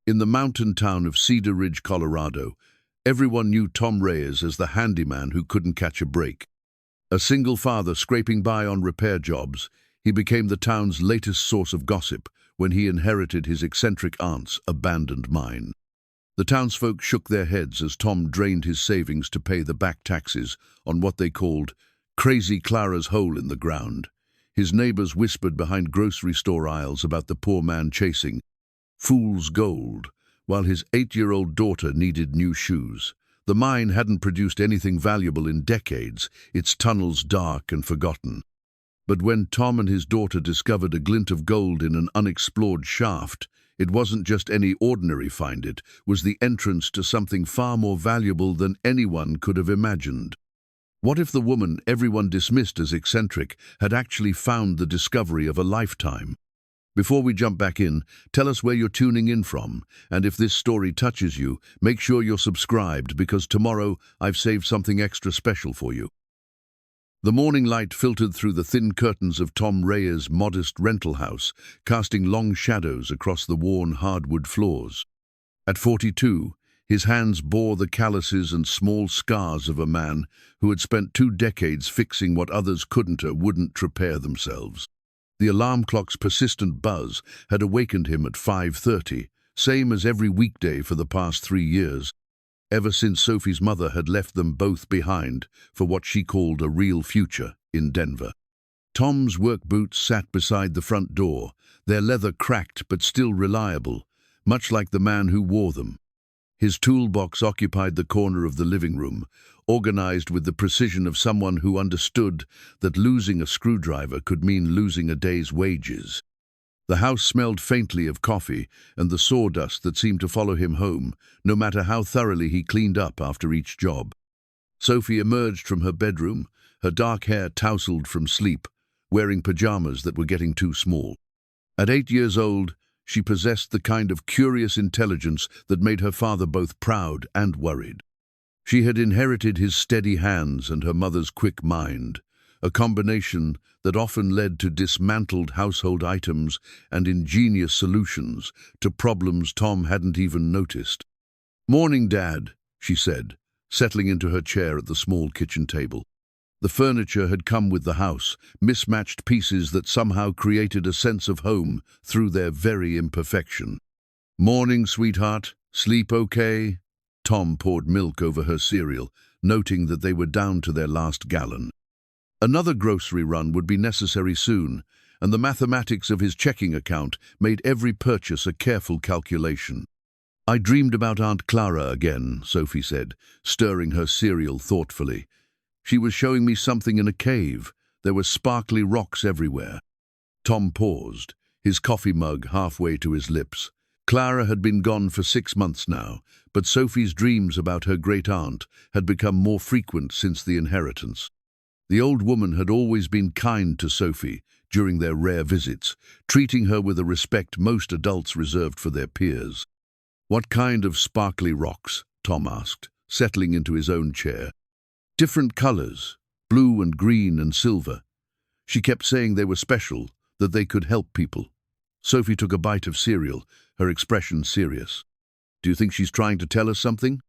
In the mountain town of Cedar Ridge, Colorado, everyone knew Tom Reyes as the handyman who couldn't catch a break. A single father scraping by on repair jobs, he became the town's latest source of gossip when he inherited his eccentric aunt's abandoned mine. The townsfolk shook their heads as Tom drained his savings to pay the back taxes on what they called Crazy Clara's hole in the ground. His neighbors whispered behind grocery store aisles about the poor man chasing fool's gold, while his 8-year-old daughter needed new shoes. The mine hadn't produced anything valuable in decades, its tunnels dark and forgotten. But when Tom and his daughter discovered a glint of gold in an unexplored shaft, it wasn't just any ordinary find, it was the entrance to something far more valuable than anyone could have imagined. What if the woman everyone dismissed as eccentric had actually found the discovery of a lifetime? Before we jump back in, tell us where you're tuning in from, and if this story touches you, make sure you're subscribed because tomorrow I've saved something extra special for you. The morning light filtered through the thin curtains of Tom Reyes' modest rental house, casting long shadows across the worn hardwood floors. At 42, his hands bore the calluses and small scars of a man who had spent 2 decades fixing what others couldn't or wouldn't repair themselves. The alarm clock's persistent buzz had awakened him at 5:30, same as every weekday for the past 3 years, ever since Sophie's mother had left them both behind for what she called a real future in Denver. Tom's work boots sat beside the front door, their leather cracked but still reliable, much like the man who wore them. His toolbox occupied the corner of the living room, organized with the precision of someone who understood that losing a screwdriver could mean losing a day's wages. The house smelled faintly of coffee and the sawdust that seemed to follow him home, no matter how thoroughly he cleaned up after each job. Sophie emerged from her bedroom, her dark hair tousled from sleep, wearing pajamas that were getting too small. At 8 years old, she possessed the kind of curious intelligence that made her father both proud and worried. She had inherited his steady hands and her mother's quick mind, a combination that often led to dismantled household items and ingenious solutions to problems Tom hadn't even noticed. "Morning, Dad," she said, settling into her chair at the small kitchen table. The furniture had come with the house, mismatched pieces that somehow created a sense of home through their very imperfection. "Morning, sweetheart. Sleep okay?" Tom poured milk over her cereal, noting that they were down to their last gallon. Another grocery run would be necessary soon, and the mathematics of his checking account made every purchase a careful calculation. "I dreamed about Aunt Clara again," Sophie said, stirring her cereal thoughtfully. "She was showing me something in a cave. There were sparkly rocks everywhere." Tom paused, his coffee mug halfway to his lips. Clara had been gone for 6 months now, but Sophie's dreams about her great-aunt had become more frequent since the inheritance. The old woman had always been kind to Sophie during their rare visits, treating her with a respect most adults reserved for their peers. "What kind of sparkly rocks?" Tom asked, settling into his own chair. "Different colors, blue and green and silver. She kept saying they were special, that they could help people." Sophie took a bite of cereal, her expression serious. "Do you think she's trying to tell us something?"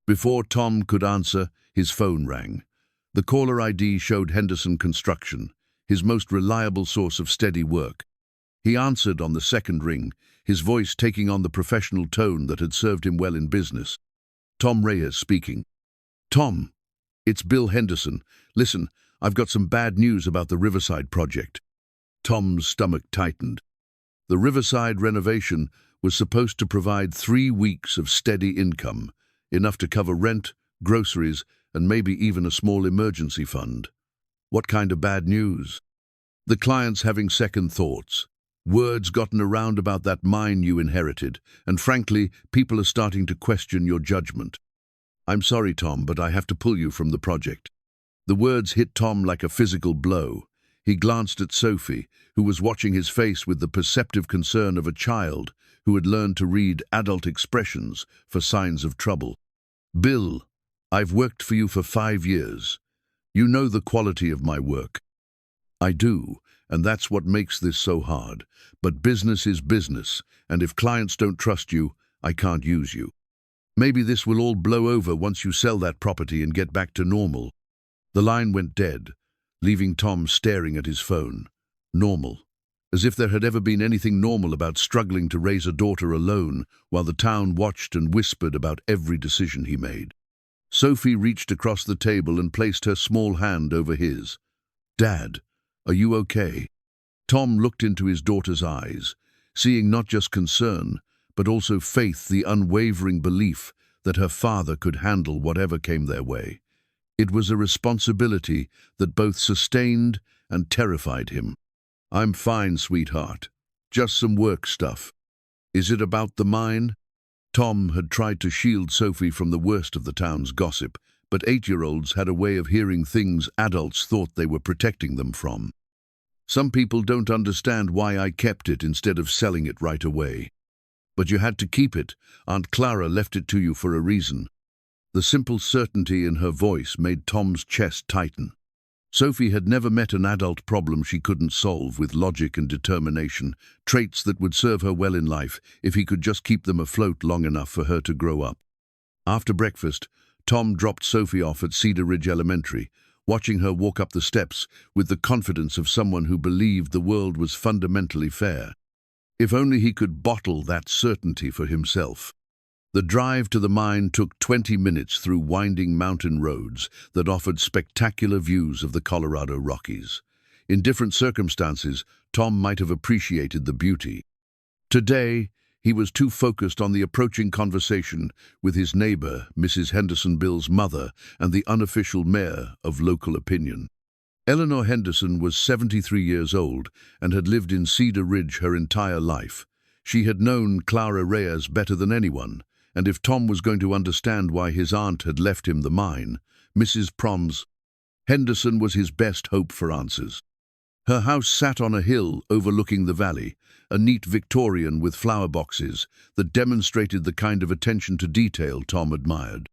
Before Tom could answer, his phone rang. The caller ID showed Henderson Construction, his most reliable source of steady work. He answered on the second ring, his voice taking on the professional tone that had served him well in business. Tom Reyes speaking. "Tom, it's Bill Henderson. Listen, I've got some bad news about the Riverside project." Tom's stomach tightened. The Riverside renovation was supposed to provide 3 weeks of steady income, enough to cover rent, groceries, and maybe even a small emergency fund. What kind of bad news? The client's having second thoughts. Word's gotten around about that mine you inherited, and frankly, people are starting to question your judgment. "I'm sorry, Tom, but I have to pull you from the project." The words hit Tom like a physical blow. He glanced at Sophie, who was watching his face with the perceptive concern of a child who had learned to read adult expressions for signs of trouble. "Bill, I've worked for you for 5 years. You know the quality of my work." "I do, and that's what makes this so hard. But business is business, and if clients don't trust you, I can't use you. Maybe this will all blow over once you sell that property and get back to normal." The line went dead, leaving Tom staring at his phone. Normal. As if there had ever been anything normal about struggling to raise a daughter alone while the town watched and whispered about every decision he made. Sophie reached across the table and placed her small hand over his. "Dad, are you okay?" Tom looked into his daughter's eyes, seeing not just concern, but also faith, the unwavering belief that her father could handle whatever came their way. It was a responsibility that both sustained and terrified him. "I'm fine, sweetheart. Just some work stuff. Is it about the mine?" Tom had tried to shield Sophie from the worst of the town's gossip, but 8-year-olds had a way of hearing things adults thought they were protecting them from. "Some people don't understand why I kept it instead of selling it right away. But you had to keep it. Aunt Clara left it to you for a reason." The simple certainty in her voice made Tom's chest tighten. Sophie had never met an adult problem she couldn't solve with logic and determination, traits that would serve her well in life if he could just keep them afloat long enough for her to grow up. After breakfast, Tom dropped Sophie off at Cedar Ridge Elementary, watching her walk up the steps with the confidence of someone who believed the world was fundamentally fair. If only he could bottle that certainty for himself. The drive to the mine took 20 minutes through winding mountain roads that offered spectacular views of the Colorado Rockies. In different circumstances, Tom might have appreciated the beauty. Today, he was too focused on the approaching conversation with his neighbor, Mrs. Henderson Bill's mother, and the unofficial mayor of local opinion. Eleanor Henderson was 73 years old and had lived in Cedar Ridge her entire life. She had known Clara Reyes better than anyone, and if Tom was going to understand why his aunt had left him the mine, Mrs. Proms Henderson was his best hope for answers. Her house sat on a hill overlooking the valley, a neat Victorian with flower boxes that demonstrated the kind of attention to detail Tom admired.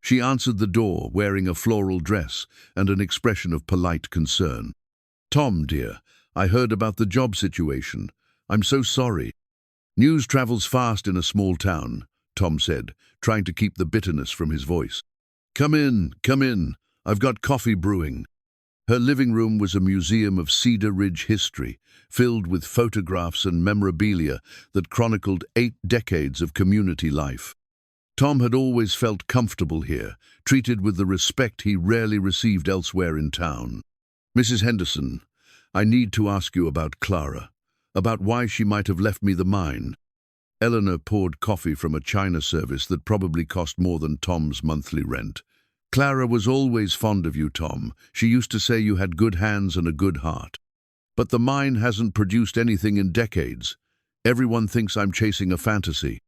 She answered the door wearing a floral dress and an expression of polite concern. "Tom, dear, I heard about the job situation. I'm so sorry." "News travels fast in a small town," Tom said, trying to keep the bitterness from his voice. Come in. I've got coffee brewing." Her living room was a museum of Cedar Ridge history, filled with photographs and memorabilia that chronicled 8 decades of community life. Tom had always felt comfortable here, treated with the respect he rarely received elsewhere in town. "Mrs. Henderson, I need to ask you about Clara, about why she might have left me the mine." Eleanor poured coffee from a china service that probably cost more than Tom's monthly rent. "Clara was always fond of you, Tom. She used to say you had good hands and a good heart. But the mine hasn't produced anything in decades. Everyone thinks I'm chasing a fantasy."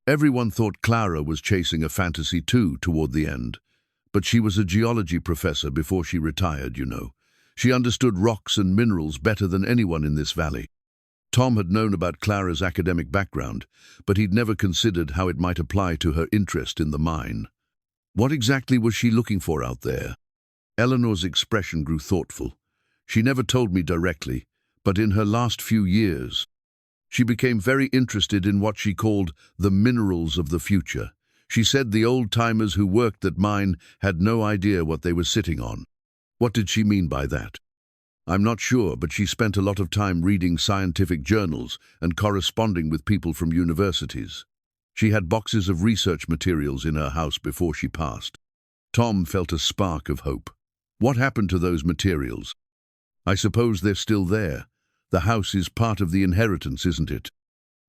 Everyone thought Clara was chasing a fantasy too toward the end. But she was a geology professor before she retired, you know. She understood rocks and minerals better than anyone in this valley. Tom had known about Clara's academic background, but he'd never considered how it might apply to her interest in the mine. What exactly was she looking for out there? Eleanor's expression grew thoughtful. "She never told me directly, but in her last few years, she became very interested in what she called the minerals of the future. She said the old-timers who worked that mine had no idea what they were sitting on." What did she mean by that? "I'm not sure, but she spent a lot of time reading scientific journals and corresponding with people from universities. She had boxes of research materials in her house before she passed." Tom felt a spark of hope. "What happened to those materials?" "I suppose they're still there. The house is part of the inheritance, isn't it?"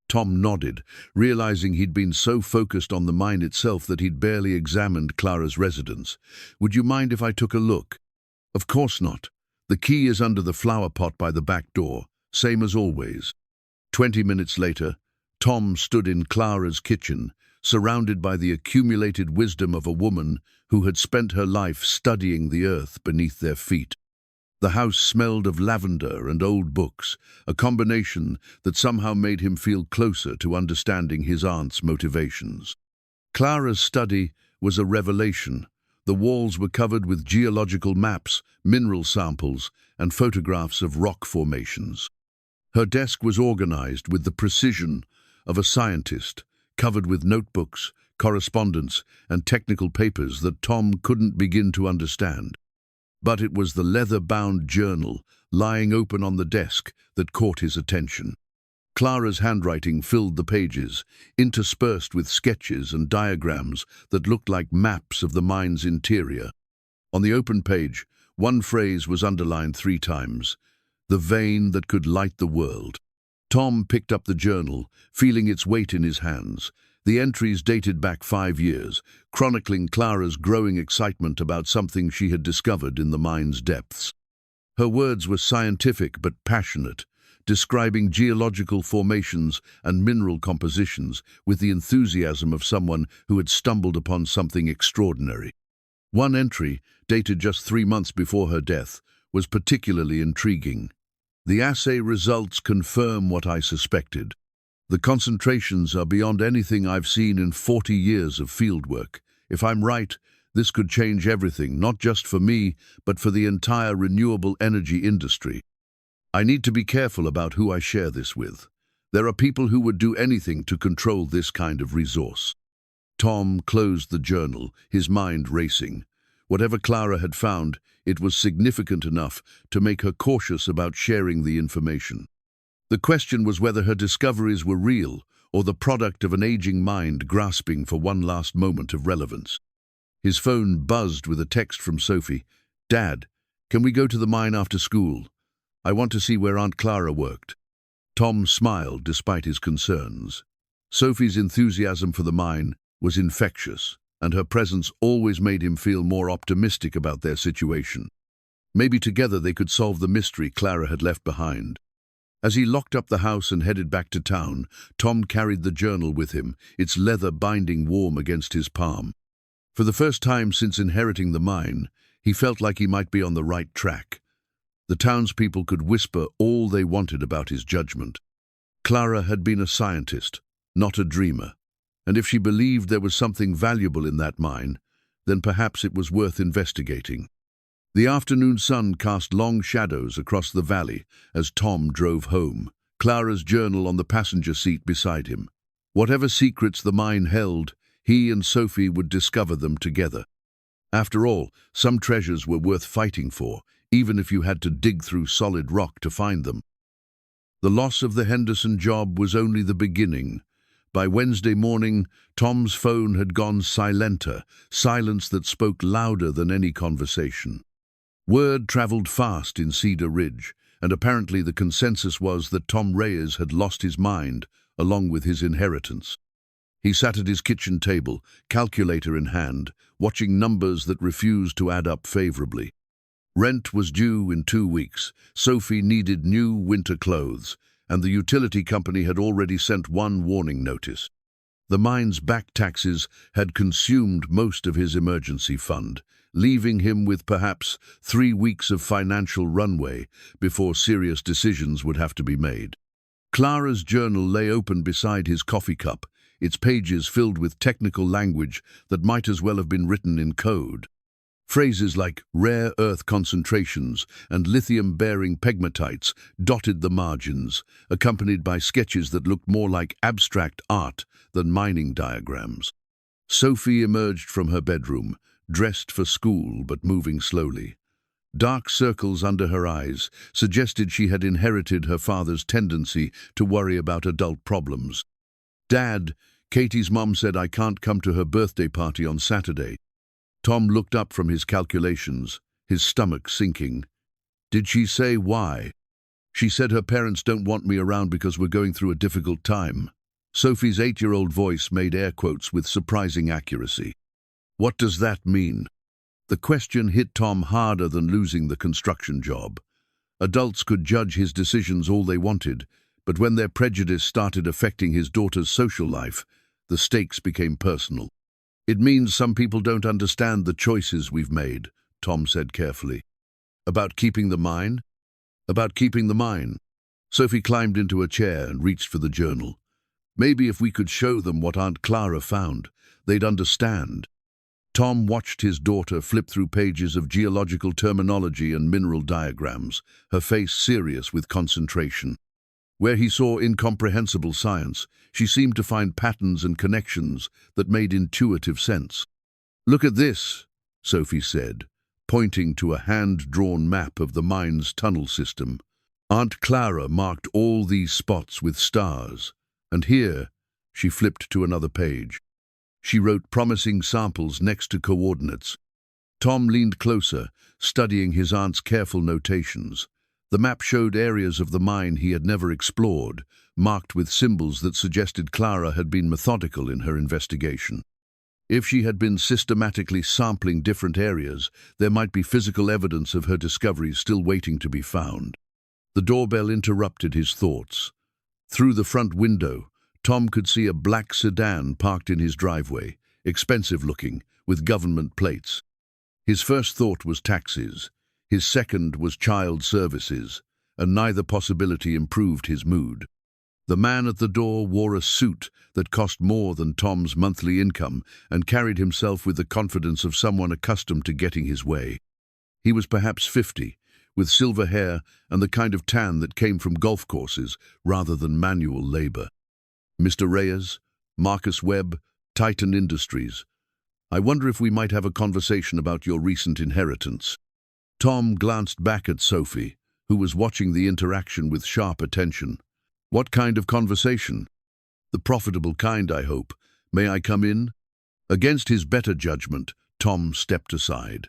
Tom nodded, realizing he'd been so focused on the mine itself that he'd barely examined Clara's residence. "Would you mind if I took a look?" "Of course not. The key is under the flower pot by the back door, same as always." 20 minutes later, Tom stood in Clara's kitchen, surrounded by the accumulated wisdom of a woman who had spent her life studying the earth beneath their feet. The house smelled of lavender and old books, a combination that somehow made him feel closer to understanding his aunt's motivations. Clara's study was a revelation. The walls were covered with geological maps, mineral samples, and photographs of rock formations. Her desk was organized with the precision of a scientist, covered with notebooks, correspondence, and technical papers that Tom couldn't begin to understand. But it was the leather-bound journal lying open on the desk that caught his attention. Clara's handwriting filled the pages, interspersed with sketches and diagrams that looked like maps of the mine's interior. On the open page, one phrase was underlined 3 times: "The vein that could light the world." Tom picked up the journal, feeling its weight in his hands. The entries dated back 5 years, chronicling Clara's growing excitement about something she had discovered in the mine's depths. Her words were scientific but passionate, describing geological formations and mineral compositions with the enthusiasm of someone who had stumbled upon something extraordinary. One entry, dated just 3 months before her death, was particularly intriguing. "The assay results confirm what I suspected. The concentrations are beyond anything I've seen in 40 years of fieldwork. If I'm right, this could change everything, not just for me, but for the entire renewable energy industry. I need to be careful about who I share this with. There are people who would do anything to control this kind of resource." Tom closed the journal, his mind racing. Whatever Clara had found, it was significant enough to make her cautious about sharing the information. The question was whether her discoveries were real or the product of an aging mind grasping for one last moment of relevance. His phone buzzed with a text from Sophie. "Dad, can we go to the mine after school? I want to see where Aunt Clara worked." Tom smiled despite his concerns. Sophie's enthusiasm for the mine was infectious, and her presence always made him feel more optimistic about their situation. Maybe together they could solve the mystery Clara had left behind. As he locked up the house and headed back to town, Tom carried the journal with him, its leather binding warm against his palm. For the first time since inheriting the mine, he felt like he might be on the right track. The townspeople could whisper all they wanted about his judgment. Clara had been a scientist, not a dreamer, and if she believed there was something valuable in that mine, then perhaps it was worth investigating. The afternoon sun cast long shadows across the valley as Tom drove home, Clara's journal on the passenger seat beside him. Whatever secrets the mine held, he and Sophie would discover them together. After all, some treasures were worth fighting for, even if you had to dig through solid rock to find them. The loss of the Henderson job was only the beginning. By Wednesday morning, Tom's phone had gone silenter, silence that spoke louder than any conversation. Word traveled fast in Cedar Ridge, and apparently the consensus was that Tom Reyes had lost his mind, along with his inheritance. He sat at his kitchen table, calculator in hand, watching numbers that refused to add up favorably. Rent was due in 2 weeks, Sophie needed new winter clothes, and the utility company had already sent one warning notice. The mine's back taxes had consumed most of his emergency fund, leaving him with perhaps 3 weeks of financial runway before serious decisions would have to be made. Clara's journal lay open beside his coffee cup, its pages filled with technical language that might as well have been written in code. Phrases like rare earth concentrations and lithium-bearing pegmatites dotted the margins, accompanied by sketches that looked more like abstract art than mining diagrams. Sophie emerged from her bedroom, dressed for school but moving slowly. Dark circles under her eyes suggested she had inherited her father's tendency to worry about adult problems. "Dad, Katie's mom said I can't come to her birthday party on Saturday." Tom looked up from his calculations, his stomach sinking. "Did she say why?" "She said her parents don't want me around because we're going through a difficult time." Sophie's 8-year-old voice made air quotes with surprising accuracy. "What does that mean?" The question hit Tom harder than losing the construction job. Adults could judge his decisions all they wanted, but when their prejudice started affecting his daughter's social life, the stakes became personal. "It means some people don't understand the choices we've made," Tom said carefully. "About keeping the mine?" "About keeping the mine." Sophie climbed into a chair and reached for the journal. "Maybe if we could show them what Aunt Clara found, they'd understand." Tom watched his daughter flip through pages of geological terminology and mineral diagrams, her face serious with concentration. Where he saw incomprehensible science, she seemed to find patterns and connections that made intuitive sense. "Look at this," Sophie said, pointing to a hand-drawn map of the mine's tunnel system. Aunt Clara marked all these spots with stars, and here, she flipped to another page. She wrote promising samples next to coordinates. Tom leaned closer, studying his aunt's careful notations. The map showed areas of the mine he had never explored, marked with symbols that suggested Clara had been methodical in her investigation. If she had been systematically sampling different areas, there might be physical evidence of her discoveries still waiting to be found. The doorbell interrupted his thoughts. Through the front window, Tom could see a black sedan parked in his driveway, expensive-looking, with government plates. His first thought was taxes. His second was child services, and neither possibility improved his mood. The man at the door wore a suit that cost more than Tom's monthly income and carried himself with the confidence of someone accustomed to getting his way. He was perhaps 50, with silver hair and the kind of tan that came from golf courses rather than manual labor. "Mr. Reyes, Marcus Webb, Titan Industries. I wonder if we might have a conversation about your recent inheritance." Tom glanced back at Sophie, who was watching the interaction with sharp attention. "What kind of conversation?" "The profitable kind, I hope. May I come in?" Against his better judgment, Tom stepped aside.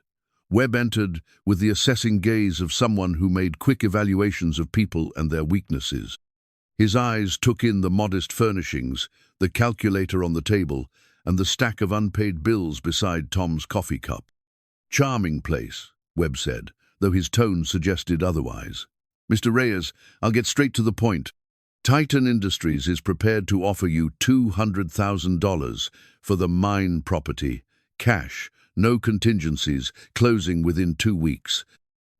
Webb entered with the assessing gaze of someone who made quick evaluations of people and their weaknesses. His eyes took in the modest furnishings, the calculator on the table, and the stack of unpaid bills beside Tom's coffee cup. "Charming place," Webb said, though his tone suggested otherwise. "Mr. Reyes, I'll get straight to the point. Titan Industries is prepared to offer you $200,000 for the mine property, cash, no contingencies, closing within 2 weeks.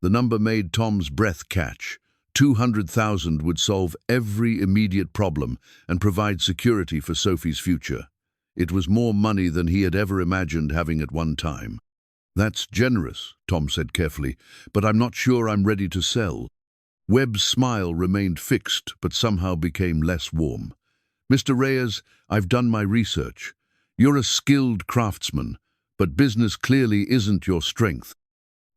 The number made Tom's breath catch. 200,000 would solve every immediate problem and provide security for Sophie's future. It was more money than he had ever imagined having at one time. "That's generous," Tom said carefully, "but I'm not sure I'm ready to sell." Webb's smile remained fixed, but somehow became less warm. "Mr. Reyes, I've done my research. You're a skilled craftsman, but business clearly isn't your strength.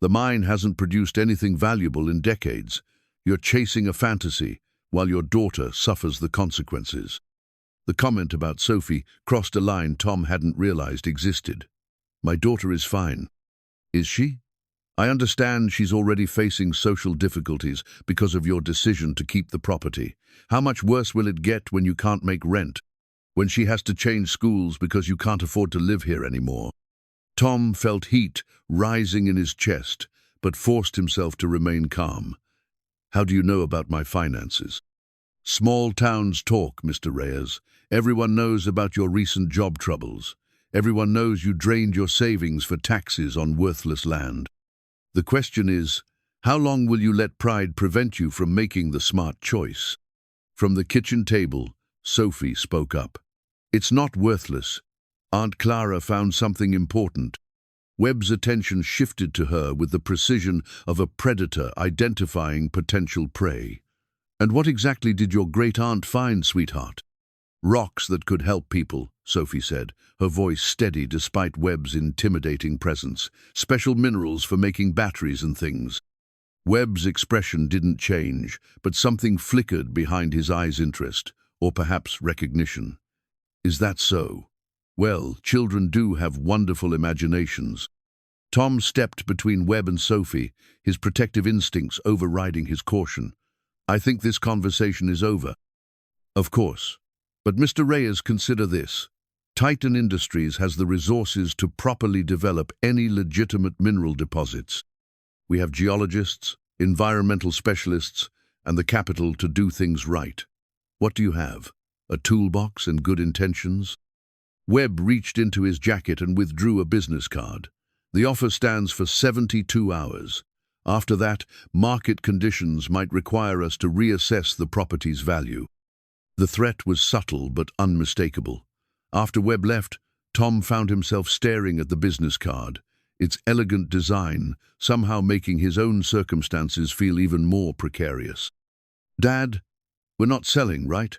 The mine hasn't produced anything valuable in decades. You're chasing a fantasy, while your daughter suffers the consequences." The comment about Sophie crossed a line Tom hadn't realized existed. "My daughter is fine." "Is she? I understand she's already facing social difficulties because of your decision to keep the property. How much worse will it get when you can't make rent? When she has to change schools because you can't afford to live here anymore?" Tom felt heat rising in his chest, but forced himself to remain calm. "How do you know about my finances?" "Small towns talk, Mr. Reyes. Everyone knows about your recent job troubles. Everyone knows you drained your savings for taxes on worthless land. The question is, how long will you let pride prevent you from making the smart choice?" From the kitchen table, Sophie spoke up. "It's not worthless. Aunt Clara found something important." Webb's attention shifted to her with the precision of a predator identifying potential prey. "And what exactly did your great-aunt find, sweetheart?" "Rocks that could help people," Sophie said, her voice steady despite Webb's intimidating presence. "Special minerals for making batteries and things." Webb's expression didn't change, but something flickered behind his eyes' interest, or perhaps recognition. "Is that so? Well, children do have wonderful imaginations." Tom stepped between Webb and Sophie, his protective instincts overriding his caution. "I think this conversation is over." "Of course. But Mr. Reyes, consider this. Titan Industries has the resources to properly develop any legitimate mineral deposits. We have geologists, environmental specialists, and the capital to do things right. What do you have? A toolbox and good intentions?" Webb reached into his jacket and withdrew a business card. "The offer stands for 72 hours. After that, market conditions might require us to reassess the property's value." The threat was subtle but unmistakable. After Webb left, Tom found himself staring at the business card, its elegant design somehow making his own circumstances feel even more precarious. "Dad, "We're not selling, right?"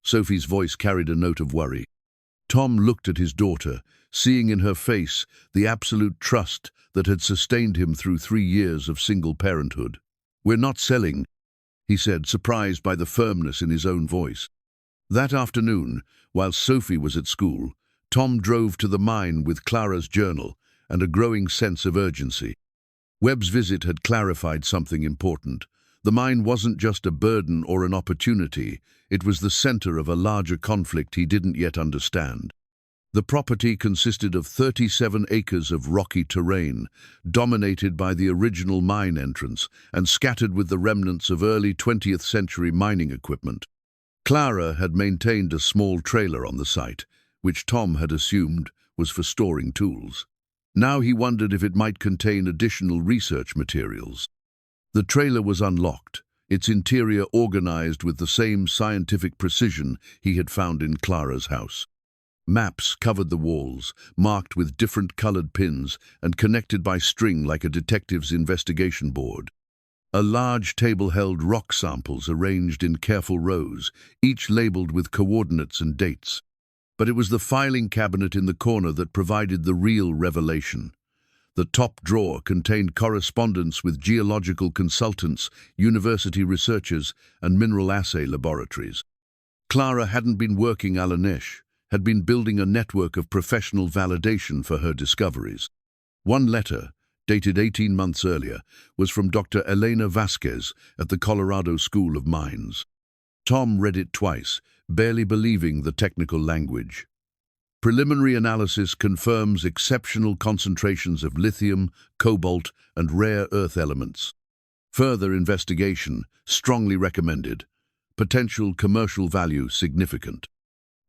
Sophie's voice carried a note of worry. Tom looked at his daughter, seeing in her face the absolute trust that had sustained him through 3 years of single parenthood. "We're not selling," he said, surprised by the firmness in his own voice. That afternoon, while Sophie was at school, Tom drove to the mine with Clara's journal and a growing sense of urgency. Webb's visit had clarified something important. The mine wasn't just a burden or an opportunity, it was the center of a larger conflict he didn't yet understand. The property consisted of 37 acres of rocky terrain, dominated by the original mine entrance and scattered with the remnants of early 20th century mining equipment. Clara had maintained a small trailer on the site, which Tom had assumed was for storing tools. Now he wondered if it might contain additional research materials. The trailer was unlocked, its interior organized with the same scientific precision he had found in Clara's house. Maps covered the walls, marked with different colored pins and connected by string like a detective's investigation board. A large table held rock samples arranged in careful rows, each labeled with coordinates and dates. But it was the filing cabinet in the corner that provided the real revelation. The top drawer contained correspondence with geological consultants, university researchers, and mineral assay laboratories. Clara hadn't been working à la niche, had been building a network of professional validation for her discoveries. One letter, dated 18 months earlier, was from Dr. Elena Vasquez at the Colorado School of Mines. Tom read it twice, barely believing the technical language. Preliminary analysis confirms exceptional concentrations of lithium, cobalt, and rare earth elements. Further investigation strongly recommended. Potential commercial value significant.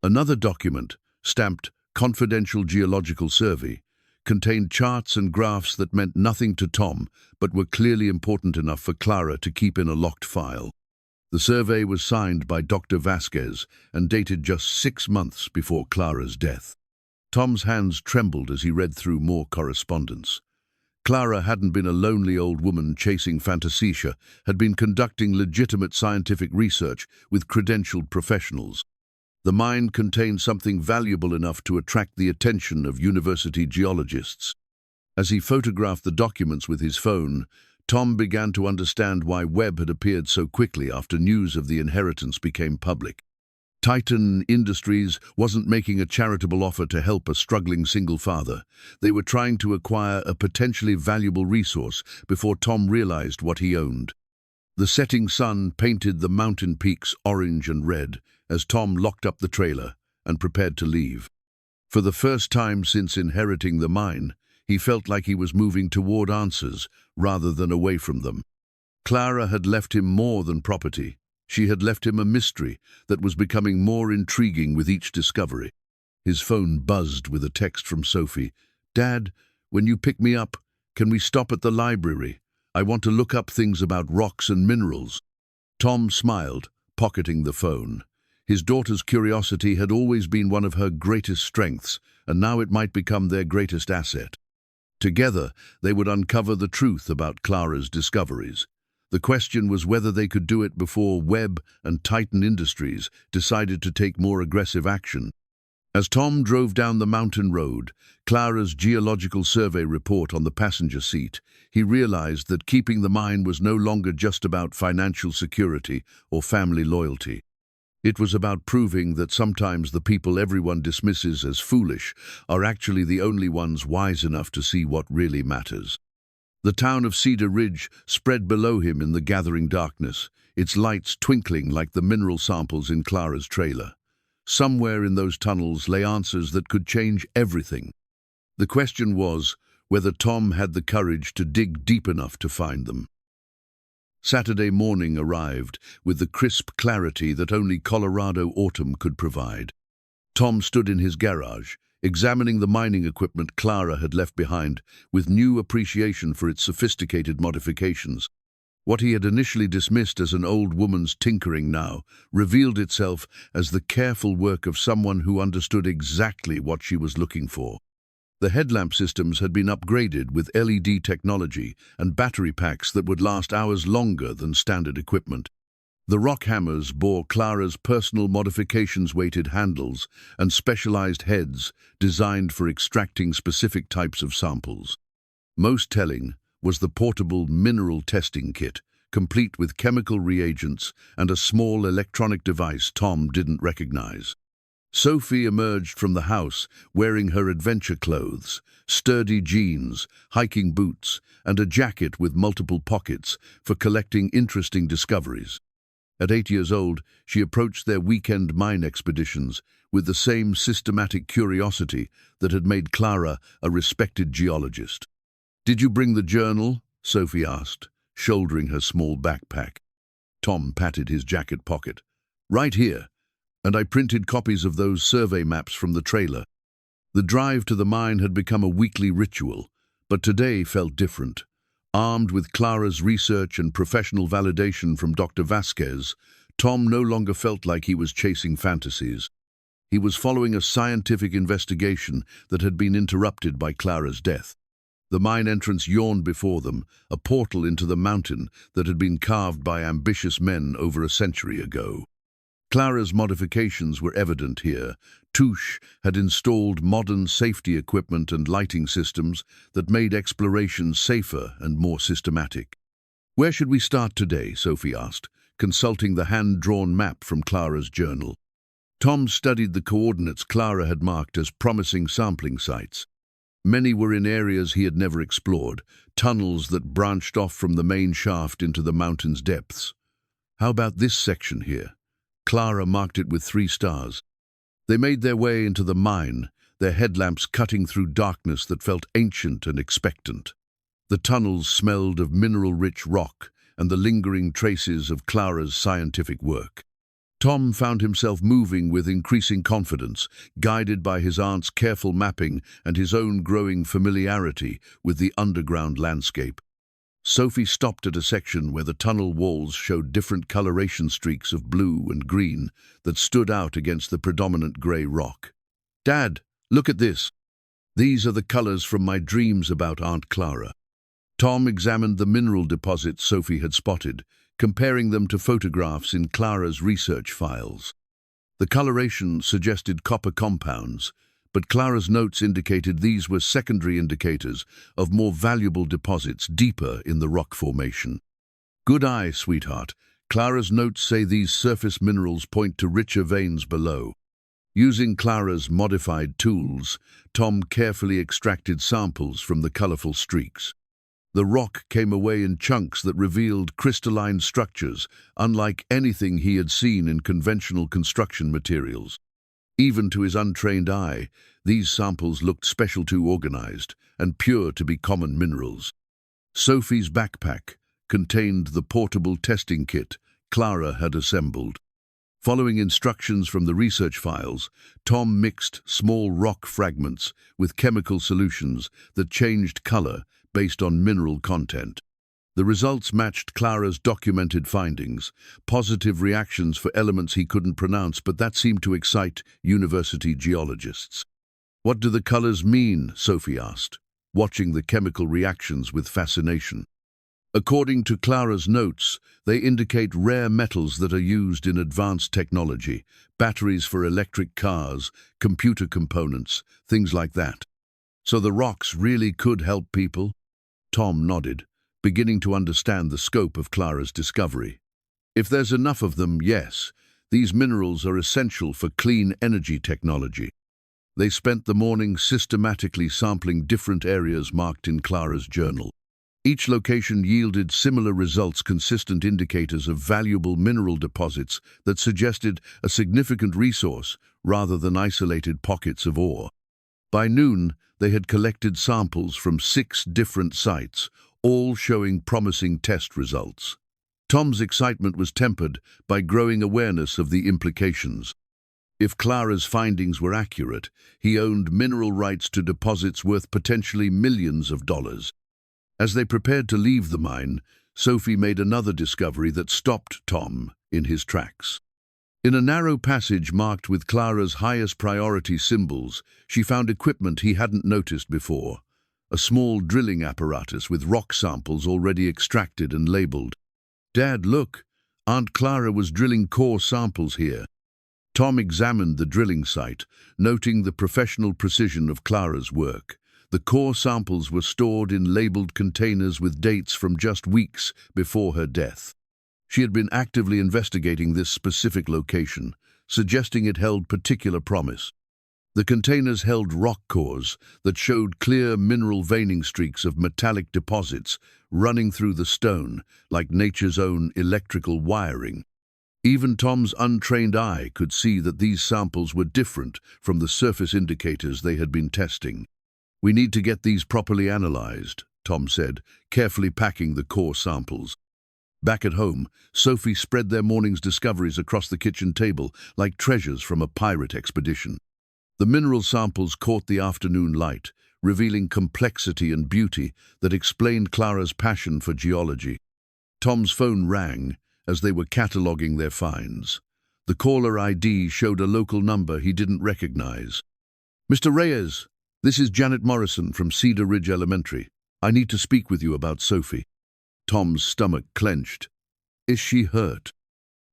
Another document, stamped Confidential Geological Survey, contained charts and graphs that meant nothing to Tom but were clearly important enough for Clara to keep in a locked file. The survey was signed by Dr. Vasquez and dated just 6 months before Clara's death. Tom's hands trembled as he read through more correspondence. Clara hadn't been a lonely old woman chasing fantasia, had been conducting legitimate scientific research with credentialed professionals. The mine contained something valuable enough to attract the attention of university geologists. As he photographed the documents with his phone, Tom began to understand why Webb had appeared so quickly after news of the inheritance became public. Titan Industries wasn't making a charitable offer to help a struggling single father. They were trying to acquire a potentially valuable resource before Tom realized what he owned. The setting sun painted the mountain peaks orange and red as Tom locked up the trailer and prepared to leave. For the first time since inheriting the mine, he felt like he was moving toward answers rather than away from them. Clara had left him more than property. She had left him a mystery that was becoming more intriguing with each discovery. His phone buzzed with a text from Sophie. "Dad, when you pick me up, can we stop at the library? I want to look up things about rocks and minerals." Tom smiled, pocketing the phone. His daughter's curiosity had always been one of her greatest strengths, and now it might become their greatest asset. Together, they would uncover the truth about Clara's discoveries. The question was whether they could do it before Webb and Titan Industries decided to take more aggressive action. As Tom drove down the mountain road, Clara's geological survey report on the passenger seat, he realized that keeping the mine was no longer just about financial security or family loyalty. It was about proving that sometimes the people everyone dismisses as foolish are actually the only ones wise enough to see what really matters. The town of Cedar Ridge spread below him in the gathering darkness, its lights twinkling like the mineral samples in Clara's trailer. Somewhere in those tunnels lay answers that could change everything. The question was whether Tom had the courage to dig deep enough to find them. Saturday morning arrived with the crisp clarity that only Colorado autumn could provide. Tom stood in his garage, examining the mining equipment Clara had left behind, with new appreciation for its sophisticated modifications. What he had initially dismissed as an old woman's tinkering now revealed itself as the careful work of someone who understood exactly what she was looking for. The headlamp systems had been upgraded with LED technology and battery packs that would last hours longer than standard equipment. The rock hammers bore Clara's personal modifications-weighted handles and specialized heads designed for extracting specific types of samples. Most telling was the portable mineral testing kit, complete with chemical reagents and a small electronic device Tom didn't recognize. Sophie emerged from the house wearing her adventure clothes, sturdy jeans, hiking boots, and a jacket with multiple pockets for collecting interesting discoveries. At 8 years old, she approached their weekend mine expeditions with the same systematic curiosity that had made Clara a respected geologist. "Did you bring the journal?" Sophie asked, shouldering her small backpack. Tom patted his jacket pocket. "Right here. And I printed copies of those survey maps from the trailer." The drive to the mine had become a weekly ritual, but today felt different. Armed with Clara's research and professional validation from Dr. Vasquez, Tom no longer felt like he was chasing fantasies. He was following a scientific investigation that had been interrupted by Clara's death. The mine entrance yawned before them, a portal into the mountain that had been carved by ambitious men over a century ago. Clara's modifications were evident here. Touche had installed modern safety equipment and lighting systems that made exploration safer and more systematic. "Where should we start today?" Sophie asked, consulting the hand-drawn map from Clara's journal. Tom studied the coordinates Clara had marked as promising sampling sites. Many were in areas he had never explored, tunnels that branched off from the main shaft into the mountain's depths. "How about this section here?" Clara marked it with 3 stars. They made their way into the mine, their headlamps cutting through darkness that felt ancient and expectant. The tunnels smelled of mineral-rich rock and the lingering traces of Clara's scientific work. Tom found himself moving with increasing confidence, guided by his aunt's careful mapping and his own growing familiarity with the underground landscape. Sophie stopped at a section where the tunnel walls showed different coloration streaks of blue and green that stood out against the predominant grey rock. "Dad, look at this. These are the colors from my dreams about Aunt Clara." Tom examined the mineral deposits Sophie had spotted, comparing them to photographs in Clara's research files. The coloration suggested copper compounds, but Clara's notes indicated these were secondary indicators of more valuable deposits deeper in the rock formation. "Good eye, sweetheart. Clara's notes say these surface minerals point to richer veins below." Using Clara's modified tools, Tom carefully extracted samples from the colorful streaks. The rock came away in chunks that revealed crystalline structures, unlike anything he had seen in conventional construction materials. Even to his untrained eye, these samples looked special too organized and pure to be common minerals. Sophie's backpack contained the portable testing kit Clara had assembled. Following instructions from the research files, Tom mixed small rock fragments with chemical solutions that changed color based on mineral content. The results matched Clara's documented findings, positive reactions for elements he couldn't pronounce, but that seemed to excite university geologists. "What do the colors mean?" Sophie asked, watching the chemical reactions with fascination. According to Clara's notes, they indicate rare metals that are used in advanced technology, batteries for electric cars, computer components, things like that. "So the rocks really could help people?" Tom nodded, beginning to understand the scope of Clara's discovery. "If there's enough of them, yes. These minerals are essential for clean energy technology." They spent the morning systematically sampling different areas marked in Clara's journal. Each location yielded similar results, consistent indicators of valuable mineral deposits that suggested a significant resource rather than isolated pockets of ore. By noon, they had collected samples from 6 different sites, all showing promising test results. Tom's excitement was tempered by growing awareness of the implications. If Clara's findings were accurate, he owned mineral rights to deposits worth potentially millions of dollars. As they prepared to leave the mine, Sophie made another discovery that stopped Tom in his tracks. In a narrow passage marked with Clara's highest priority symbols, she found equipment he hadn't noticed before. A small drilling apparatus with rock samples already extracted and labeled. "Dad, look! Aunt Clara was drilling core samples here. Tom examined the drilling site, noting the professional precision of Clara's work. The core samples were stored in labeled containers with dates from just weeks before her death. She had been actively investigating this specific location, suggesting it held particular promise. The containers held rock cores that showed clear mineral veining streaks of metallic deposits running through the stone, like nature's own electrical wiring. Even Tom's untrained eye could see that these samples were different from the surface indicators they had been testing. "We need to get these properly analyzed," Tom said, carefully packing the core samples. Back at home, Sophie spread their morning's discoveries across the kitchen table like treasures from a pirate expedition. The mineral samples caught the afternoon light, revealing complexity and beauty that explained Clara's passion for geology. Tom's phone rang as they were cataloging their finds. The caller ID showed a local number he didn't recognize. "Mr. Reyes, this is Janet Morrison from Cedar Ridge Elementary. I need to speak with you about Sophie." Tom's stomach clenched. "Is she hurt?"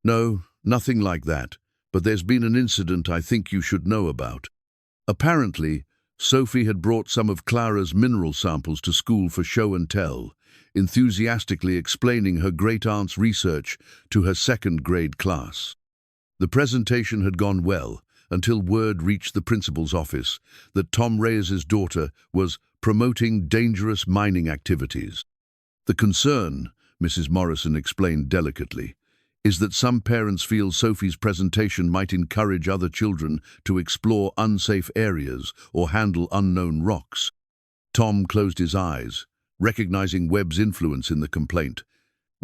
"No, nothing like that, but there's been an incident I think you should know about." Apparently, Sophie had brought some of Clara's mineral samples to school for show and tell, enthusiastically explaining her great-aunt's research to her second-grade class. The presentation had gone well until word reached the principal's office that Tom Reyes' daughter was promoting dangerous mining activities. "The concern," Mrs. Morrison explained delicately, "is that some parents feel Sophie's presentation might encourage other children to explore unsafe areas or handle unknown rocks." Tom closed his eyes, recognizing Webb's influence in the complaint.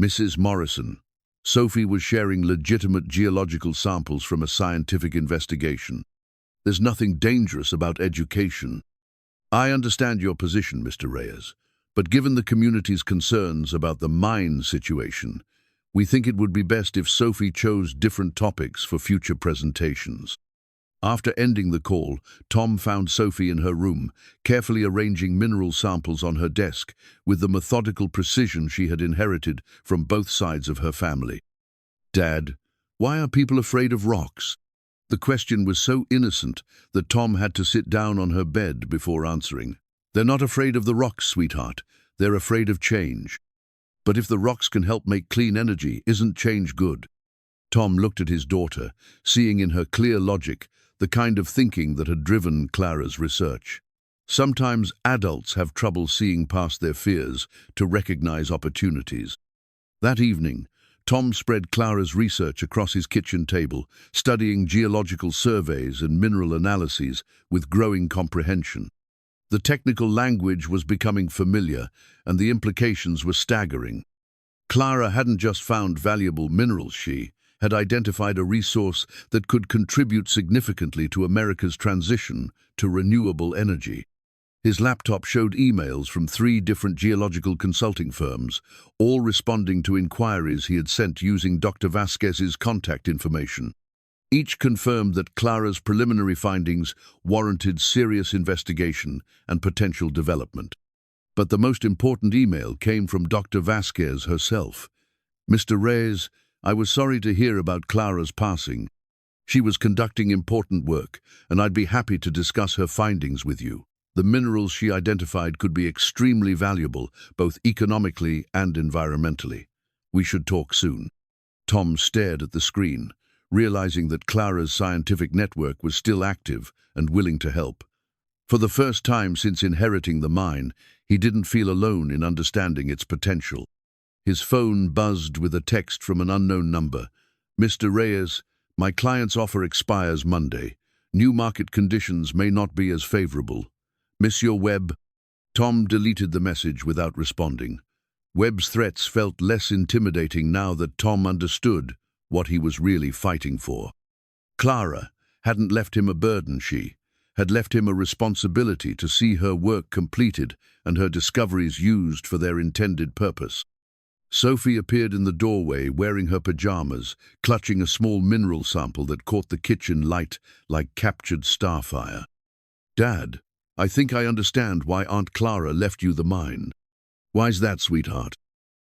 "Mrs. Morrison, Sophie was sharing legitimate geological samples from a scientific investigation. There's nothing dangerous about education." "I understand your position, Mr. Reyes, but given the community's concerns about the mine situation, we think it would be best if Sophie chose different topics for future presentations." After ending the call, Tom found Sophie in her room, carefully arranging mineral samples on her desk with the methodical precision she had inherited from both sides of her family. "Dad, why are people afraid of rocks?" The question was so innocent that Tom had to sit down on her bed before answering. "They're not afraid of the rocks, sweetheart. They're afraid of change. But if the rocks can help make clean energy, isn't change good?" Tom looked at his daughter, seeing in her clear logic the kind of thinking that had driven Clara's research. Sometimes adults have trouble seeing past their fears to recognize opportunities. That evening, Tom spread Clara's research across his kitchen table, studying geological surveys and mineral analyses with growing comprehension. The technical language was becoming familiar, and the implications were staggering. Clara hadn't just found valuable minerals, she had identified a resource that could contribute significantly to America's transition to renewable energy. His laptop showed emails from 3 different geological consulting firms, all responding to inquiries he had sent using Dr. Vasquez's contact information. Each confirmed that Clara's preliminary findings warranted serious investigation and potential development. But the most important email came from Dr. Vasquez herself. "Mr. Reyes, I was sorry to hear about Clara's passing. She was conducting important work, and I'd be happy to discuss her findings with you. The minerals she identified could be extremely valuable, both economically and environmentally. We should talk soon." Tom stared at the screen, realizing that Clara's scientific network was still active and willing to help. For the first time since inheriting the mine, he didn't feel alone in understanding its potential. His phone buzzed with a text from an unknown number. "Mr. Reyes, my client's offer expires Monday. New market conditions may not be as favorable. Monsieur Webb." Tom deleted the message without responding. Webb's threats felt less intimidating now that Tom understood what he was really fighting for. Clara hadn't left him a burden, she had left him a responsibility to see her work completed and her discoveries used for their intended purpose. Sophie appeared in the doorway wearing her pajamas, clutching a small mineral sample that caught the kitchen light like captured starfire. "Dad, I think I understand why Aunt Clara left you the mine." "Why's that, sweetheart?"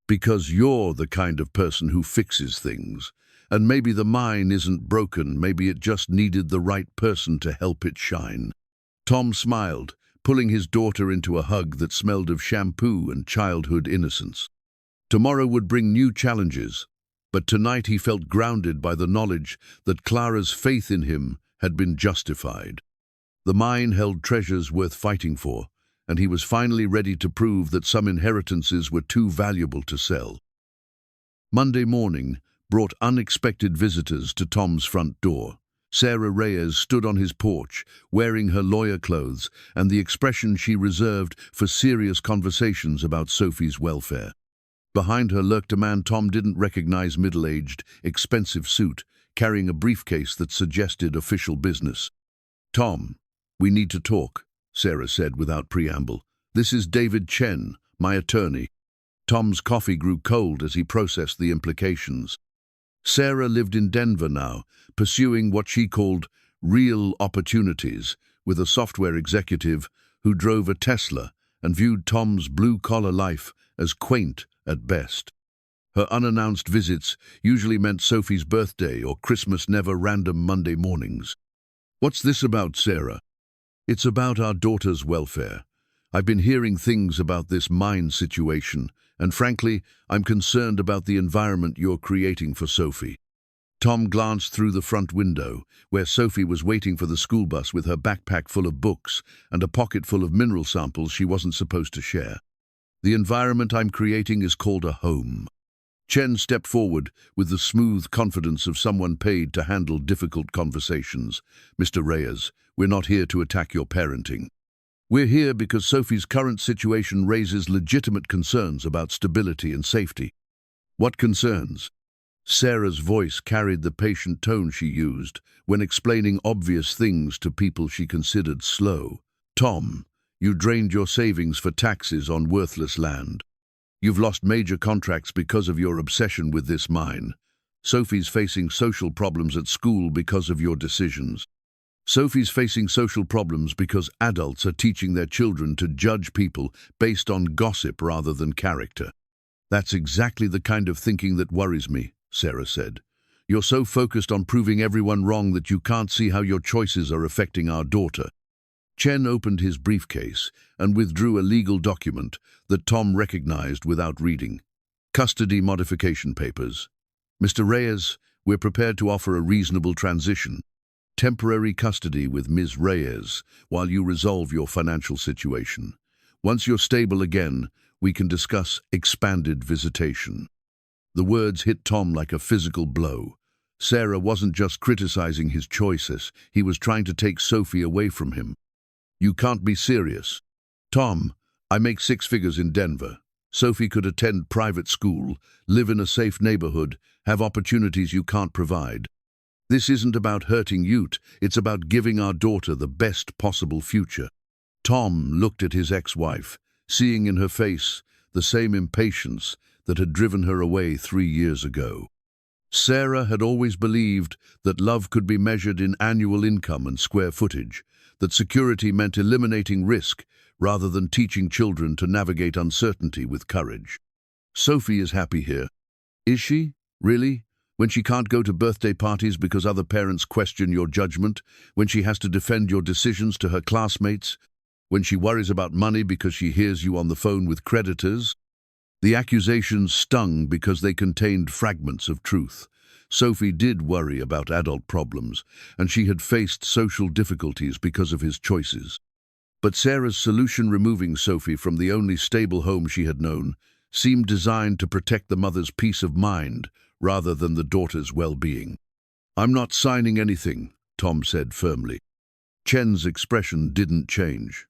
Because you're the kind of person who fixes things. And maybe the mine isn't broken, maybe it just needed the right person to help it shine. Tom smiled, pulling his daughter into a hug that smelled of shampoo and childhood innocence. Tomorrow would bring new challenges, but tonight he felt grounded by the knowledge that Clara's faith in him had been justified. The mine held treasures worth fighting for, and he was finally ready to prove that some inheritances were too valuable to sell. Monday morning brought unexpected visitors to Tom's front door. Clara Reyes stood on his porch, wearing her lawyer clothes and the expression she reserved for serious conversations about Sophie's welfare. Behind her lurked a man Tom didn't recognize, middle-aged, expensive suit, carrying a briefcase that suggested official business. "Tom, we need to talk," Clara said without preamble. "This is David Chen, my attorney." Tom's coffee grew cold as he processed the implications. Clara lived in Denver now, pursuing what she called real opportunities with a software executive who drove a Tesla and viewed Tom's blue-collar life as quaint at best. Her unannounced visits usually meant Sophie's birthday or Christmas, never random Monday mornings. "What's this about, Clara?" "It's about our daughter's welfare. I've been hearing things about this mine situation, and frankly, I'm concerned about the environment you're creating for Sophie." Tom glanced through the front window, where Sophie was waiting for the school bus with her backpack full of books and a pocket full of mineral samples she wasn't supposed to share. "The environment I'm creating is called a home." Chen stepped forward with the smooth confidence of someone paid to handle difficult conversations. "Mr. Reyes, we're not here to attack your parenting. We're here because Sophie's current situation raises legitimate concerns about stability and safety." "What concerns?" Sarah's voice carried the patient tone she used when explaining obvious things to people she considered slow. "Tom, you drained your savings for taxes on worthless land. You've lost major contracts because of your obsession with this mine. Sophie's facing social problems at school because of your decisions. Sophie's facing social problems because adults are teaching their children to judge people based on gossip rather than character." "That's exactly the kind of thinking that worries me," Clara said. "You're so focused on proving everyone wrong that you can't see how your choices are affecting our daughter." Chen opened his briefcase and withdrew a legal document that Tom recognized without reading. "Custody modification papers. Mr. Reyes, we're prepared to offer a reasonable transition. Temporary custody with Ms. Reyes while you resolve your financial situation. Once you're stable again, we can discuss expanded visitation." The words hit Tom like a physical blow. Clara wasn't just criticizing his choices, he was trying to take Sophie away from him. "You can't be serious." "Tom, I make 6 figures in Denver. Sophie could attend private school, live in a safe neighborhood, have opportunities you can't provide. This isn't about hurting you, it's about giving our daughter the best possible future." Tom looked at his ex-wife, seeing in her face the same impatience that had driven her away 3 years ago. Clara had always believed that love could be measured in annual income and square footage, that security meant eliminating risk rather than teaching children to navigate uncertainty with courage. "Sophie is happy here." "Is she? Really? When she can't go to birthday parties because other parents question your judgment, when she has to defend your decisions to her classmates, when she worries about money because she hears you on the phone with creditors?" The accusations stung because they contained fragments of truth. Sophie did worry about adult problems, and she had faced social difficulties because of his choices. But Sarah's solution, removing Sophie from the only stable home she had known, seemed designed to protect the mother's peace of mind rather than the daughter's well-being. "I'm not signing anything," Tom said firmly. Chen's expression didn't change.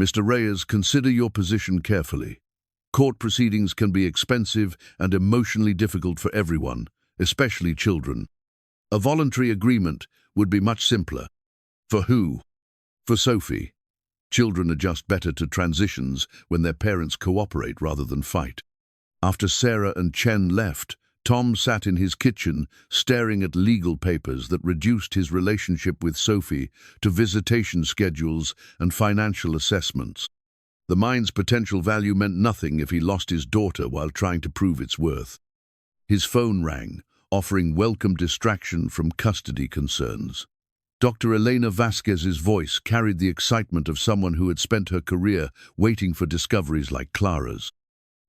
"Mr. Reyes, consider your position carefully. Court proceedings can be expensive and emotionally difficult for everyone, especially children. A voluntary agreement would be much simpler." "For who?" "For Sophie. Children adjust better to transitions when their parents cooperate rather than fight." After Clara and Chen left, Tom sat in his kitchen staring at legal papers that reduced his relationship with Sophie to visitation schedules and financial assessments. The mine's potential value meant nothing if he lost his daughter while trying to prove its worth. His phone rang, offering welcome distraction from custody concerns. Dr. Elena Vasquez's voice carried the excitement of someone who had spent her career waiting for discoveries like Clara's.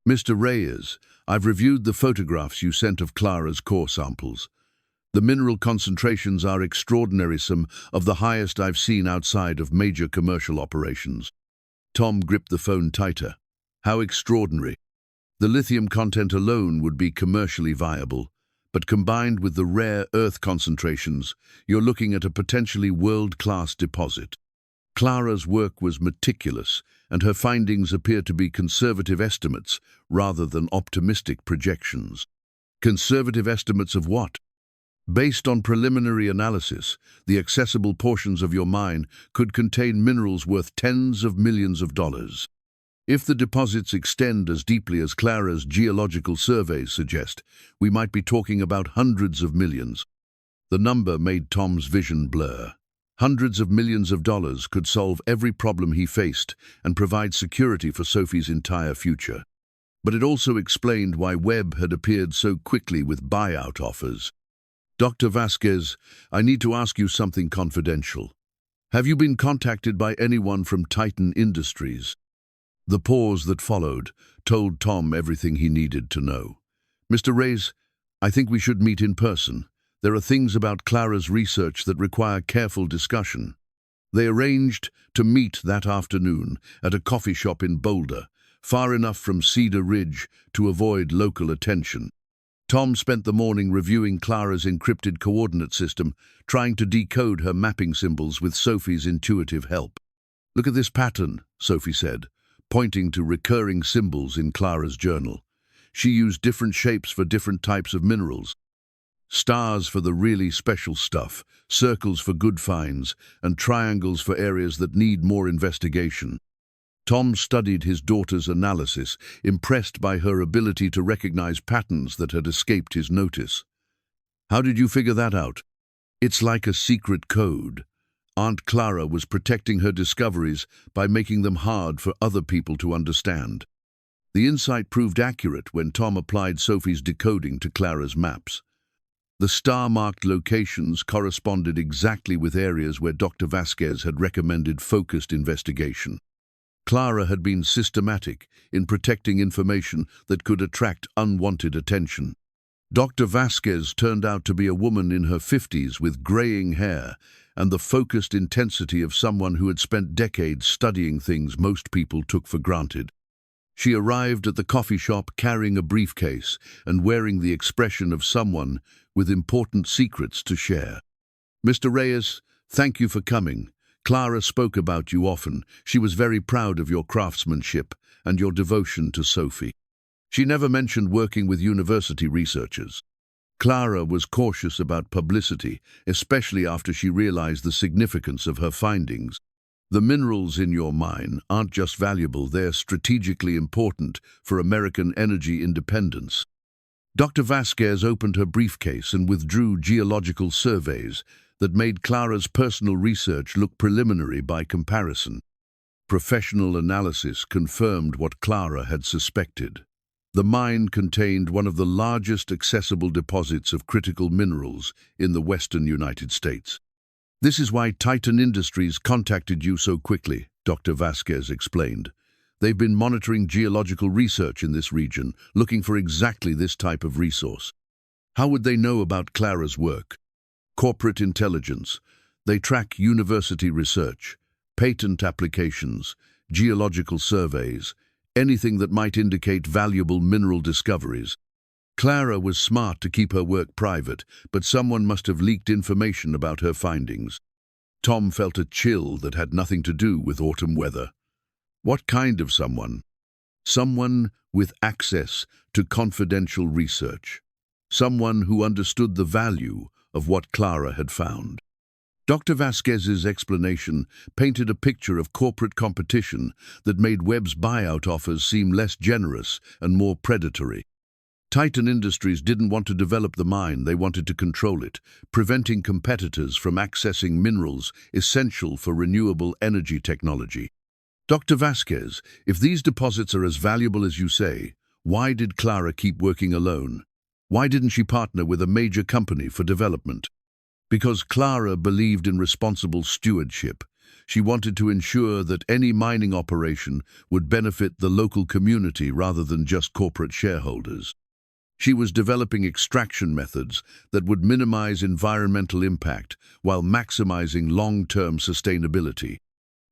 "Mr. Reyes, I've reviewed the photographs you sent of Clara's core samples. The mineral concentrations are extraordinary, some of the highest I've seen outside of major commercial operations." Tom gripped the phone tighter. "How extraordinary? The lithium content alone would be commercially viable, but combined with the rare earth concentrations, you're looking at a potentially world-class deposit." Clara's work was meticulous, and her findings appear to be conservative estimates rather than optimistic projections. Conservative estimates of what? Based on preliminary analysis, the accessible portions of your mine could contain minerals worth tens of millions of dollars. If the deposits extend as deeply as Clara's geological surveys suggest, we might be talking about hundreds of millions. The number made Tom's vision blur. Hundreds of millions of dollars could solve every problem he faced and provide security for Sophie's entire future. But it also explained why Webb had appeared so quickly with buyout offers. "Dr. Vasquez, I need to ask you something confidential. Have you been contacted by anyone from Titan Industries?" The pause that followed told Tom everything he needed to know. "Mr. Reyes, I think we should meet in person. There are things about Clara's research that require careful discussion." They arranged to meet that afternoon at a coffee shop in Boulder, far enough from Cedar Ridge to avoid local attention. Tom spent the morning reviewing Clara's encrypted coordinate system, trying to decode her mapping symbols with Sophie's intuitive help. "Look at this pattern," Sophie said, pointing to recurring symbols in Clara's journal. She used different shapes for different types of minerals. Stars for the really special stuff, circles for good finds, and triangles for areas that need more investigation. Tom studied his daughter's analysis, impressed by her ability to recognize patterns that had escaped his notice. "How did you figure that out?" "It's like a secret code. Aunt Clara was protecting her discoveries by making them hard for other people to understand." The insight proved accurate when Tom applied Sophie's decoding to Clara's maps. The star-marked locations corresponded exactly with areas where Dr. Vasquez had recommended focused investigation. Clara had been systematic in protecting information that could attract unwanted attention. Dr. Vasquez turned out to be a woman in her 50s with graying hair and the focused intensity of someone who had spent decades studying things most people took for granted. She arrived at the coffee shop carrying a briefcase and wearing the expression of someone with important secrets to share. "Mr. Reyes, thank you for coming. Clara spoke about you often. She was very proud of your craftsmanship and your devotion to Sophie. She never mentioned working with university researchers." Clara was cautious about publicity, especially after she realized the significance of her findings. "The minerals in your mine aren't just valuable, they're strategically important for American energy independence." Dr. Vasquez opened her briefcase and withdrew geological surveys that made Clara's personal research look preliminary by comparison. Professional analysis confirmed what Clara had suspected. The mine contained one of the largest accessible deposits of critical minerals in the western United States. "This is why Titan Industries contacted you so quickly," Dr. Vasquez explained. "They've been monitoring geological research in this region, looking for exactly this type of resource." "How would they know about Clara's work?" "Corporate intelligence. They track university research, patent applications, geological surveys, anything that might indicate valuable mineral discoveries." Clara was smart to keep her work private, but someone must have leaked information about her findings. Tom felt a chill that had nothing to do with autumn weather. What kind of someone? Someone with access to confidential research. Someone who understood the value of what Clara had found. Dr. Vasquez's explanation painted a picture of corporate competition that made Webb's buyout offers seem less generous and more predatory. Titan Industries didn't want to develop the mine, they wanted to control it, preventing competitors from accessing minerals essential for renewable energy technology. Dr. Vasquez, if these deposits are as valuable as you say, why did Clara keep working alone? Why didn't she partner with a major company for development? Because Clara believed in responsible stewardship. She wanted to ensure that any mining operation would benefit the local community rather than just corporate shareholders. She was developing extraction methods that would minimize environmental impact while maximizing long-term sustainability.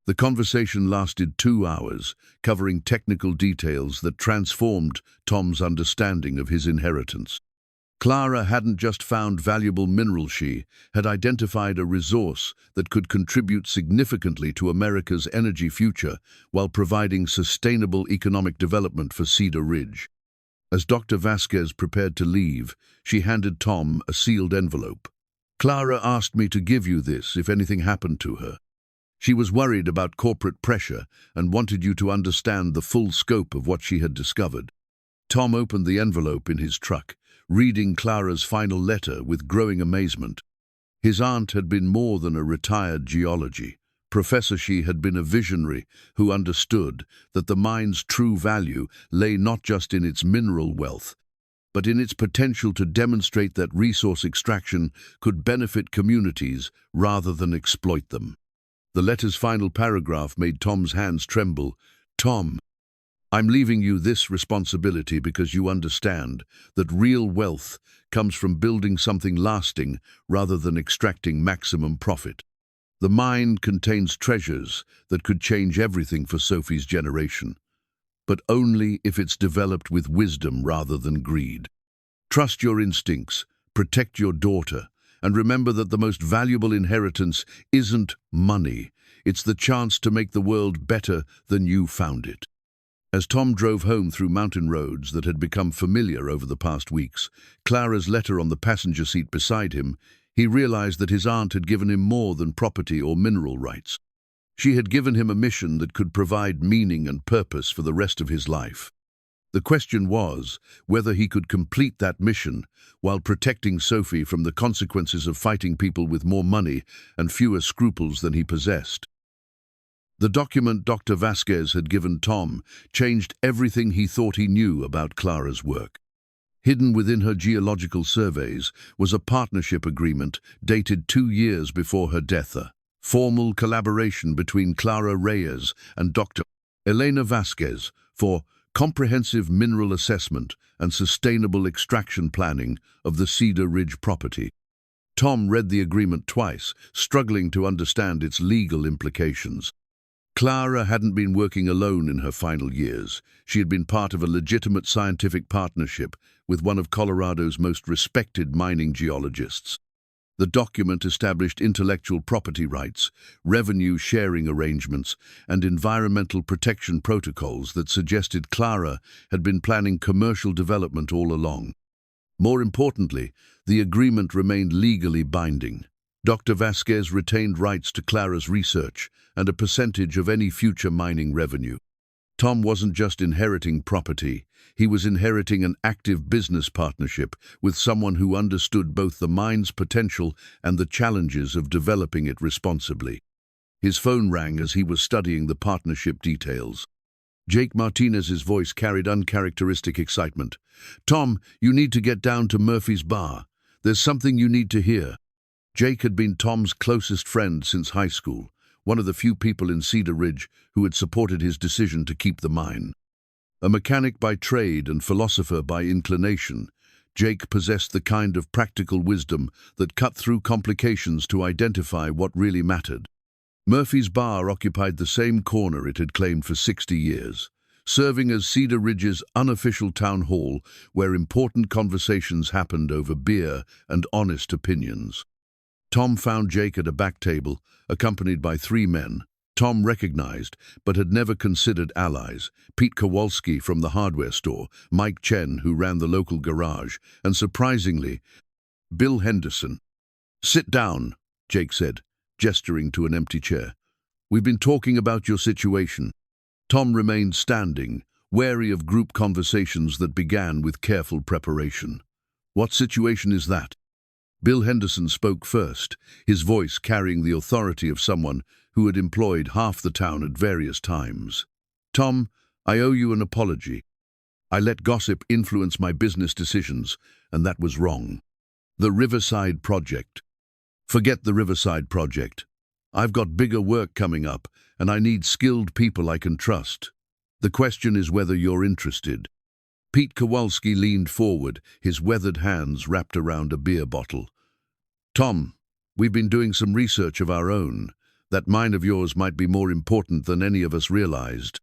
The conversation lasted 2 hours, covering technical details that transformed Tom's understanding of his inheritance. Clara hadn't just found valuable minerals, she had identified a resource that could contribute significantly to America's energy future while providing sustainable economic development for Cedar Ridge. As Dr. Vasquez prepared to leave, she handed Tom a sealed envelope. Clara asked me to give you this if anything happened to her. She was worried about corporate pressure and wanted you to understand the full scope of what she had discovered. Tom opened the envelope in his truck, reading Clara's final letter with growing amazement. His aunt had been more than a retired geology professor. She had been a visionary who understood that the mine's true value lay not just in its mineral wealth, but in its potential to demonstrate that resource extraction could benefit communities rather than exploit them. The letter's final paragraph made Tom's hands tremble. Tom, I'm leaving you this responsibility because you understand that real wealth comes from building something lasting rather than extracting maximum profit. The mine contains treasures that could change everything for Sophie's generation, but only if it's developed with wisdom rather than greed. Trust your instincts, protect your daughter, and remember that the most valuable inheritance isn't money, it's the chance to make the world better than you found it. As Tom drove home through mountain roads that had become familiar over the past weeks, Clara's letter on the passenger seat beside him, he realized that his aunt had given him more than property or mineral rights. She had given him a mission that could provide meaning and purpose for the rest of his life. The question was whether he could complete that mission while protecting Sophie from the consequences of fighting people with more money and fewer scruples than he possessed. The document Dr. Vasquez had given Tom changed everything he thought he knew about Clara's work. Hidden within her geological surveys was a partnership agreement dated 2 years before her death, a formal collaboration between Clara Reyes and Dr. Elena Vasquez for comprehensive mineral assessment and sustainable extraction planning of the Cedar Ridge property. Tom read the agreement twice, struggling to understand its legal implications. Clara hadn't been working alone in her final years. She had been part of a legitimate scientific partnership with one of Colorado's most respected mining geologists. The document established intellectual property rights, revenue sharing arrangements, and environmental protection protocols that suggested Clara had been planning commercial development all along. More importantly, the agreement remained legally binding. Dr. Vasquez retained rights to Clara's research and a percentage of any future mining revenue. Tom wasn't just inheriting property, he was inheriting an active business partnership with someone who understood both the mine's potential and the challenges of developing it responsibly. His phone rang as he was studying the partnership details. Jake Martinez's voice carried uncharacteristic excitement. "Tom, you need to get down to Murphy's Bar. There's something you need to hear." Jake had been Tom's closest friend since high school, one of the few people in Cedar Ridge who had supported his decision to keep the mine. A mechanic by trade and philosopher by inclination, Jake possessed the kind of practical wisdom that cut through complications to identify what really mattered. Murphy's Bar occupied the same corner it had claimed for 60 years, serving as Cedar Ridge's unofficial town hall where important conversations happened over beer and honest opinions. Tom found Jake at a back table, accompanied by 3 men Tom recognized, but had never considered allies: Pete Kowalski from the hardware store, Mike Chen, who ran the local garage, and surprisingly, Bill Henderson. "Sit down," Jake said, gesturing to an empty chair. "We've been talking about your situation." Tom remained standing, wary of group conversations that began with careful preparation. "What situation is that?" Bill Henderson spoke first, his voice carrying the authority of someone who had employed half the town at various times. "Tom, I owe you an apology. I let gossip influence my business decisions, and that was wrong." The Riverside Project. Forget the Riverside Project. I've got bigger work coming up, and I need skilled people I can trust. The question is whether you're interested. Pete Kowalski leaned forward, his weathered hands wrapped around a beer bottle. "Tom, we've been doing some research of our own. That mine of yours might be more important than any of us realized."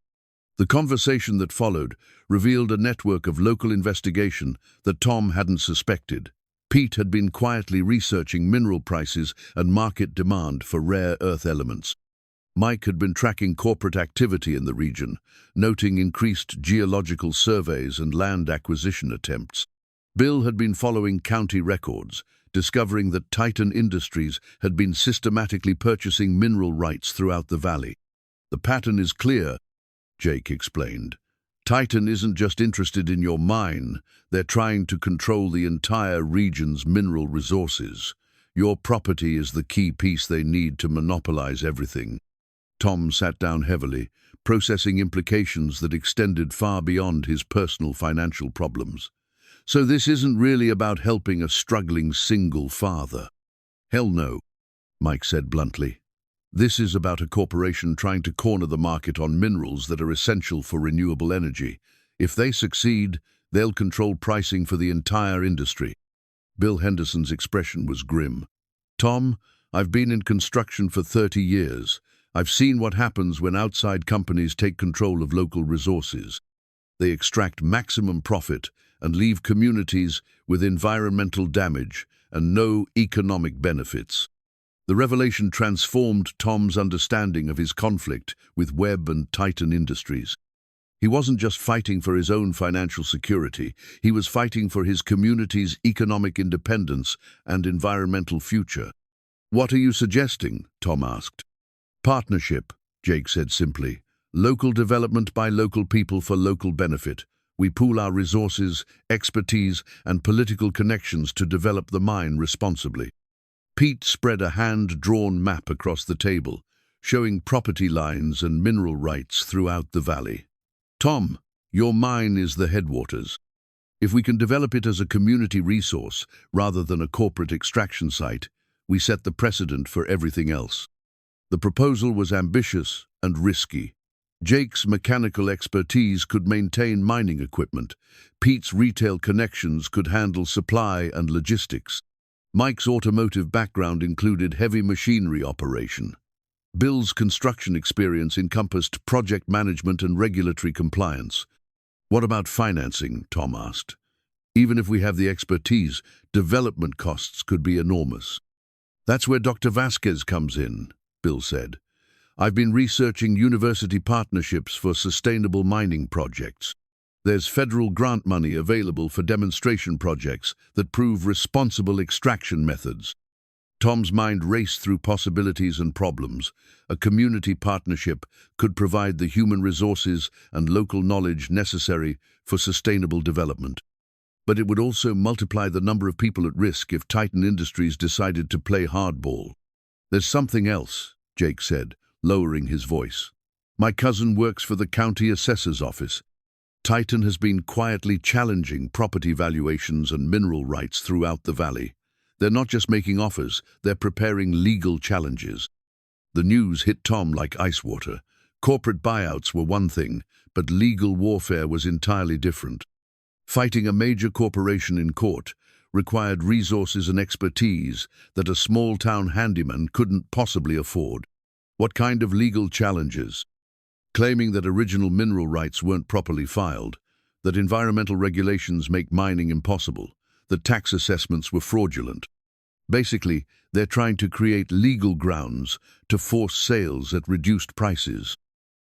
The conversation that followed revealed a network of local investigation that Tom hadn't suspected. Pete had been quietly researching mineral prices and market demand for rare earth elements. Mike had been tracking corporate activity in the region, noting increased geological surveys and land acquisition attempts. Bill had been following county records, discovering that Titan Industries had been systematically purchasing mineral rights throughout the valley. "The pattern is clear," Jake explained. "Titan isn't just interested in your mine, they're trying to control the entire region's mineral resources. Your property is the key piece they need to monopolize everything." Tom sat down heavily, processing implications that extended far beyond his personal financial problems. "So this isn't really about helping a struggling single father?" "Hell no," Mike said bluntly. "This is about a corporation trying to corner the market on minerals that are essential for renewable energy. If they succeed, they'll control pricing for the entire industry." Bill Henderson's expression was grim. "Tom, I've been in construction for 30 years. I've seen what happens when outside companies take control of local resources. They extract maximum profit and leave communities with environmental damage and no economic benefits." The revelation transformed Tom's understanding of his conflict with Webb and Titan Industries. He wasn't just fighting for his own financial security, he was fighting for his community's economic independence and environmental future. "What are you suggesting?" Tom asked. "Partnership," Jake said simply. "Local development by local people for local benefit. We pool our resources, expertise, and political connections to develop the mine responsibly." Pete spread a hand-drawn map across the table, showing property lines and mineral rights throughout the valley. "Tom, your mine is the headwaters. If we can develop it as a community resource rather than a corporate extraction site, we set the precedent for everything else." The proposal was ambitious and risky. Jake's mechanical expertise could maintain mining equipment. Pete's retail connections could handle supply and logistics. Mike's automotive background included heavy machinery operation. Bill's construction experience encompassed project management and regulatory compliance. "What about financing?" Tom asked. "Even if we have the expertise, development costs could be enormous." "That's where Dr. Vasquez comes in," Bill said. "I've been researching university partnerships for sustainable mining projects. There's federal grant money available for demonstration projects that prove responsible extraction methods." Tom's mind raced through possibilities and problems. A community partnership could provide the human resources and local knowledge necessary for sustainable development. But it would also multiply the number of people at risk if Titan Industries decided to play hardball. "There's something else," Jake said, lowering his voice. "My cousin works for the county assessor's office. Titan has been quietly challenging property valuations and mineral rights throughout the valley. They're not just making offers, they're preparing legal challenges." The news hit Tom like ice water. Corporate buyouts were one thing, but legal warfare was entirely different. Fighting a major corporation in court required resources and expertise that a small-town handyman couldn't possibly afford. What kind of legal challenges? Claiming that original mineral rights weren't properly filed, that environmental regulations make mining impossible, that tax assessments were fraudulent. Basically, they're trying to create legal grounds to force sales at reduced prices.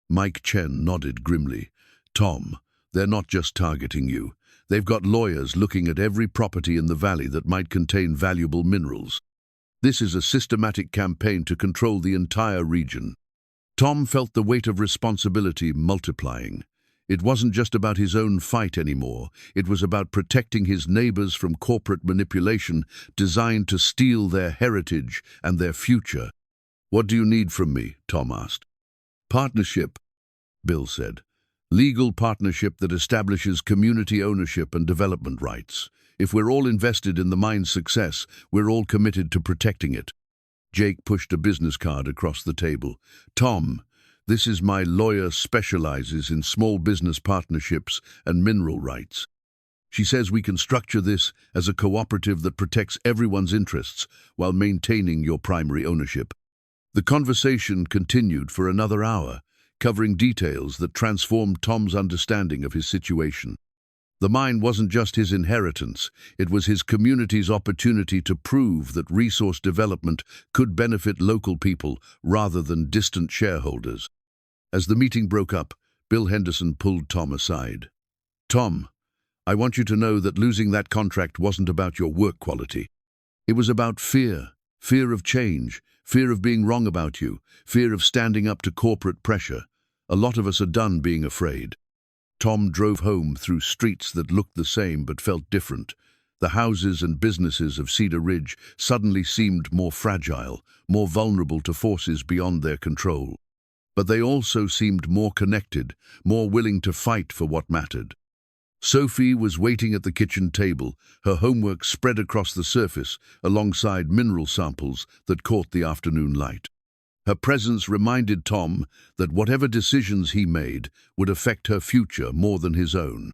Mike Chen nodded grimly. "Tom, they're not just targeting you. They've got lawyers looking at every property in the valley that might contain valuable minerals. This is a systematic campaign to control the entire region." Tom felt the weight of responsibility multiplying. It wasn't just about his own fight anymore. It was about protecting his neighbors from corporate manipulation designed to steal their heritage and their future. "What do you need from me?" Tom asked. "Partnership," Bill said. "Legal partnership that establishes community ownership and development rights. If we're all invested in the mine's success, we're all committed to protecting it." Jake pushed a business card across the table. "Tom, this is my lawyer, specializes in small business partnerships and mineral rights. She says we can structure this as a cooperative that protects everyone's interests while maintaining your primary ownership." The conversation continued for another hour, covering details that transformed Tom's understanding of his situation. The mine wasn't just his inheritance, it was his community's opportunity to prove that resource development could benefit local people rather than distant shareholders. As the meeting broke up, Bill Henderson pulled Tom aside. "Tom, I want you to know that losing that contract wasn't about your work quality. It was about fear, fear of change, fear of being wrong about you, fear of standing up to corporate pressure. A lot of us are done being afraid." Tom drove home through streets that looked the same but felt different. The houses and businesses of Cedar Ridge suddenly seemed more fragile, more vulnerable to forces beyond their control. But they also seemed more connected, more willing to fight for what mattered. Sophie was waiting at the kitchen table, her homework spread across the surface alongside mineral samples that caught the afternoon light. Her presence reminded Tom that whatever decisions he made would affect her future more than his own.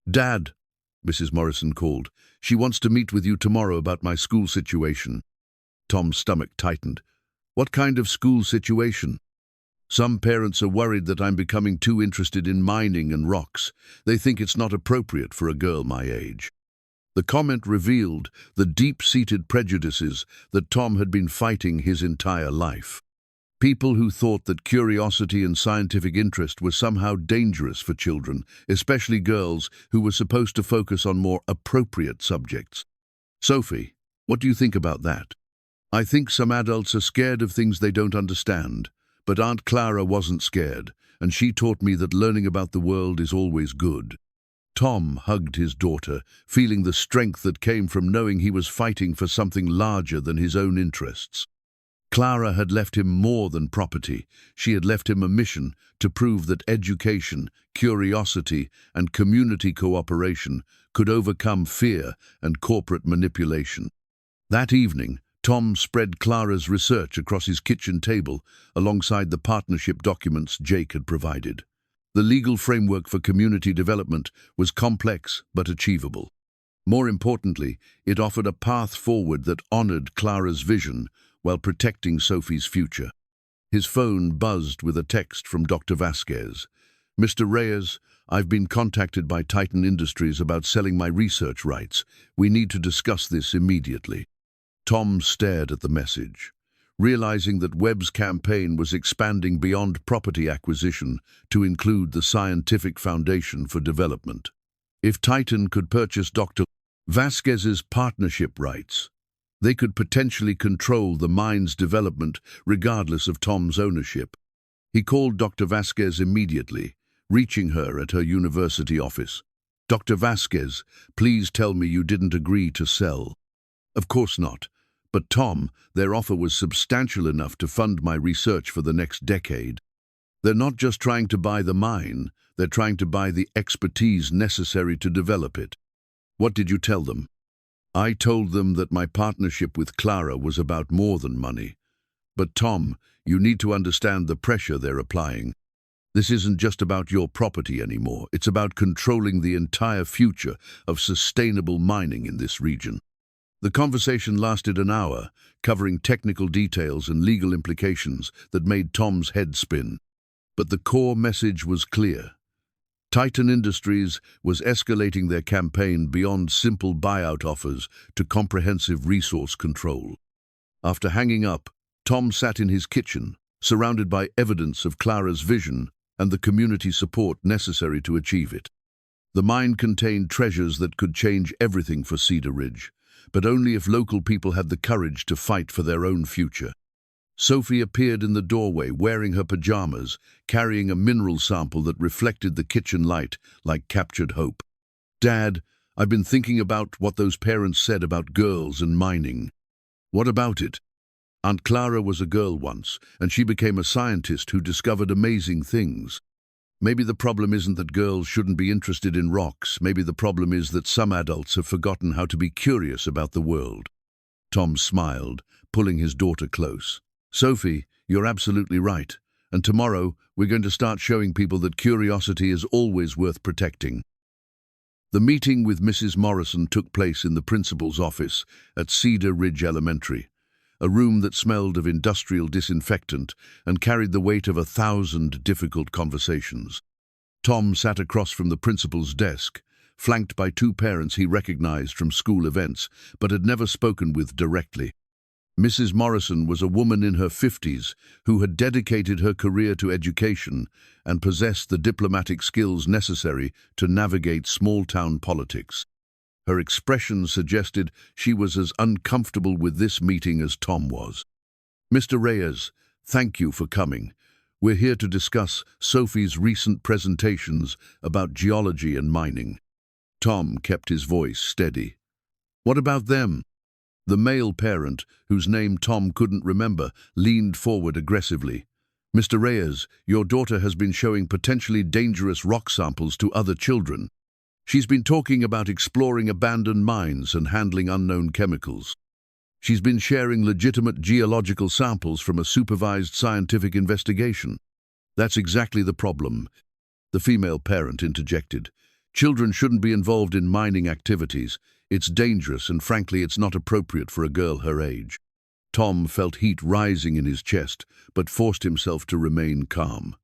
"Dad," Mrs. Morrison called, "she wants to meet with you tomorrow about my school situation." Tom's stomach tightened. "What kind of school situation?" "Some parents are worried that I'm becoming too interested in mining and rocks. They think it's not appropriate for a girl my age." The comment revealed the deep-seated prejudices that Tom had been fighting his entire life. People who thought that curiosity and scientific interest were somehow dangerous for children, especially girls who were supposed to focus on more appropriate subjects. "Sophie, what do you think about that?" "I think some adults are scared of things they don't understand. But Aunt Clara wasn't scared, and she taught me that learning about the world is always good." Tom hugged his daughter, feeling the strength that came from knowing he was fighting for something larger than his own interests. Clara had left him more than property. She had left him a mission to prove that education, curiosity, and community cooperation could overcome fear and corporate manipulation. That evening, Tom spread Clara's research across his kitchen table alongside the partnership documents Jake had provided. The legal framework for community development was complex but achievable. More importantly, it offered a path forward that honored Clara's vision while protecting Sophie's future. His phone buzzed with a text from Dr. Vasquez. "Mr. Reyes, I've been contacted by Titan Industries about selling my research rights. We need to discuss this immediately." Tom stared at the message, realizing that Webb's campaign was expanding beyond property acquisition to include the scientific foundation for development. If Titan could purchase Dr. Vasquez's partnership rights, they could potentially control the mine's development regardless of Tom's ownership. He called Dr. Vasquez immediately, reaching her at her university office. "Dr. Vasquez, please tell me you didn't agree to sell." "Of course not. But Tom, their offer was substantial enough to fund my research for the next decade. They're not just trying to buy the mine, they're trying to buy the expertise necessary to develop it." "What did you tell them?" "I told them that my partnership with Clara was about more than money. But Tom, you need to understand the pressure they're applying. This isn't just about your property anymore, it's about controlling the entire future of sustainable mining in this region." The conversation lasted an hour, covering technical details and legal implications that made Tom's head spin. But the core message was clear. Titan Industries was escalating their campaign beyond simple buyout offers to comprehensive resource control. After hanging up, Tom sat in his kitchen, surrounded by evidence of Clara's vision and the community support necessary to achieve it. The mine contained treasures that could change everything for Cedar Ridge, but only if local people had the courage to fight for their own future. Sophie appeared in the doorway wearing her pajamas, carrying a mineral sample that reflected the kitchen light like captured hope. "Dad, I've been thinking about what those parents said about girls and mining." "What about it?" Aunt Clara was a girl once, and she became a scientist who discovered amazing things. Maybe the problem isn't that girls shouldn't be interested in rocks. Maybe the problem is that some adults have forgotten how to be curious about the world. Tom smiled, pulling his daughter close. Sophie, you're absolutely right. And tomorrow, we're going to start showing people that curiosity is always worth protecting. The meeting with Mrs. Morrison took place in the principal's office at Cedar Ridge Elementary, a room that smelled of industrial disinfectant and carried the weight of 1,000 difficult conversations. Tom sat across from the principal's desk, flanked by two parents he recognized from school events, but had never spoken with directly. Mrs. Morrison was a woman in her 50s who had dedicated her career to education and possessed the diplomatic skills necessary to navigate small-town politics. Her expression suggested she was as uncomfortable with this meeting as Tom was. "Mr. Reyes, thank you for coming. We're here to discuss Sophie's recent presentations about geology and mining." Tom kept his voice steady. "What about them?" The male parent, whose name Tom couldn't remember, leaned forward aggressively. "Mr. Reyes, your daughter has been showing potentially dangerous rock samples to other children. She's been talking about exploring abandoned mines and handling unknown chemicals. She's been sharing legitimate geological samples from a supervised scientific investigation." "That's exactly the problem," the female parent interjected. "Children shouldn't be involved in mining activities. It's dangerous, and frankly, it's not appropriate for a girl her age." Tom felt heat rising in his chest, but forced himself to remain calm.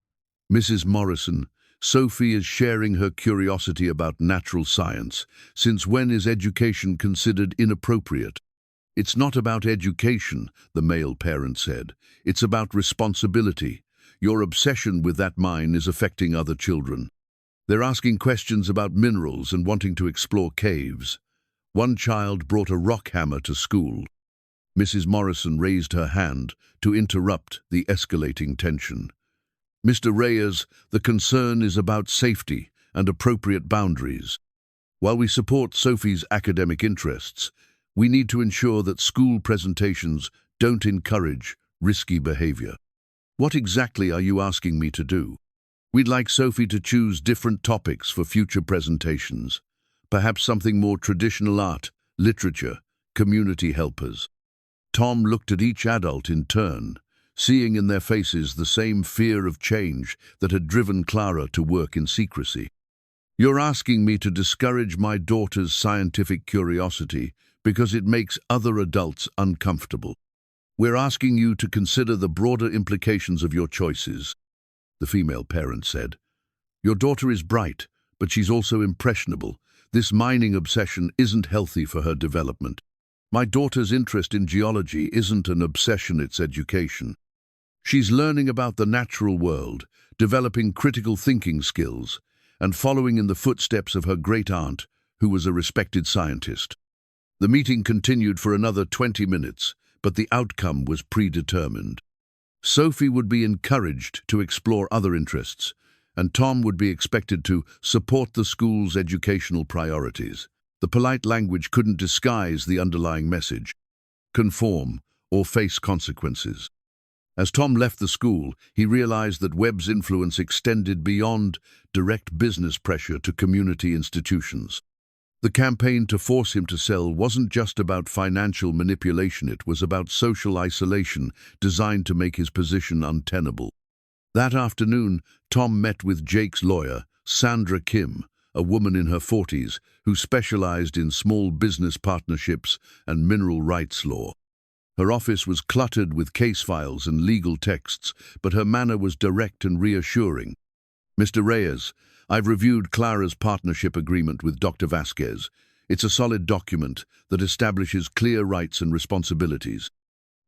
"Mrs. Morrison, Sophie is sharing her curiosity about natural science. Since when is education considered inappropriate?" "It's not about education," the male parent said. "It's about responsibility. Your obsession with that mine is affecting other children. They're asking questions about minerals and wanting to explore caves. One child brought a rock hammer to school." Mrs. Morrison raised her hand to interrupt the escalating tension. "Mr. Reyes, the concern is about safety and appropriate boundaries. While we support Sophie's academic interests, we need to ensure that school presentations don't encourage risky behavior." "What exactly are you asking me to do?" "We'd like Sophie to choose different topics for future presentations. Perhaps something more traditional: art, literature, community helpers." Tom looked at each adult in turn, seeing in their faces the same fear of change that had driven Clara to work in secrecy. "You're asking me to discourage my daughter's scientific curiosity because it makes other adults uncomfortable. We're asking you to consider the broader implications of your choices," the female parent said. "Your daughter is bright, but she's also impressionable. This mining obsession isn't healthy for her development. My daughter's interest in geology isn't an obsession, it's education. She's learning about the natural world, developing critical thinking skills, and following in the footsteps of her great-aunt, who was a respected scientist." The meeting continued for another 20 minutes, but the outcome was predetermined. Sophie would be encouraged to explore other interests, and Tom would be expected to support the school's educational priorities. The polite language couldn't disguise the underlying message: conform or face consequences. As Tom left the school, he realized that Webb's influence extended beyond direct business pressure to community institutions. The campaign to force him to sell wasn't just about financial manipulation, it was about social isolation designed to make his position untenable. That afternoon, Tom met with Jake's lawyer, Sandra Kim, a woman in her 40s who specialized in small business partnerships and mineral rights law. Her office was cluttered with case files and legal texts, but her manner was direct and reassuring. "Mr. Reyes, I've reviewed Clara's partnership agreement with Dr. Vasquez. It's a solid document that establishes clear rights and responsibilities.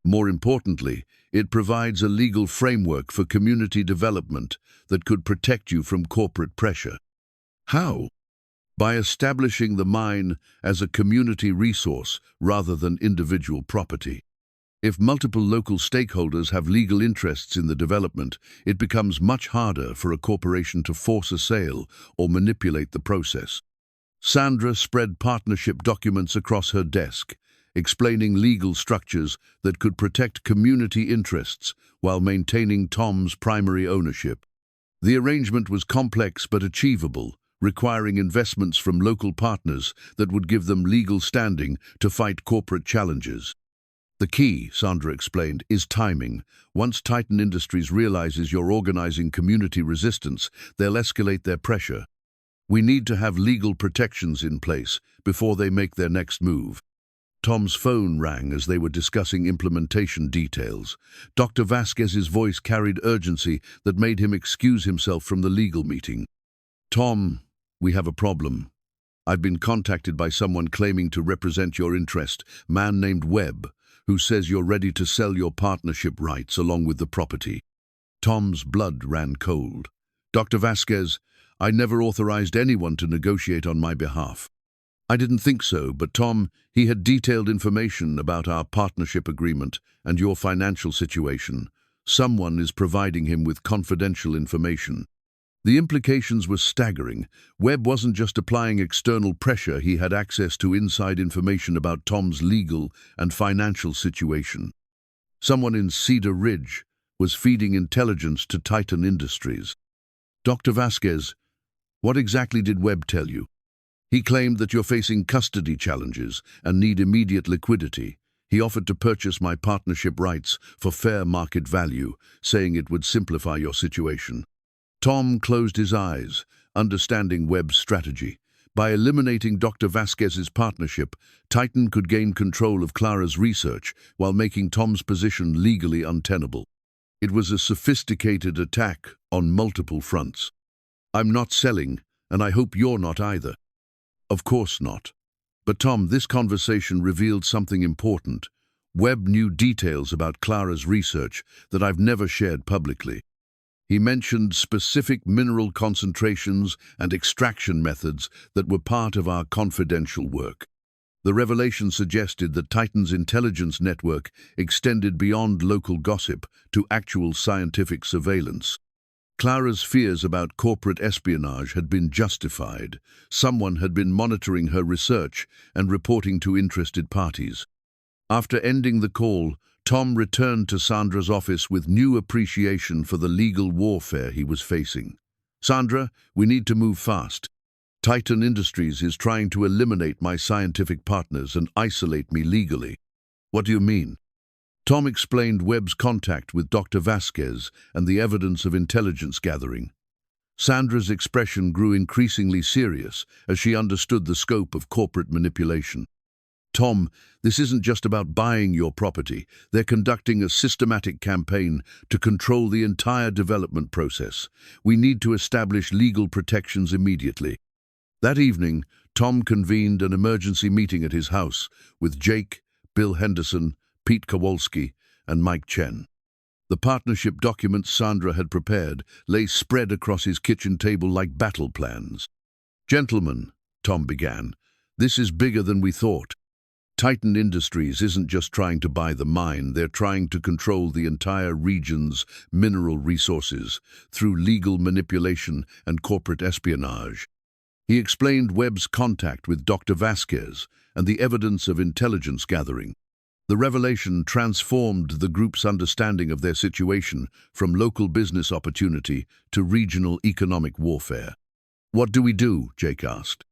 More importantly, it provides a legal framework for community development that could protect you from corporate pressure." "How?" "By establishing the mine as a community resource rather than individual property. If multiple local stakeholders have legal interests in the development, it becomes much harder for a corporation to force a sale or manipulate the process." Sandra spread partnership documents across her desk, explaining legal structures that could protect community interests while maintaining Tom's primary ownership. The arrangement was complex but achievable, requiring investments from local partners that would give them legal standing to fight corporate challenges. The key, Sandra explained, is timing. Once Titan Industries realizes you're organizing community resistance, they'll escalate their pressure. We need to have legal protections in place before they make their next move. Tom's phone rang as they were discussing implementation details. Dr. Vasquez's voice carried urgency that made him excuse himself from the legal meeting. "Tom, we have a problem. I've been contacted by someone claiming to represent your interest, man named Webb, who says you're ready to sell your partnership rights along with the property." Tom's blood ran cold. "Dr. Vasquez, I never authorized anyone to negotiate on my behalf." "I didn't think so, but Tom, he had detailed information about our partnership agreement and your financial situation. Someone is providing him with confidential information." The implications were staggering. Webb wasn't just applying external pressure, he had access to inside information about Tom's legal and financial situation. Someone in Cedar Ridge was feeding intelligence to Titan Industries. "Dr. Vasquez, what exactly did Webb tell you?" "He claimed that you're facing custody challenges and need immediate liquidity. He offered to purchase my partnership rights for fair market value, saying it would simplify your situation." Tom closed his eyes, understanding Webb's strategy. By eliminating Dr. Vasquez's partnership, Titan could gain control of Clara's research while making Tom's position legally untenable. It was a sophisticated attack on multiple fronts. "I'm not selling, and I hope you're not either." "Of course not. But Tom, this conversation revealed something important. Webb knew details about Clara's research that I've never shared publicly. He mentioned specific mineral concentrations and extraction methods that were part of our confidential work. The revelation suggested that Titan's intelligence network extended beyond local gossip to actual scientific surveillance. Clara's fears about corporate espionage had been justified. Someone had been monitoring her research and reporting to interested parties. After ending the call, Tom returned to Sandra's office with new appreciation for the legal warfare he was facing. "Sandra, we need to move fast. Titan Industries is trying to eliminate my scientific partners and isolate me legally." "What do you mean?" Tom explained Webb's contact with Dr. Vasquez and the evidence of intelligence gathering. Sandra's expression grew increasingly serious as she understood the scope of corporate manipulation. "Tom, this isn't just about buying your property. They're conducting a systematic campaign to control the entire development process. We need to establish legal protections immediately." That evening, Tom convened an emergency meeting at his house with Jake, Bill Henderson, Pete Kowalski, and Mike Chen. The partnership documents Sandra had prepared lay spread across his kitchen table like battle plans. "Gentlemen," Tom began, "this is bigger than we thought. Titan Industries isn't just trying to buy the mine, they're trying to control the entire region's mineral resources through legal manipulation and corporate espionage." He explained Webb's contact with Dr. Vasquez and the evidence of intelligence gathering. The revelation transformed the group's understanding of their situation from local business opportunity to regional economic warfare. "What do we do?" Jake asked.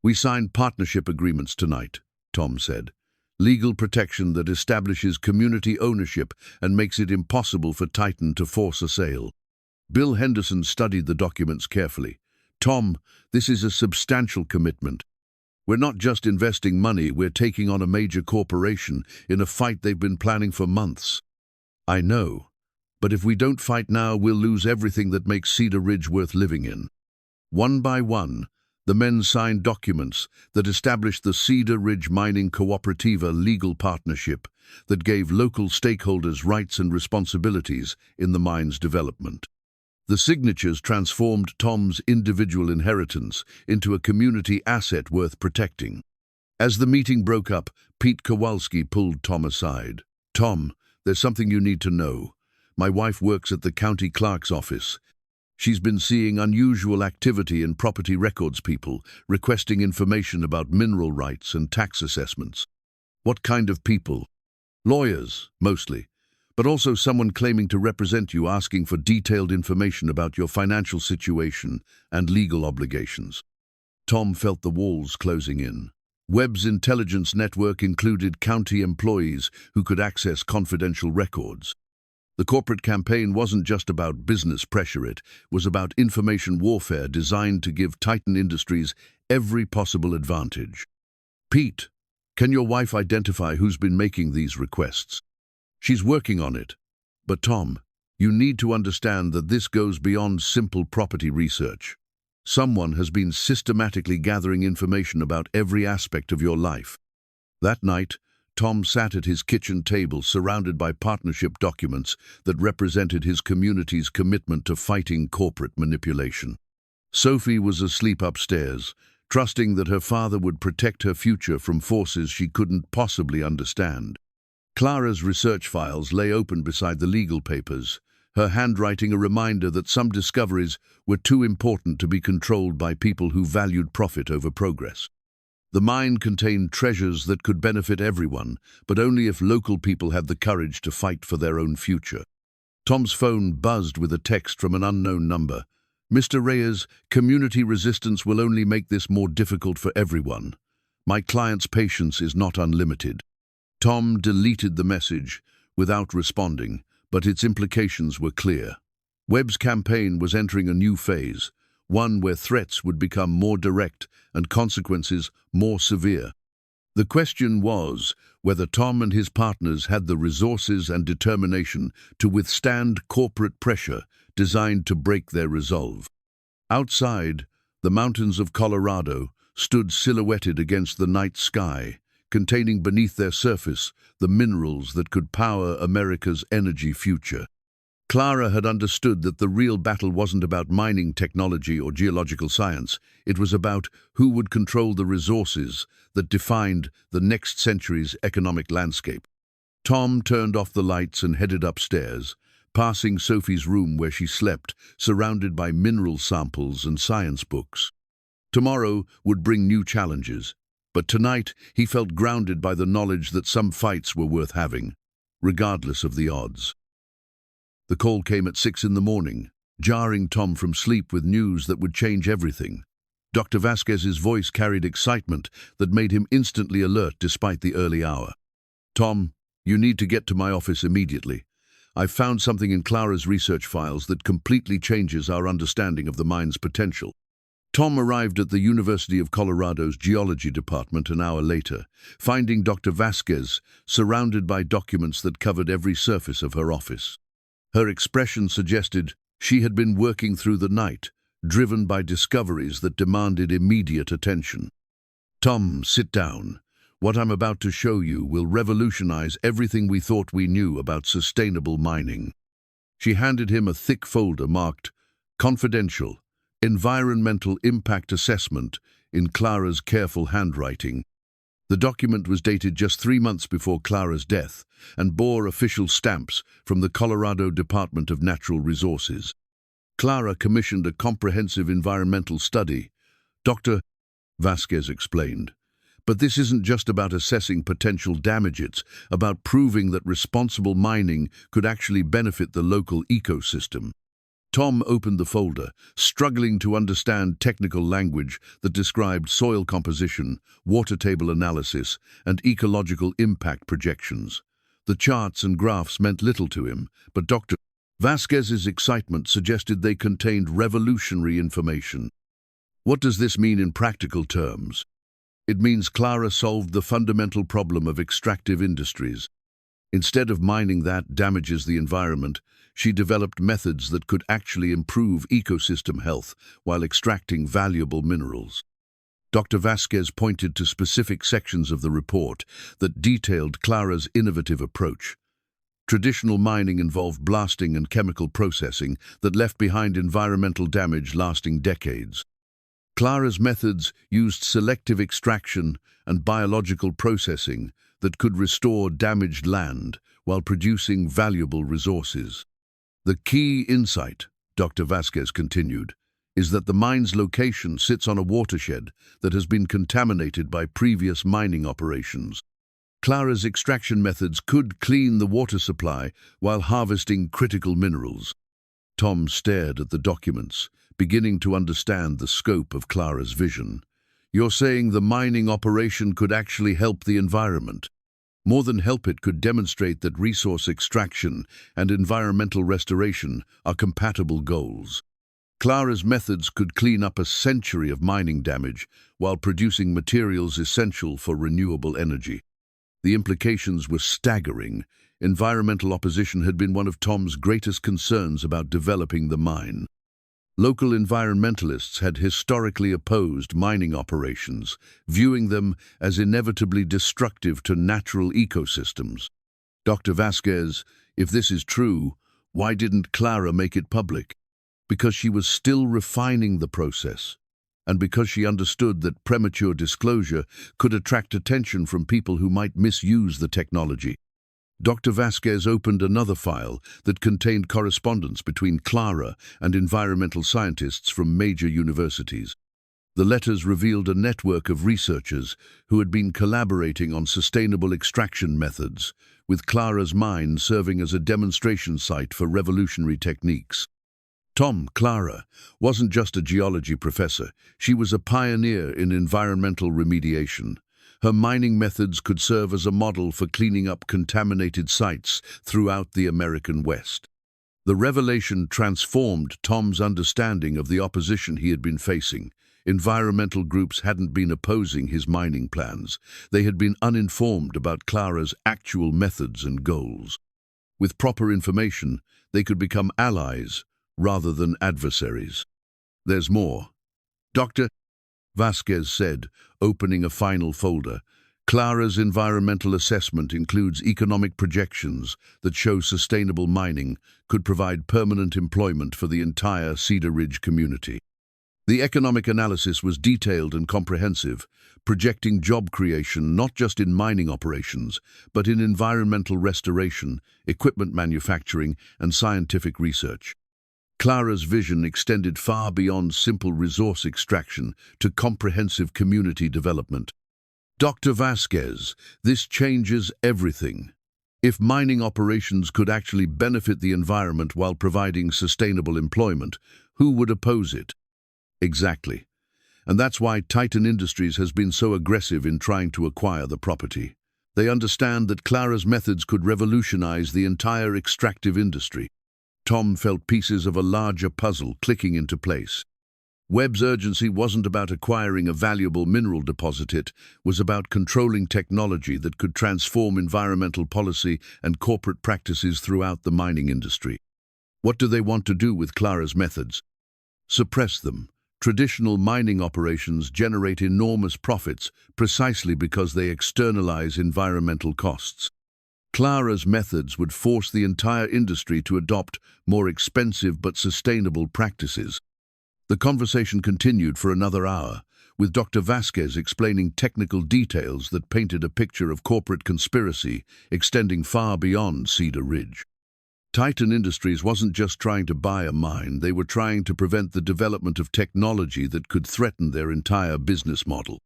"We signed partnership agreements tonight," Tom said. "Legal protection that establishes community ownership and makes it impossible for Titan to force a sale." Bill Henderson studied the documents carefully. "Tom, this is a substantial commitment. We're not just investing money, we're taking on a major corporation in a fight they've been planning for months." "I know, but if we don't fight now, we'll lose everything that makes Cedar Ridge worth living in." One by one, the men signed documents that established the Cedar Ridge Mining Cooperativa legal partnership that gave local stakeholders rights and responsibilities in the mine's development. The signatures transformed Tom's individual inheritance into a community asset worth protecting. As the meeting broke up, Pete Kowalski pulled Tom aside. "Tom, there's something you need to know. My wife works at the county clerk's office. She's been seeing unusual activity in property records people requesting information about mineral rights and tax assessments." What kind of people? Lawyers, mostly, but also someone claiming to represent you asking for detailed information about your financial situation and legal obligations. Tom felt the walls closing in. Webb's intelligence network included county employees who could access confidential records. The corporate campaign wasn't just about business pressure, it was about information warfare designed to give Titan Industries every possible advantage. Pete, can your wife identify who's been making these requests? She's working on it. But Tom, you need to understand that this goes beyond simple property research. Someone has been systematically gathering information about every aspect of your life. That night, Tom sat at his kitchen table surrounded by partnership documents that represented his community's commitment to fighting corporate manipulation. Sophie was asleep upstairs, trusting that her father would protect her future from forces she couldn't possibly understand. Clara's research files lay open beside the legal papers, her handwriting a reminder that some discoveries were too important to be controlled by people who valued profit over progress. The mine contained treasures that could benefit everyone, but only if local people had the courage to fight for their own future. Tom's phone buzzed with a text from an unknown number. "Mr. Reyes, community resistance will only make this more difficult for everyone. My client's patience is not unlimited." Tom deleted the message without responding, but its implications were clear. Webb's campaign was entering a new phase, one where threats would become more direct and consequences more severe. The question was whether Tom and his partners had the resources and determination to withstand corporate pressure designed to break their resolve. Outside, the mountains of Colorado stood silhouetted against the night sky, containing beneath their surface the minerals that could power America's energy future. Clara had understood that the real battle wasn't about mining technology or geological science. It was about who would control the resources that defined the next century's economic landscape. Tom turned off the lights and headed upstairs, passing Sophie's room where she slept, surrounded by mineral samples and science books. Tomorrow would bring new challenges, but tonight he felt grounded by the knowledge that some fights were worth having, regardless of the odds. The call came at 6 in the morning, jarring Tom from sleep with news that would change everything. Dr. Vasquez's voice carried excitement that made him instantly alert despite the early hour. "Tom, you need to get to my office immediately. I've found something in Clara's research files that completely changes our understanding of the mine's potential." Tom arrived at the University of Colorado's geology department an hour later, finding Dr. Vasquez surrounded by documents that covered every surface of her office. Her expression suggested she had been working through the night, driven by discoveries that demanded immediate attention. "Tom, sit down. What I'm about to show you will revolutionize everything we thought we knew about sustainable mining." She handed him a thick folder marked "Confidential, Environmental Impact Assessment" in Clara's careful handwriting. The document was dated just 3 months before Clara's death and bore official stamps from the Colorado Department of Natural Resources. Clara commissioned a comprehensive environmental study, Dr. Vasquez explained. But this isn't just about assessing potential damage, it's about proving that responsible mining could actually benefit the local ecosystem. Tom opened the folder, struggling to understand technical language that described soil composition, water table analysis, and ecological impact projections. The charts and graphs meant little to him, but Dr. Vasquez's excitement suggested they contained revolutionary information. What does this mean in practical terms? It means Clara solved the fundamental problem of extractive industries. Instead of mining that damages the environment, she developed methods that could actually improve ecosystem health while extracting valuable minerals. Dr. Vasquez pointed to specific sections of the report that detailed Clara's innovative approach. Traditional mining involved blasting and chemical processing that left behind environmental damage lasting decades. Clara's methods used selective extraction and biological processing that could restore damaged land while producing valuable resources. The key insight, Dr. Vasquez continued, is that the mine's location sits on a watershed that has been contaminated by previous mining operations. Clara's extraction methods could clean the water supply while harvesting critical minerals. Tom stared at the documents, beginning to understand the scope of Clara's vision. You're saying the mining operation could actually help the environment? More than help, it could demonstrate that resource extraction and environmental restoration are compatible goals. Clara's methods could clean up a century of mining damage while producing materials essential for renewable energy. The implications were staggering. Environmental opposition had been one of Tom's greatest concerns about developing the mine. Local environmentalists had historically opposed mining operations, viewing them as inevitably destructive to natural ecosystems. Dr. Vasquez, if this is true, why didn't Clara make it public? Because she was still refining the process, and because she understood that premature disclosure could attract attention from people who might misuse the technology. Dr. Vasquez opened another file that contained correspondence between Clara and environmental scientists from major universities. The letters revealed a network of researchers who had been collaborating on sustainable extraction methods, with Clara's mine serving as a demonstration site for revolutionary techniques. Clara wasn't just a geology professor, she was a pioneer in environmental remediation. Her mining methods could serve as a model for cleaning up contaminated sites throughout the American West. The revelation transformed Tom's understanding of the opposition he had been facing. Environmental groups hadn't been opposing his mining plans. They had been uninformed about Clara's actual methods and goals. With proper information, they could become allies rather than adversaries. There's more. Dr. Vasquez said, opening a final folder. Clara's environmental assessment includes economic projections that show sustainable mining could provide permanent employment for the entire Cedar Ridge community. The economic analysis was detailed and comprehensive, projecting job creation not just in mining operations, but in environmental restoration, equipment manufacturing, and scientific research. Clara's vision extended far beyond simple resource extraction to comprehensive community development. Dr. Vasquez, this changes everything. If mining operations could actually benefit the environment while providing sustainable employment, who would oppose it? Exactly. And that's why Titan Industries has been so aggressive in trying to acquire the property. They understand that Clara's methods could revolutionize the entire extractive industry. Tom felt pieces of a larger puzzle clicking into place. Webb's urgency wasn't about acquiring a valuable mineral deposit, it was about controlling technology that could transform environmental policy and corporate practices throughout the mining industry. What do they want to do with Clara's methods? Suppress them. Traditional mining operations generate enormous profits precisely because they externalize environmental costs. Clara's methods would force the entire industry to adopt more expensive but sustainable practices. The conversation continued for another hour, with Dr. Vasquez explaining technical details that painted a picture of corporate conspiracy extending far beyond Cedar Ridge. Titan Industries wasn't just trying to buy a mine, they were trying to prevent the development of technology that could threaten their entire business model.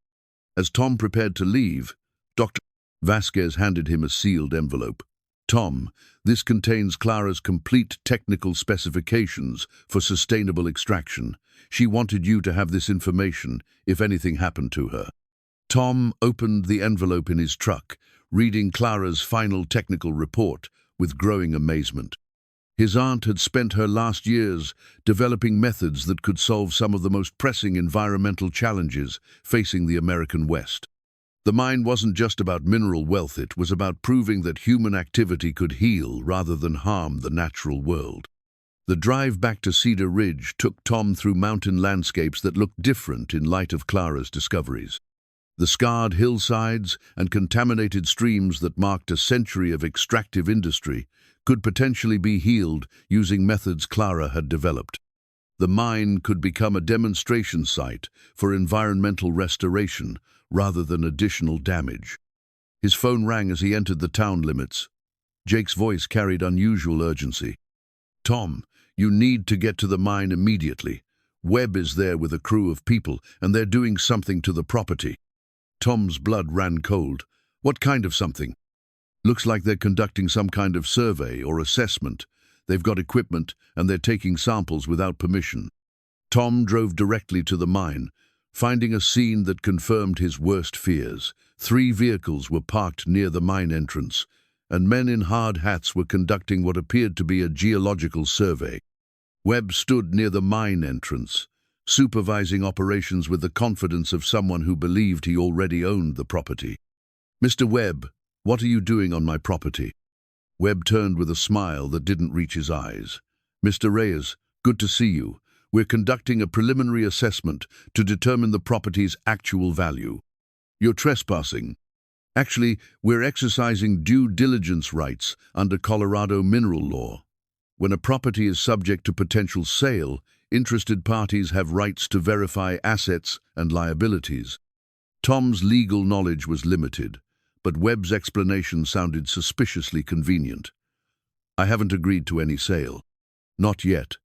As Tom prepared to leave, Dr. Vasquez handed him a sealed envelope. Tom, this contains Clara's complete technical specifications for sustainable extraction. She wanted you to have this information if anything happened to her. Tom opened the envelope in his truck, reading Clara's final technical report with growing amazement. His aunt had spent her last years developing methods that could solve some of the most pressing environmental challenges facing the American West. The mine wasn't just about mineral wealth, it was about proving that human activity could heal rather than harm the natural world. The drive back to Cedar Ridge took Tom through mountain landscapes that looked different in light of Clara's discoveries. The scarred hillsides and contaminated streams that marked a century of extractive industry could potentially be healed using methods Clara had developed. The mine could become a demonstration site for environmental restoration rather than additional damage. His phone rang as he entered the town limits. Jake's voice carried unusual urgency. Tom, you need to get to the mine immediately. Webb is there with a crew of people, and they're doing something to the property. Tom's blood ran cold. What kind of something? Looks like they're conducting some kind of survey or assessment. They've got equipment and they're taking samples without permission. Tom drove directly to the mine, finding a scene that confirmed his worst fears. 3 vehicles were parked near the mine entrance, and men in hard hats were conducting what appeared to be a geological survey. Webb stood near the mine entrance, supervising operations with the confidence of someone who believed he already owned the property. "Mr. Webb, what are you doing on my property?" Webb turned with a smile that didn't reach his eyes. "Mr. Reyes, good to see you. We're conducting a preliminary assessment to determine the property's actual value." "You're trespassing." "Actually, we're exercising due diligence rights under Colorado mineral law. When a property is subject to potential sale, interested parties have rights to verify assets and liabilities." Tom's legal knowledge was limited, but Webb's explanation sounded suspiciously convenient. "I haven't agreed to any sale." "Not yet.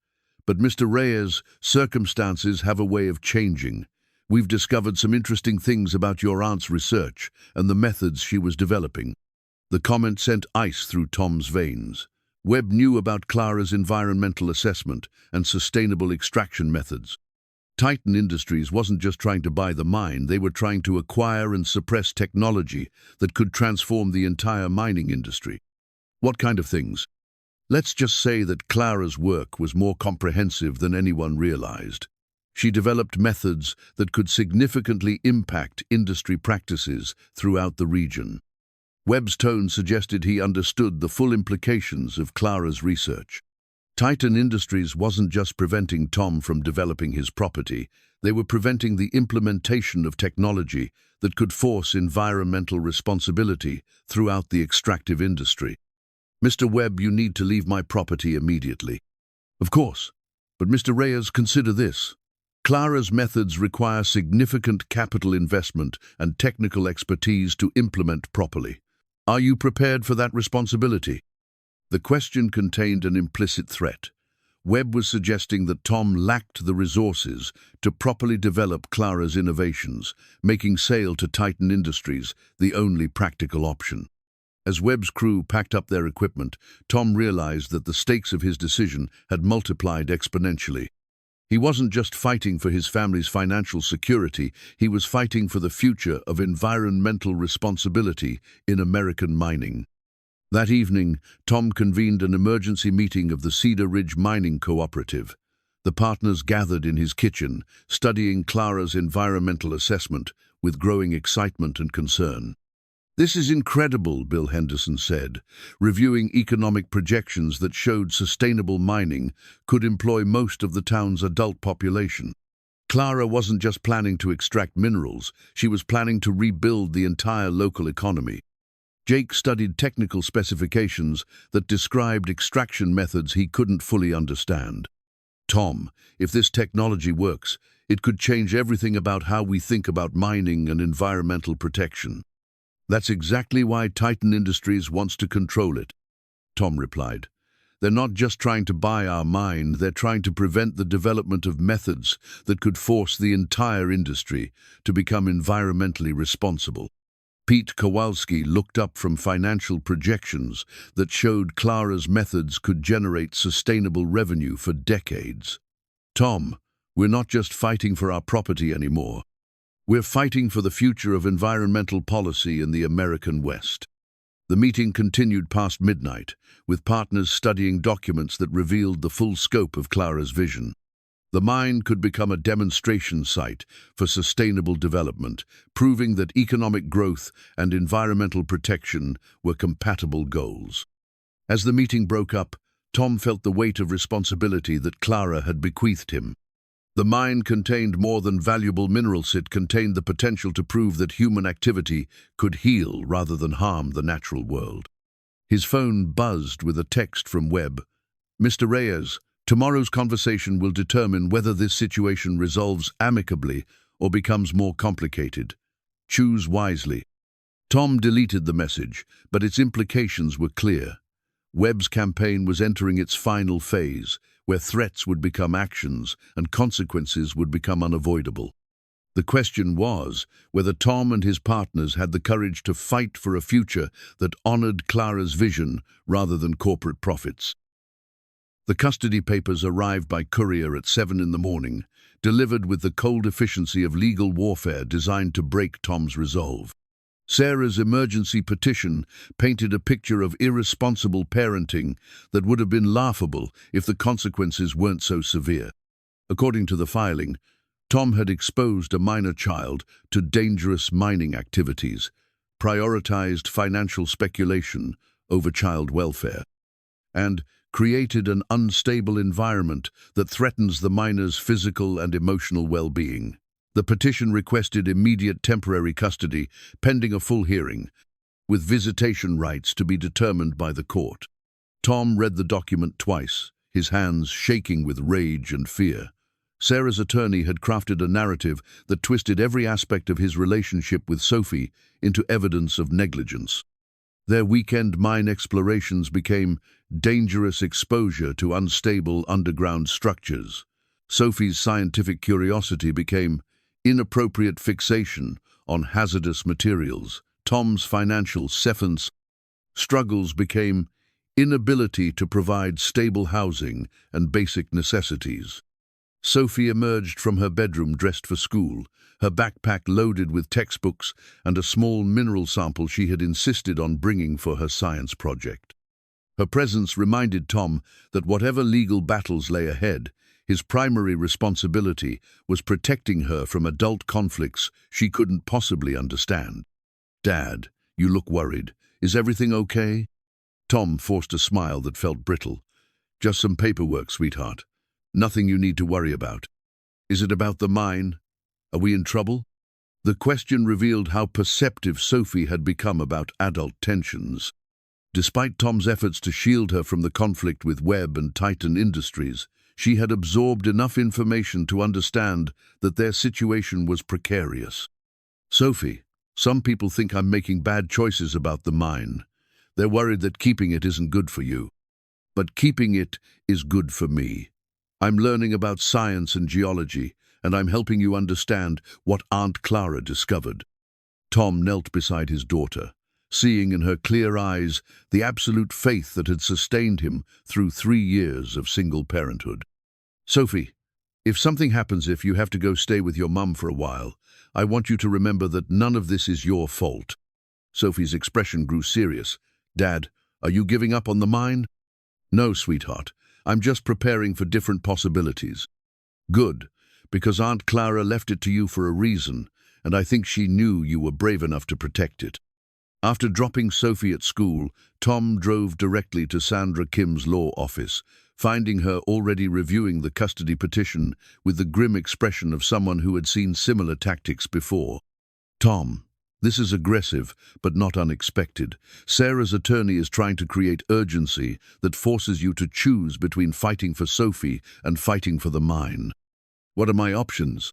But Mr. Reyes, circumstances have a way of changing. We've discovered some interesting things about your aunt's research and the methods she was developing." The comment sent ice through Tom's veins. Webb knew about Clara's environmental assessment and sustainable extraction methods. Titan Industries wasn't just trying to buy the mine, they were trying to acquire and suppress technology that could transform the entire mining industry. "What kind of things?" "Let's just say that Clara's work was more comprehensive than anyone realized. She developed methods that could significantly impact industry practices throughout the region." Webb's tone suggested he understood the full implications of Clara's research. Titan Industries wasn't just preventing Tom from developing his property, they were preventing the implementation of technology that could force environmental responsibility throughout the extractive industry. "Mr. Webb, you need to leave my property immediately." "Of course. But Mr. Reyes, consider this. Clara's methods require significant capital investment and technical expertise to implement properly. Are you prepared for that responsibility?" The question contained an implicit threat. Webb was suggesting that Tom lacked the resources to properly develop Clara's innovations, making sale to Titan Industries the only practical option. As Webb's crew packed up their equipment, Tom realized that the stakes of his decision had multiplied exponentially. He wasn't just fighting for his family's financial security, he was fighting for the future of environmental responsibility in American mining. That evening, Tom convened an emergency meeting of the Cedar Ridge Mining Cooperative. The partners gathered in his kitchen, studying Clara's environmental assessment with growing excitement and concern. "This is incredible," Bill Henderson said, reviewing economic projections that showed sustainable mining could employ most of the town's adult population. Clara wasn't just planning to extract minerals, she was planning to rebuild the entire local economy. Jake studied technical specifications that described extraction methods he couldn't fully understand. "Tom, if this technology works, it could change everything about how we think about mining and environmental protection." "That's exactly why Titan Industries wants to control it," Tom replied. "They're not just trying to buy our mine, they're trying to prevent the development of methods that could force the entire industry to become environmentally responsible." Pete Kowalski looked up from financial projections that showed Clara's methods could generate sustainable revenue for decades. "Tom, we're not just fighting for our property anymore. We're fighting for the future of environmental policy in the American West." The meeting continued past midnight, with partners studying documents that revealed the full scope of Clara's vision. The mine could become a demonstration site for sustainable development, proving that economic growth and environmental protection were compatible goals. As the meeting broke up, Tom felt the weight of responsibility that Clara had bequeathed him. The mine contained more than valuable minerals, it contained the potential to prove that human activity could heal rather than harm the natural world. His phone buzzed with a text from Webb. "Mr. Reyes, tomorrow's conversation will determine whether this situation resolves amicably or becomes more complicated. Choose wisely." Tom deleted the message, but its implications were clear. Webb's campaign was entering its final phase, where threats would become actions and consequences would become unavoidable. The question was whether Tom and his partners had the courage to fight for a future that honored Clara's vision rather than corporate profits. The custody papers arrived by courier at 7 in the morning, delivered with the cold efficiency of legal warfare designed to break Tom's resolve. Sarah's emergency petition painted a picture of irresponsible parenting that would have been laughable if the consequences weren't so severe. According to the filing, Tom had exposed a minor child to dangerous mining activities, prioritized financial speculation over child welfare, and created an unstable environment that threatens the minor's physical and emotional well-being. The petition requested immediate temporary custody pending a full hearing, with visitation rights to be determined by the court. Tom read the document twice, his hands shaking with rage and fear. Sarah's attorney had crafted a narrative that twisted every aspect of his relationship with Sophie into evidence of negligence. Their weekend mine explorations became dangerous exposure to unstable underground structures. Sophie's scientific curiosity became inappropriate fixation on hazardous materials. Tom's financial struggles became inability to provide stable housing and basic necessities. Sophie emerged from her bedroom dressed for school, her backpack loaded with textbooks and a small mineral sample she had insisted on bringing for her science project. Her presence reminded Tom that whatever legal battles lay ahead, his primary responsibility was protecting her from adult conflicts she couldn't possibly understand. "Dad, you look worried. Is everything okay?" Tom forced a smile that felt brittle. "Just some paperwork, sweetheart. Nothing you need to worry about." "Is it about the mine? Are we in trouble?" The question revealed how perceptive Sophie had become about adult tensions. Despite Tom's efforts to shield her from the conflict with Webb and Titan Industries, she had absorbed enough information to understand that their situation was precarious. "Sophie, some people think I'm making bad choices about the mine. They're worried that keeping it isn't good for you. But keeping it is good for me. I'm learning about science and geology, and I'm helping you understand what Aunt Clara discovered." Tom knelt beside his daughter, seeing in her clear eyes the absolute faith that had sustained him through 3 years of single parenthood. "Sophie, if something happens, if you have to go stay with your mum for a while, I want you to remember that none of this is your fault." Sophie's expression grew serious. "Dad, are you giving up on the mine?" "No, sweetheart. I'm just preparing for different possibilities." "Good, because Aunt Clara left it to you for a reason, and I think she knew you were brave enough to protect it." After dropping Sophie at school, Tom drove directly to Sandra Kim's law office, finding her already reviewing the custody petition with the grim expression of someone who had seen similar tactics before. "Tom, this is aggressive, but not unexpected. Sarah's attorney is trying to create urgency that forces you to choose between fighting for Sophie and fighting for the mine." "What are my options?"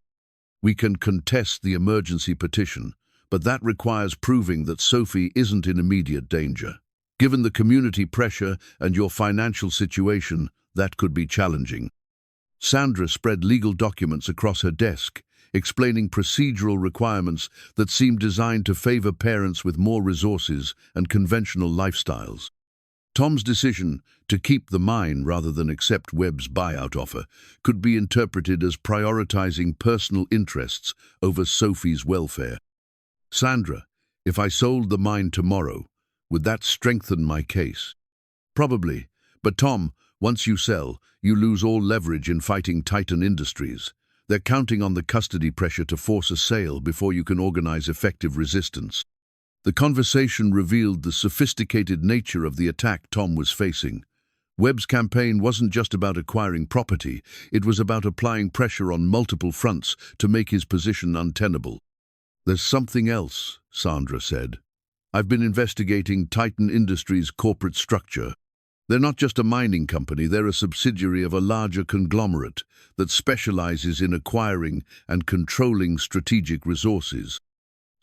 "We can contest the emergency petition, but that requires proving that Sophie isn't in immediate danger. Given the community pressure and your financial situation, that could be challenging." Sandra spread legal documents across her desk, explaining procedural requirements that seemed designed to favor parents with more resources and conventional lifestyles. Tom's decision to keep the mine rather than accept Webb's buyout offer could be interpreted as prioritizing personal interests over Sophie's welfare. "Sandra, if I sold the mine tomorrow, would that strengthen my case?" "Probably, but Tom, once you sell, you lose all leverage in fighting Titan Industries. They're counting on the custody pressure to force a sale before you can organize effective resistance." The conversation revealed the sophisticated nature of the attack Tom was facing. Webb's campaign wasn't just about acquiring property, it was about applying pressure on multiple fronts to make his position untenable. "There's something else," Sandra said. "I've been investigating Titan Industries' corporate structure. They're not just a mining company, they're a subsidiary of a larger conglomerate that specializes in acquiring and controlling strategic resources."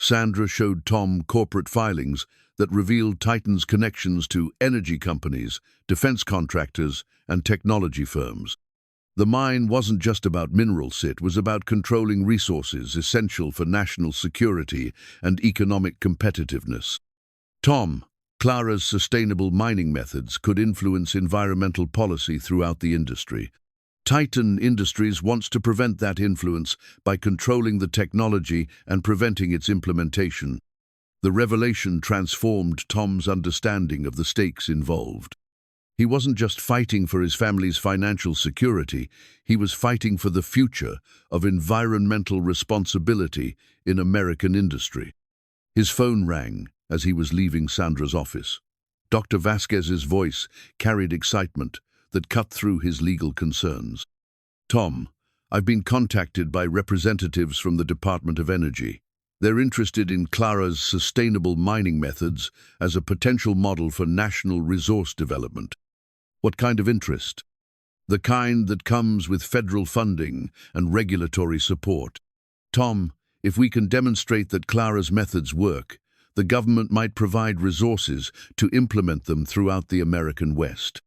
Sandra showed Tom corporate filings that revealed Titan's connections to energy companies, defense contractors, and technology firms. The mine wasn't just about minerals, it was about controlling resources essential for national security and economic competitiveness. Tom, Clara's sustainable mining methods could influence environmental policy throughout the industry. Titan Industries wants to prevent that influence by controlling the technology and preventing its implementation. The revelation transformed Tom's understanding of the stakes involved. He wasn't just fighting for his family's financial security, he was fighting for the future of environmental responsibility in American industry. His phone rang as he was leaving Sandra's office. Dr. Vasquez's voice carried excitement that cut through his legal concerns. "Tom, I've been contacted by representatives from the Department of Energy. They're interested in Clara's sustainable mining methods as a potential model for national resource development." "What kind of interest?" "The kind that comes with federal funding and regulatory support. Tom, if we can demonstrate that Clara's methods work, the government might provide resources to implement them throughout the American West."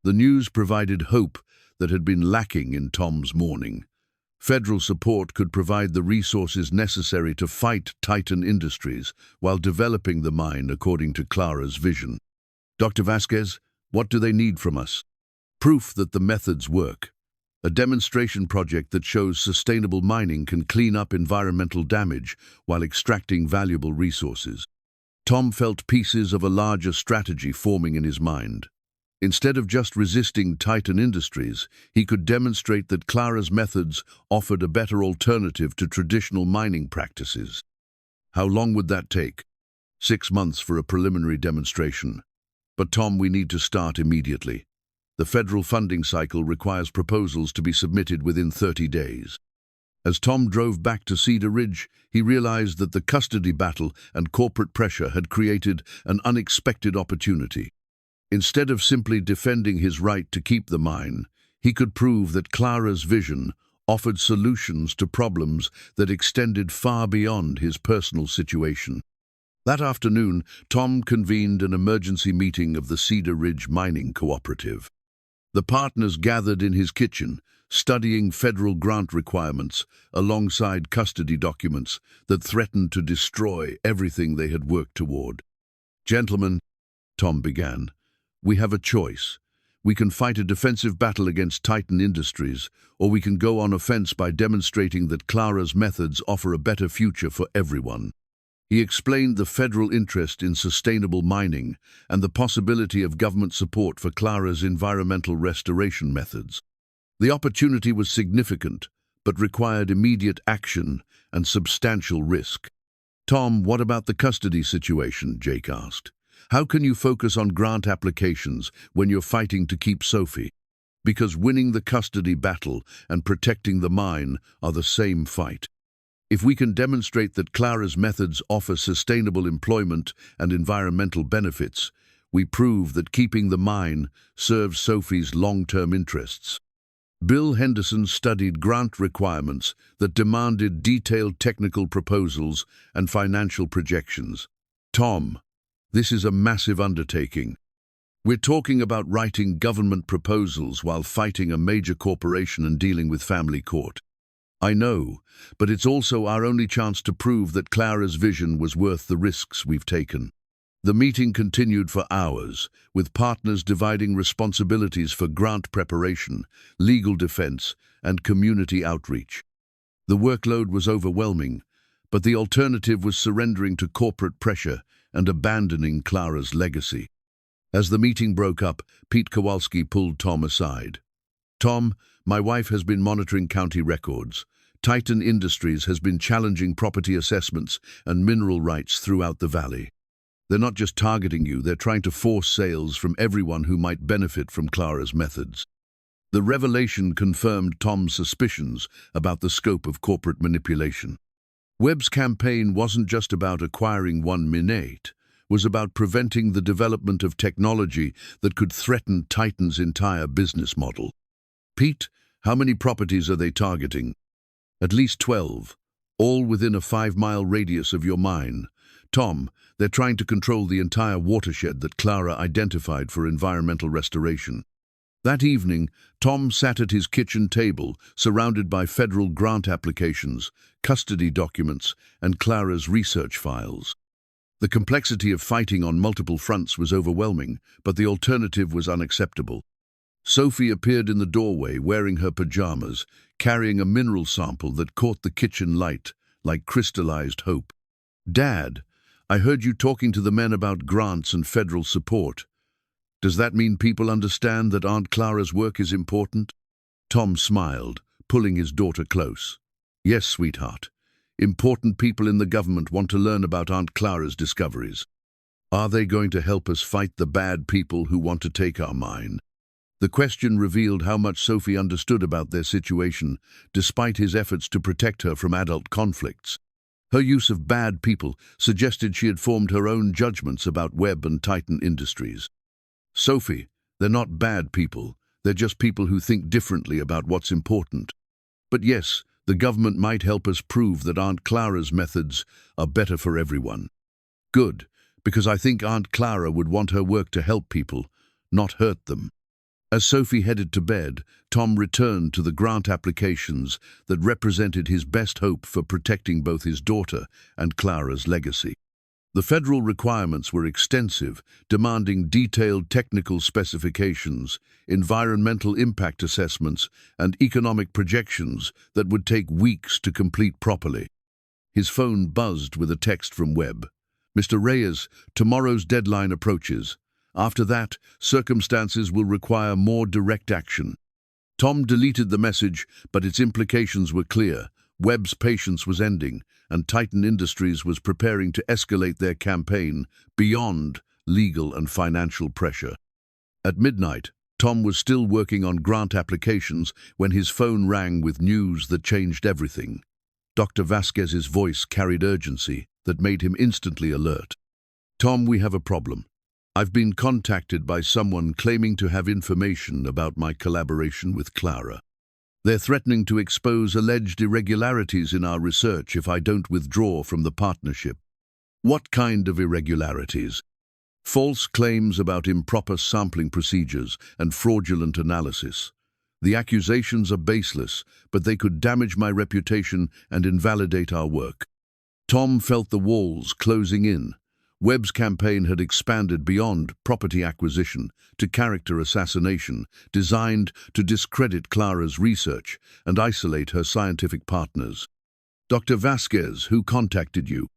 The news provided hope that had been lacking in Tom's morning. Federal support could provide the resources necessary to fight Titan Industries while developing the mine according to Clara's vision. "Dr. Vasquez, what do they need from us?" "Proof that the methods work. A demonstration project that shows sustainable mining can clean up environmental damage while extracting valuable resources." Tom felt pieces of a larger strategy forming in his mind. Instead of just resisting Titan Industries, he could demonstrate that Clara's methods offered a better alternative to traditional mining practices. How long would that take? 6 months for a preliminary demonstration. "But Tom, we need to start immediately. The federal funding cycle requires proposals to be submitted within 30 days. As Tom drove back to Cedar Ridge, he realized that the custody battle and corporate pressure had created an unexpected opportunity. Instead of simply defending his right to keep the mine, he could prove that Clara's vision offered solutions to problems that extended far beyond his personal situation. That afternoon, Tom convened an emergency meeting of the Cedar Ridge Mining Cooperative. The partners gathered in his kitchen, studying federal grant requirements alongside custody documents that threatened to destroy everything they had worked toward. "Gentlemen," Tom began, "we have a choice. We can fight a defensive battle against Titan Industries, or we can go on offense by demonstrating that Clara's methods offer a better future for everyone." He explained the federal interest in sustainable mining and the possibility of government support for Clara's environmental restoration methods. The opportunity was significant, but required immediate action and substantial risk. "Tom, what about the custody situation?" Jake asked. "How can you focus on grant applications when you're fighting to keep Sophie?" "Because winning the custody battle and protecting the mine are the same fight. If we can demonstrate that Clara's methods offer sustainable employment and environmental benefits, we prove that keeping the mine serves Sophie's long-term interests." Bill Henderson studied grant requirements that demanded detailed technical proposals and financial projections. "Tom, this is a massive undertaking. We're talking about writing government proposals while fighting a major corporation and dealing with family court." "I know, but it's also our only chance to prove that Clara's vision was worth the risks we've taken." The meeting continued for hours, with partners dividing responsibilities for grant preparation, legal defense, and community outreach. The workload was overwhelming, but the alternative was surrendering to corporate pressure and abandoning Clara's legacy. As the meeting broke up, Pete Kowalski pulled Tom aside. "Tom, my wife has been monitoring county records. Titan Industries has been challenging property assessments and mineral rights throughout the valley. They're not just targeting you, they're trying to force sales from everyone who might benefit from Clara's methods." The revelation confirmed Tom's suspicions about the scope of corporate manipulation. Webb's campaign wasn't just about acquiring one minate, was about preventing the development of technology that could threaten Titan's entire business model. "Pete, how many properties are they targeting?" "At least 12, all within a 5-mile radius of your mine. Tom, they're trying to control the entire watershed that Clara identified for environmental restoration." That evening, Tom sat at his kitchen table, surrounded by federal grant applications, custody documents, and Clara's research files. The complexity of fighting on multiple fronts was overwhelming, but the alternative was unacceptable. Sophie appeared in the doorway wearing her pajamas, carrying a mineral sample that caught the kitchen light like crystallized hope. "Dad, I heard you talking to the men about grants and federal support. Does that mean people understand that Aunt Clara's work is important?" Tom smiled, pulling his daughter close. "Yes, sweetheart. Important people in the government want to learn about Aunt Clara's discoveries. Are they going to help us fight the bad people who want to take our mine?" The question revealed how much Sophie understood about their situation, despite his efforts to protect her from adult conflicts. Her use of bad people suggested she had formed her own judgments about Webb and Titan Industries. "Sophie, they're not bad people. They're just people who think differently about what's important. But yes, the government might help us prove that Aunt Clara's methods are better for everyone." "Good, because I think Aunt Clara would want her work to help people, not hurt them." As Sophie headed to bed, Tom returned to the grant applications that represented his best hope for protecting both his daughter and Clara's legacy. The federal requirements were extensive, demanding detailed technical specifications, environmental impact assessments, and economic projections that would take weeks to complete properly. His phone buzzed with a text from Webb. "Mr. Reyes, tomorrow's deadline approaches. After that, circumstances will require more direct action." Tom deleted the message, but its implications were clear. Webb's patience was ending, and Titan Industries was preparing to escalate their campaign beyond legal and financial pressure. At midnight, Tom was still working on grant applications when his phone rang with news that changed everything. Dr. Vasquez's voice carried urgency that made him instantly alert. "Tom, we have a problem. I've been contacted by someone claiming to have information about my collaboration with Clara. They're threatening to expose alleged irregularities in our research if I don't withdraw from the partnership." "What kind of irregularities?" "False claims about improper sampling procedures and fraudulent analysis. The accusations are baseless, but they could damage my reputation and invalidate our work." Tom felt the walls closing in. Webb's campaign had expanded beyond property acquisition to character assassination, designed to discredit Clara's research and isolate her scientific partners. "Dr. Vasquez, who contacted you?"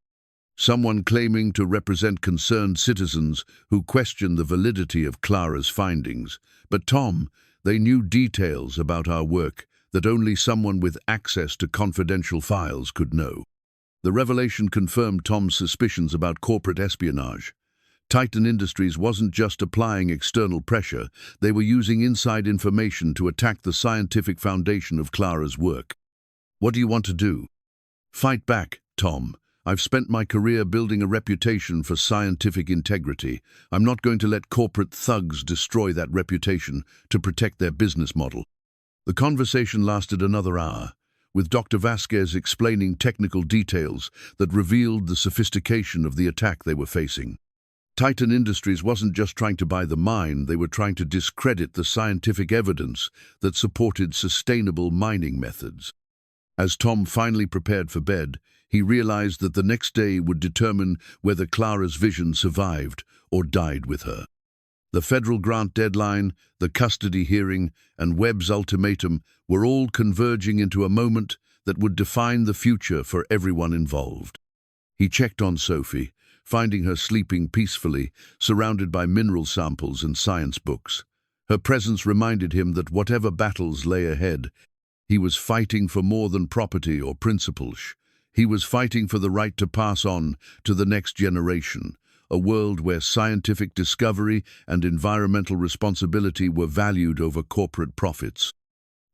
"Someone claiming to represent concerned citizens who question the validity of Clara's findings. But Tom, they knew details about our work that only someone with access to confidential files could know." The revelation confirmed Tom's suspicions about corporate espionage. Titan Industries wasn't just applying external pressure, they were using inside information to attack the scientific foundation of Clara's work. "What do you want to do?" "Fight back, Tom. I've spent my career building a reputation for scientific integrity. I'm not going to let corporate thugs destroy that reputation to protect their business model." The conversation lasted another hour, with Dr. Vasquez explaining technical details that revealed the sophistication of the attack they were facing. Titan Industries wasn't just trying to buy the mine, they were trying to discredit the scientific evidence that supported sustainable mining methods. As Tom finally prepared for bed, he realized that the next day would determine whether Clara's vision survived or died with her. The federal grant deadline, the custody hearing, and Webb's ultimatum were all converging into a moment that would define the future for everyone involved. He checked on Sophie, finding her sleeping peacefully, surrounded by mineral samples and science books. Her presence reminded him that whatever battles lay ahead, he was fighting for more than property or principles. He was fighting for the right to pass on to the next generation, a world where scientific discovery and environmental responsibility were valued over corporate profits.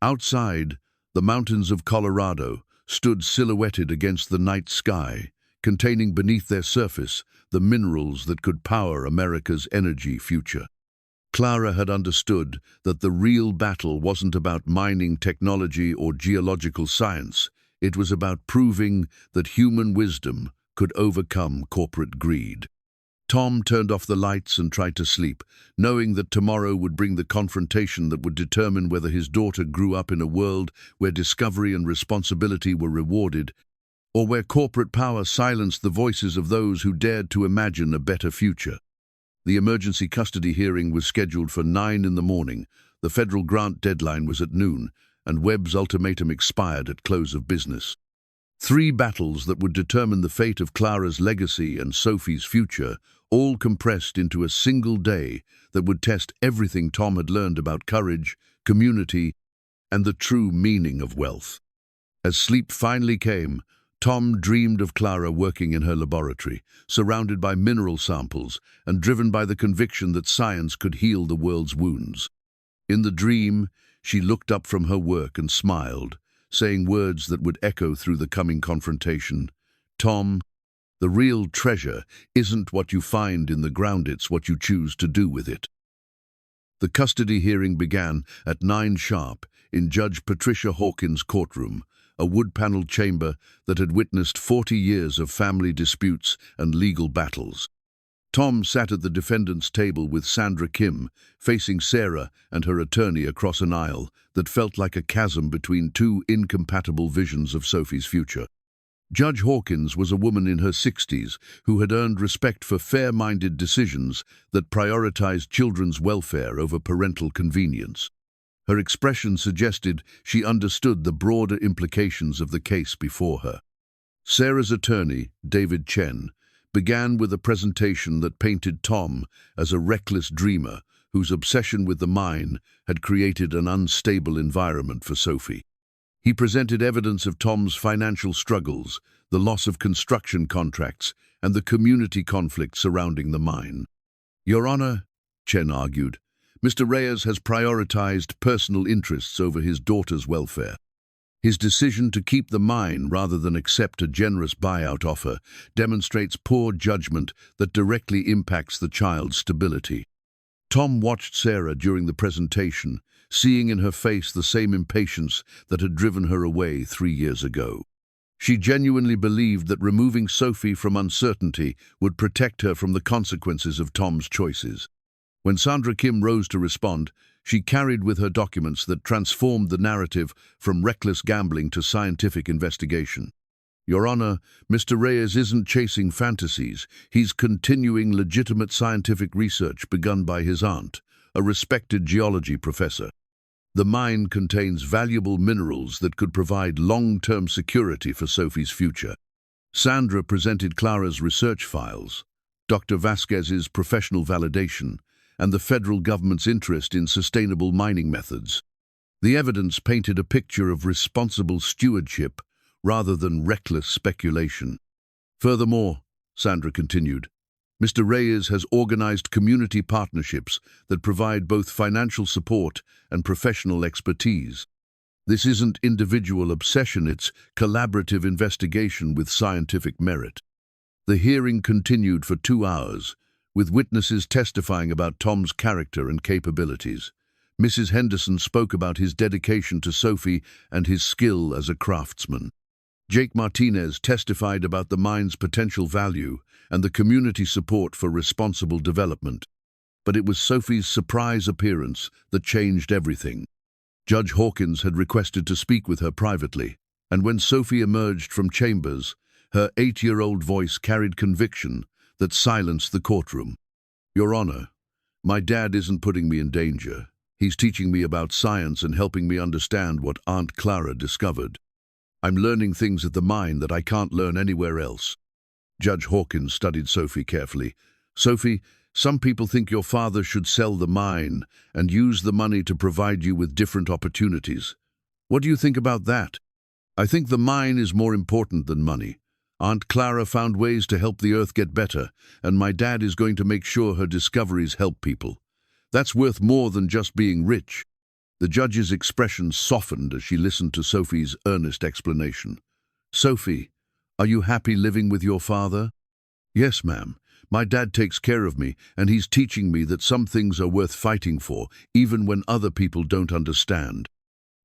Outside, the mountains of Colorado stood silhouetted against the night sky, containing beneath their surface the minerals that could power America's energy future. Clara had understood that the real battle wasn't about mining technology or geological science. It was about proving that human wisdom could overcome corporate greed. Tom turned off the lights and tried to sleep, knowing that tomorrow would bring the confrontation that would determine whether his daughter grew up in a world where discovery and responsibility were rewarded, or where corporate power silenced the voices of those who dared to imagine a better future. The emergency custody hearing was scheduled for 9 in the morning. The federal grant deadline was at noon, and Webb's ultimatum expired at close of business. 3 battles that would determine the fate of Clara's legacy and Sophie's future, all compressed into a single day that would test everything Tom had learned about courage, community, and the true meaning of wealth. As sleep finally came, Tom dreamed of Clara working in her laboratory, surrounded by mineral samples and driven by the conviction that science could heal the world's wounds. In the dream, she looked up from her work and smiled, saying words that would echo through the coming confrontation. "Tom, the real treasure isn't what you find in the ground, it's what you choose to do with it." The custody hearing began at 9 sharp in Judge Patricia Hawkins' courtroom, a wood-paneled chamber that had witnessed 40 years of family disputes and legal battles. Tom sat at the defendant's table with Sandra Kim, facing Sarah and her attorney across an aisle that felt like a chasm between 2 incompatible visions of Sophie's future. Judge Hawkins was a woman in her 60s who had earned respect for fair-minded decisions that prioritized children's welfare over parental convenience. Her expression suggested she understood the broader implications of the case before her. Sarah's attorney, David Chen, began with a presentation that painted Tom as a reckless dreamer whose obsession with the mine had created an unstable environment for Sophie. He presented evidence of Tom's financial struggles, the loss of construction contracts, and the community conflict surrounding the mine. "Your Honor," Chen argued, "Mr. Reyes has prioritized personal interests over his daughter's welfare. His decision to keep the mine rather than accept a generous buyout offer demonstrates poor judgment that directly impacts the child's stability." Tom watched Sarah during the presentation, seeing in her face the same impatience that had driven her away 3 years ago. She genuinely believed that removing Sophie from uncertainty would protect her from the consequences of Tom's choices. When Sandra Kim rose to respond, she carried with her documents that transformed the narrative from reckless gambling to scientific investigation. "Your Honor, Mr. Reyes isn't chasing fantasies. He's continuing legitimate scientific research begun by his aunt, a respected geology professor. The mine contains valuable minerals that could provide long-term security for Sophie's future." Sandra presented Clara's research files, Dr. Vasquez's professional validation, and the federal government's interest in sustainable mining methods. The evidence painted a picture of responsible stewardship rather than reckless speculation. "Furthermore," Sandra continued, "Mr. Reyes has organized community partnerships that provide both financial support and professional expertise. This isn't individual obsession, it's collaborative investigation with scientific merit." The hearing continued for 2 hours, with witnesses testifying about Tom's character and capabilities. Mrs. Henderson spoke about his dedication to Sophie and his skill as a craftsman. Jake Martinez testified about the mine's potential value and the community support for responsible development. But it was Sophie's surprise appearance that changed everything. Judge Hawkins had requested to speak with her privately, and when Sophie emerged from chambers, her 8-year-old voice carried conviction that silenced the courtroom. "Your Honor, my dad isn't putting me in danger. He's teaching me about science and helping me understand what Aunt Clara discovered. I'm learning things at the mine that I can't learn anywhere else." Judge Hawkins studied Sophie carefully. "Sophie, some people think your father should sell the mine and use the money to provide you with different opportunities. What do you think about that?" "I think the mine is more important than money. Aunt Clara found ways to help the earth get better, and my dad is going to make sure her discoveries help people. That's worth more than just being rich." The judge's expression softened as she listened to Sophie's earnest explanation. "Sophie, are you happy living with your father?" "Yes, ma'am. My dad takes care of me, and he's teaching me that some things are worth fighting for, even when other people don't understand."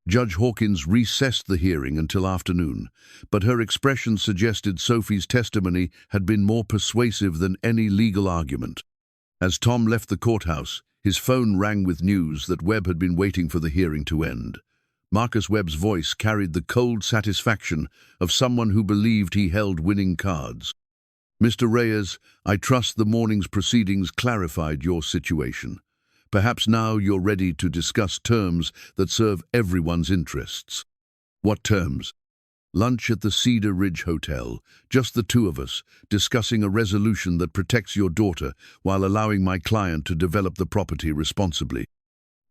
Judge Hawkins recessed the hearing until afternoon, but her expression suggested Sophie's testimony had been more persuasive than any legal argument. As Tom left the courthouse, his phone rang with news that Webb had been waiting for the hearing to end. Marcus Webb's voice carried the cold satisfaction of someone who believed he held winning cards. "Mr. Reyes, I trust the morning's proceedings clarified your situation. Perhaps now you're ready to discuss terms that serve everyone's interests." "What terms?" "Lunch at the Cedar Ridge Hotel, just the two of us, discussing a resolution that protects your daughter while allowing my client to develop the property responsibly."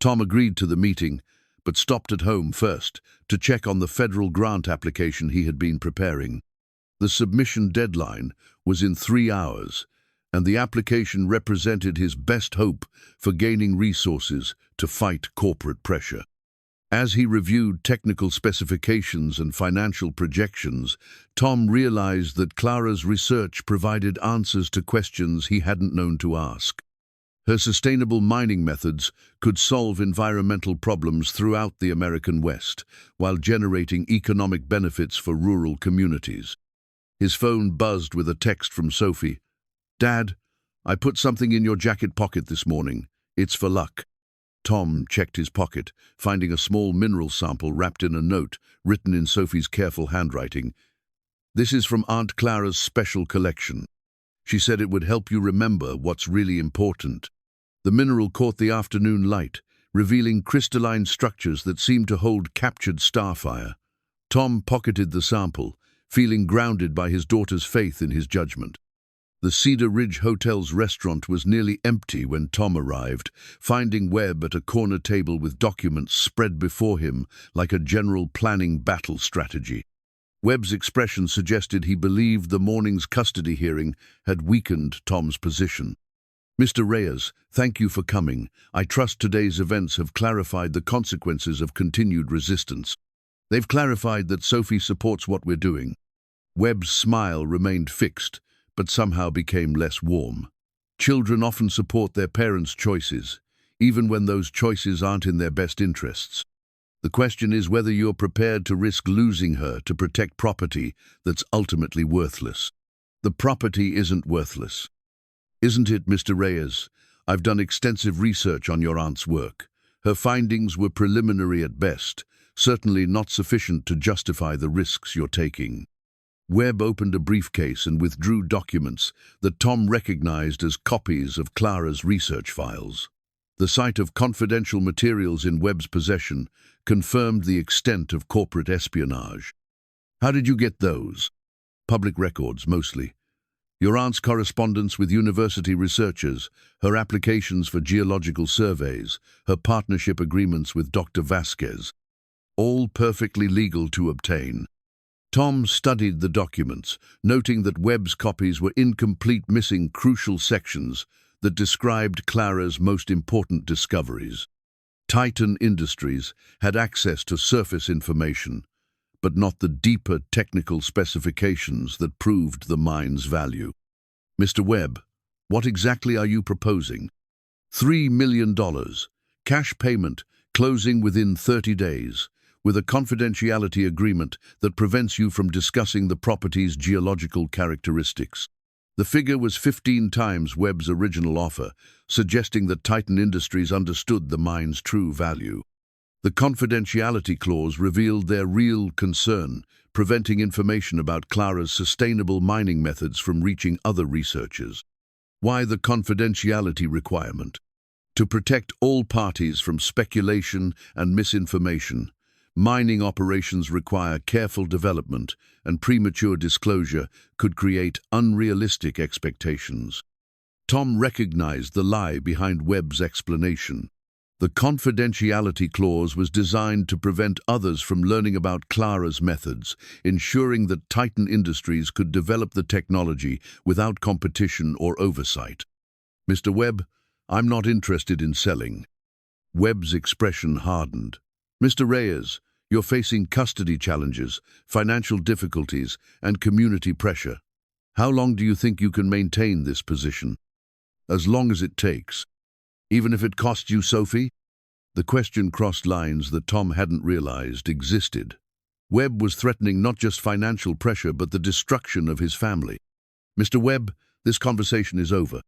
Tom agreed to the meeting, but stopped at home first to check on the federal grant application he had been preparing. The submission deadline was in 3 hours, and the application represented his best hope for gaining resources to fight corporate pressure. As he reviewed technical specifications and financial projections, Tom realized that Clara's research provided answers to questions he hadn't known to ask. Her sustainable mining methods could solve environmental problems throughout the American West, while generating economic benefits for rural communities. His phone buzzed with a text from Sophie. "Dad, I put something in your jacket pocket this morning. It's for luck." Tom checked his pocket, finding a small mineral sample wrapped in a note written in Sophie's careful handwriting. "This is from Aunt Clara's special collection. She said it would help you remember what's really important." The mineral caught the afternoon light, revealing crystalline structures that seemed to hold captured starfire. Tom pocketed the sample, feeling grounded by his daughter's faith in his judgment. The Cedar Ridge Hotel's restaurant was nearly empty when Tom arrived, finding Webb at a corner table with documents spread before him like a general planning battle strategy. Webb's expression suggested he believed the morning's custody hearing had weakened Tom's position. "Mr. Reyes, thank you for coming. I trust today's events have clarified the consequences of continued resistance. They've clarified that Sophie supports what we're doing." Webb's smile remained fixed, but somehow became less warm. Children often support their parents' choices, even when those choices aren't in their best interests. The question is whether you're prepared to risk losing her to protect property that's ultimately worthless. The property isn't worthless. Isn't it, Mr. Reyes? I've done extensive research on your aunt's work. Her findings were preliminary at best, certainly not sufficient to justify the risks you're taking. Webb opened a briefcase and withdrew documents that Tom recognized as copies of Clara's research files. The sight of confidential materials in Webb's possession confirmed the extent of corporate espionage. "How did you get those?" "Public records, mostly. Your aunt's correspondence with university researchers, her applications for geological surveys, her partnership agreements with Dr. Vasquez. All perfectly legal to obtain." Tom studied the documents, noting that Webb's copies were incomplete, missing crucial sections that described Clara's most important discoveries. Titan Industries had access to surface information, but not the deeper technical specifications that proved the mine's value. "Mr. Webb, what exactly are you proposing?" $3 million, cash payment, closing within 30 days, with a confidentiality agreement that prevents you from discussing the property's geological characteristics. The figure was 15 times Webb's original offer, suggesting that Titan Industries understood the mine's true value. The confidentiality clause revealed their real concern, preventing information about Clara's sustainable mining methods from reaching other researchers. Why the confidentiality requirement? To protect all parties from speculation and misinformation. Mining operations require careful development, and premature disclosure could create unrealistic expectations. Tom recognized the lie behind Webb's explanation. The confidentiality clause was designed to prevent others from learning about Clara's methods, ensuring that Titan Industries could develop the technology without competition or oversight. "Mr. Webb, I'm not interested in selling." Webb's expression hardened. "Mr. Reyes, you're facing custody challenges, financial difficulties, and community pressure. How long do you think you can maintain this position?" "As long as it takes. Even if it costs you Sophie?" The question crossed lines that Tom hadn't realized existed. Webb was threatening not just financial pressure, but the destruction of his family. "Mr. Webb, this conversation is over."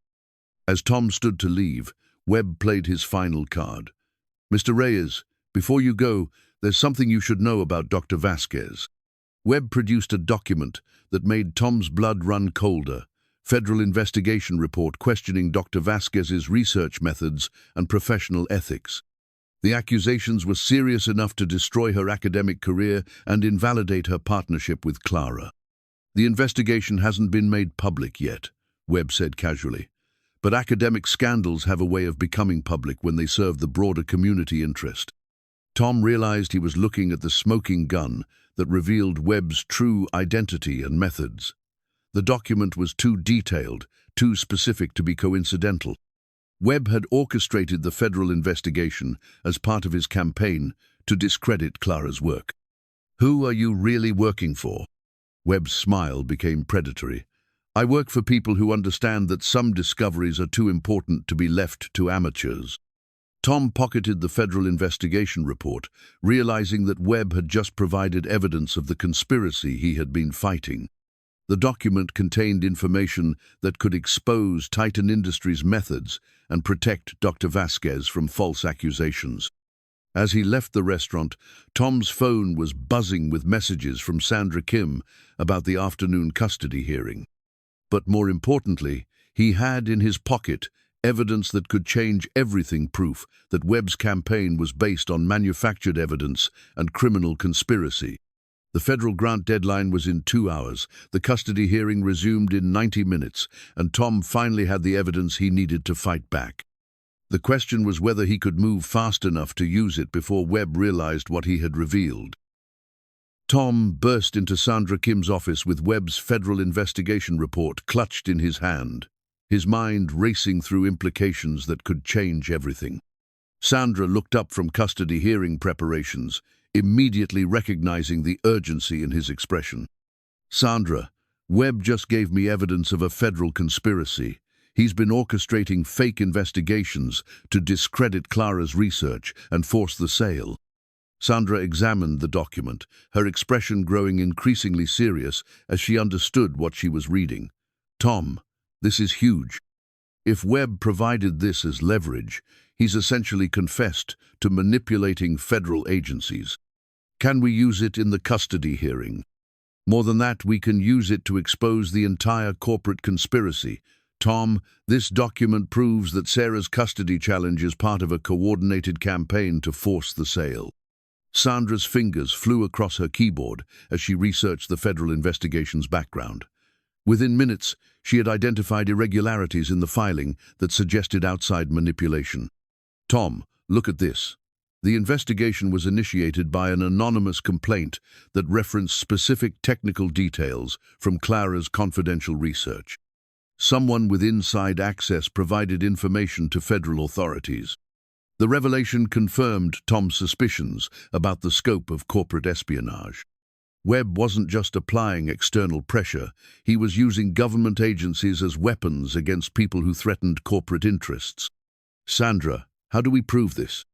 As Tom stood to leave, Webb played his final card. "Mr. Reyes, before you go, there's something you should know about Dr. Vasquez." Webb produced a document that made Tom's blood run colder. Federal investigation report questioning Dr. Vasquez's research methods and professional ethics. The accusations were serious enough to destroy her academic career and invalidate her partnership with Clara. "The investigation hasn't been made public yet," Webb said casually. "But academic scandals have a way of becoming public when they serve the broader community interest." Tom realized he was looking at the smoking gun that revealed Webb's true identity and methods. The document was too detailed, too specific to be coincidental. Webb had orchestrated the federal investigation as part of his campaign to discredit Clara's work. "Who are you really working for?" Webb's smile became predatory. "I work for people who understand that some discoveries are too important to be left to amateurs." Tom pocketed the federal investigation report, realizing that Webb had just provided evidence of the conspiracy he had been fighting. The document contained information that could expose Titan Industries' methods and protect Dr. Vasquez from false accusations. As he left the restaurant, Tom's phone was buzzing with messages from Sandra Kim about the afternoon custody hearing. But more importantly, he had in his pocket evidence that could change everything, proof that Webb's campaign was based on manufactured evidence and criminal conspiracy. The federal grant deadline was in 2 hours, the custody hearing resumed in 90 minutes, and Tom finally had the evidence he needed to fight back. The question was whether he could move fast enough to use it before Webb realized what he had revealed. Tom burst into Sandra Kim's office with Webb's federal investigation report clutched in his hand, his mind racing through implications that could change everything. Sandra looked up from custody hearing preparations, immediately recognizing the urgency in his expression. "Sandra, Webb just gave me evidence of a federal conspiracy. He's been orchestrating fake investigations to discredit Clara's research and force the sale." Sandra examined the document, her expression growing increasingly serious as she understood what she was reading. "Tom, this is huge. If Webb provided this as leverage, he's essentially confessed to manipulating federal agencies. Can we use it in the custody hearing? More than that, we can use it to expose the entire corporate conspiracy. Tom, this document proves that Sarah's custody challenge is part of a coordinated campaign to force the sale." Sandra's fingers flew across her keyboard as she researched the federal investigation's background. Within minutes, she had identified irregularities in the filing that suggested outside manipulation. "Tom, look at this." The investigation was initiated by an anonymous complaint that referenced specific technical details from Clara's confidential research. Someone with inside access provided information to federal authorities. The revelation confirmed Tom's suspicions about the scope of corporate espionage. Webb wasn't just applying external pressure, he was using government agencies as weapons against people who threatened corporate interests. "Sandra, how do we prove this?"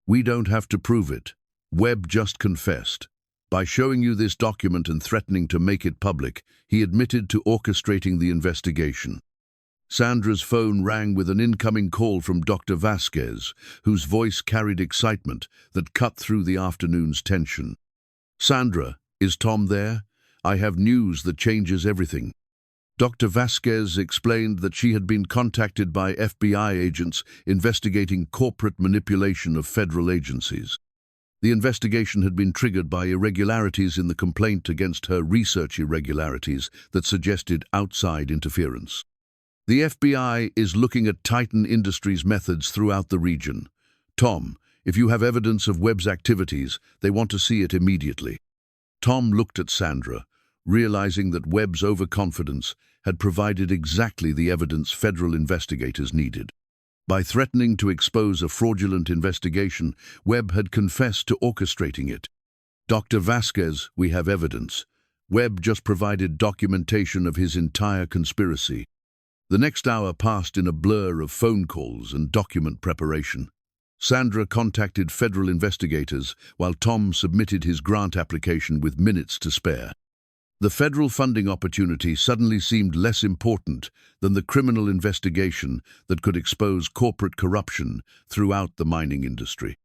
"We don't have to prove it. Webb just confessed. By showing you this document and threatening to make it public, he admitted to orchestrating the investigation." Sandra's phone rang with an incoming call from Dr. Vasquez, whose voice carried excitement that cut through the afternoon's tension. "Sandra, is Tom there? I have news that changes everything." Dr. Vasquez explained that she had been contacted by FBI agents investigating corporate manipulation of federal agencies. The investigation had been triggered by irregularities in the complaint against her, research irregularities that suggested outside interference. "The FBI is looking at Titan Industries' methods throughout the region. Tom, if you have evidence of Webb's activities, they want to see it immediately." Tom looked at Sandra, realizing that Webb's overconfidence had provided exactly the evidence federal investigators needed. By threatening to expose a fraudulent investigation, Webb had confessed to orchestrating it. "Dr. Vasquez, we have evidence. Webb just provided documentation of his entire conspiracy." The next hour passed in a blur of phone calls and document preparation. Sandra contacted federal investigators while Tom submitted his grant application with minutes to spare. The federal funding opportunity suddenly seemed less important than the criminal investigation that could expose corporate corruption throughout the mining industry.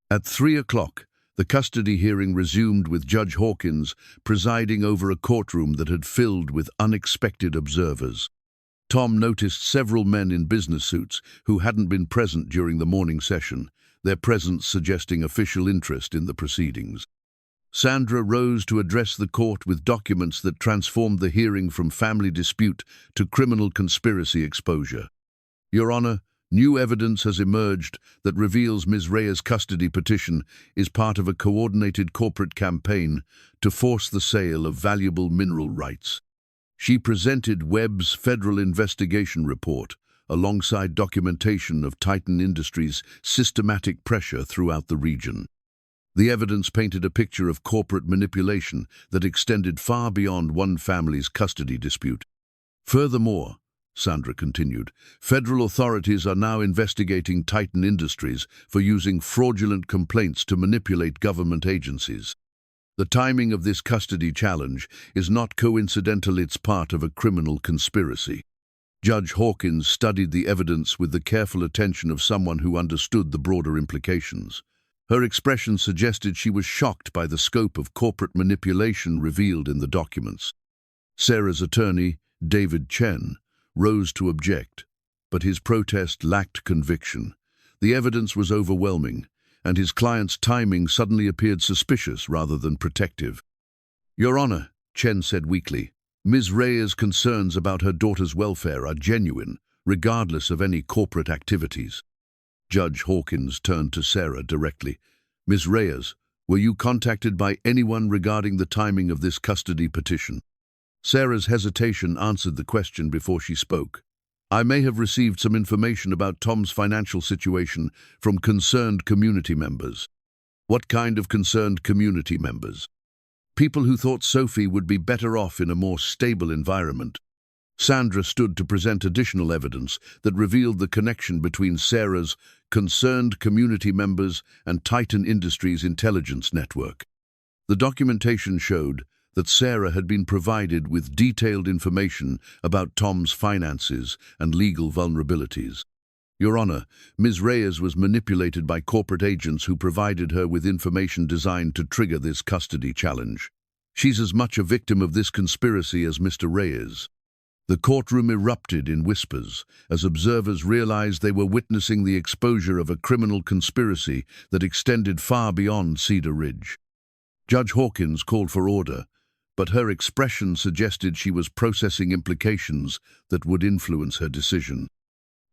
At 3 o'clock, the custody hearing resumed with Judge Hawkins presiding over a courtroom that had filled with unexpected observers. Tom noticed several men in business suits who hadn't been present during the morning session, their presence suggesting official interest in the proceedings. Sandra rose to address the court with documents that transformed the hearing from family dispute to criminal conspiracy exposure. Your Honor, new evidence has emerged that reveals Ms. Reyes' custody petition is part of a coordinated corporate campaign to force the sale of valuable mineral rights. She presented Webb's federal investigation report alongside documentation of Titan Industries' systematic pressure throughout the region. The evidence painted a picture of corporate manipulation that extended far beyond one family's custody dispute. Furthermore, Sandra continued, federal authorities are now investigating Titan Industries for using fraudulent complaints to manipulate government agencies. The timing of this custody challenge is not coincidental, it's part of a criminal conspiracy. Judge Hawkins studied the evidence with the careful attention of someone who understood the broader implications. Her expression suggested she was shocked by the scope of corporate manipulation revealed in the documents. Sarah's attorney, David Chen, rose to object, but his protest lacked conviction. The evidence was overwhelming, and his client's timing suddenly appeared suspicious rather than protective. Your Honor, Chen said weakly, Ms. Reyes' concerns about her daughter's welfare are genuine, regardless of any corporate activities. Judge Hawkins turned to Sarah directly. Ms. Reyes, were you contacted by anyone regarding the timing of this custody petition? Sarah's hesitation answered the question before she spoke. I may have received some information about Tom's financial situation from concerned community members. What kind of concerned community members? People who thought Sophie would be better off in a more stable environment. Sandra stood to present additional evidence that revealed the connection between Sarah's concerned community members and Titan Industries' intelligence network. The documentation showed that Sarah had been provided with detailed information about Tom's finances and legal vulnerabilities. Your Honor, Ms. Reyes was manipulated by corporate agents who provided her with information designed to trigger this custody challenge. She's as much a victim of this conspiracy as Mr. Reyes. The courtroom erupted in whispers as observers realized they were witnessing the exposure of a criminal conspiracy that extended far beyond Cedar Ridge. Judge Hawkins called for order, but her expression suggested she was processing implications that would influence her decision.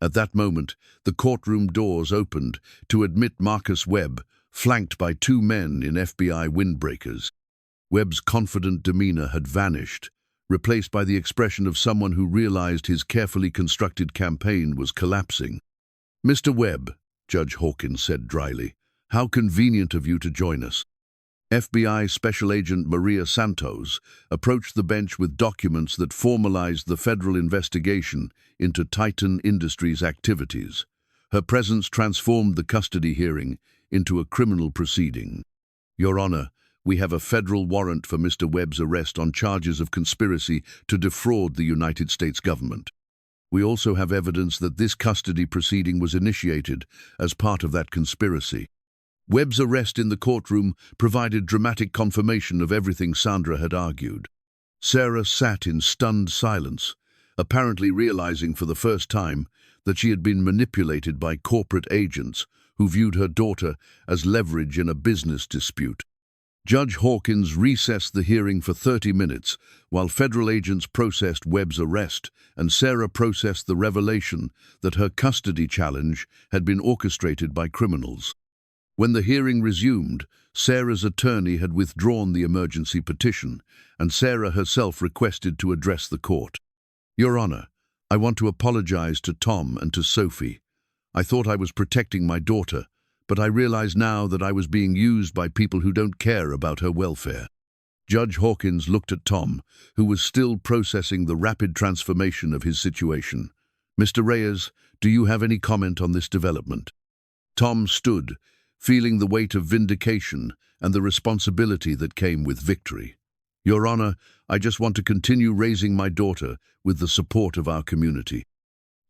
At that moment, the courtroom doors opened to admit Marcus Webb, flanked by two men in FBI windbreakers. Webb's confident demeanor had vanished, replaced by the expression of someone who realized his carefully constructed campaign was collapsing. Mr. Webb, Judge Hawkins said dryly, how convenient of you to join us. FBI Special Agent Maria Santos approached the bench with documents that formalized the federal investigation into Titan Industries' activities. Her presence transformed the custody hearing into a criminal proceeding. Your Honor, we have a federal warrant for Mr. Webb's arrest on charges of conspiracy to defraud the United States government. We also have evidence that this custody proceeding was initiated as part of that conspiracy. Webb's arrest in the courtroom provided dramatic confirmation of everything Sandra had argued. Sarah sat in stunned silence, apparently realizing for the first time that she had been manipulated by corporate agents who viewed her daughter as leverage in a business dispute. Judge Hawkins recessed the hearing for 30 minutes while federal agents processed Webb's arrest and Sarah processed the revelation that her custody challenge had been orchestrated by criminals. When the hearing resumed, Sarah's attorney had withdrawn the emergency petition, and Sarah herself requested to address the court. Your Honor, I want to apologize to Tom and to Sophie. I thought I was protecting my daughter, but I realize now that I was being used by people who don't care about her welfare. Judge Hawkins looked at Tom, who was still processing the rapid transformation of his situation. Mr. Reyes, do you have any comment on this development? Tom stood, feeling the weight of vindication and the responsibility that came with victory. "Your Honor, I just want to continue raising my daughter with the support of our community.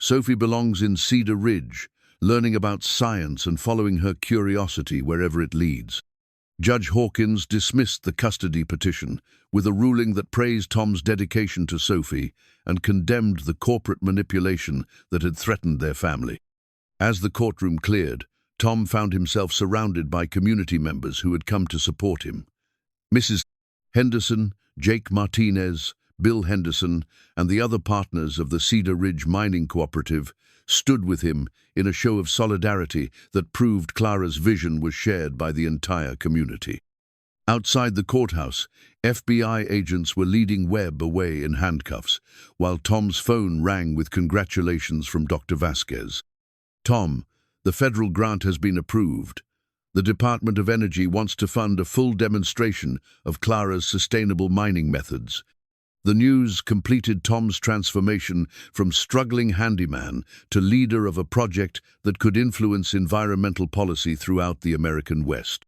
Sophie belongs in Cedar Ridge, learning about science and following her curiosity wherever it leads." Judge Hawkins dismissed the custody petition with a ruling that praised Tom's dedication to Sophie and condemned the corporate manipulation that had threatened their family. As the courtroom cleared, Tom found himself surrounded by community members who had come to support him. Mrs. Henderson, Jake Martinez, Bill Henderson, and the other partners of the Cedar Ridge Mining Cooperative stood with him in a show of solidarity that proved Clara's vision was shared by the entire community. Outside the courthouse, FBI agents were leading Webb away in handcuffs, while Tom's phone rang with congratulations from Dr. Vasquez. "Tom, the federal grant has been approved. The Department of Energy wants to fund a full demonstration of Clara's sustainable mining methods." The news completed Tom's transformation from struggling handyman to leader of a project that could influence environmental policy throughout the American West.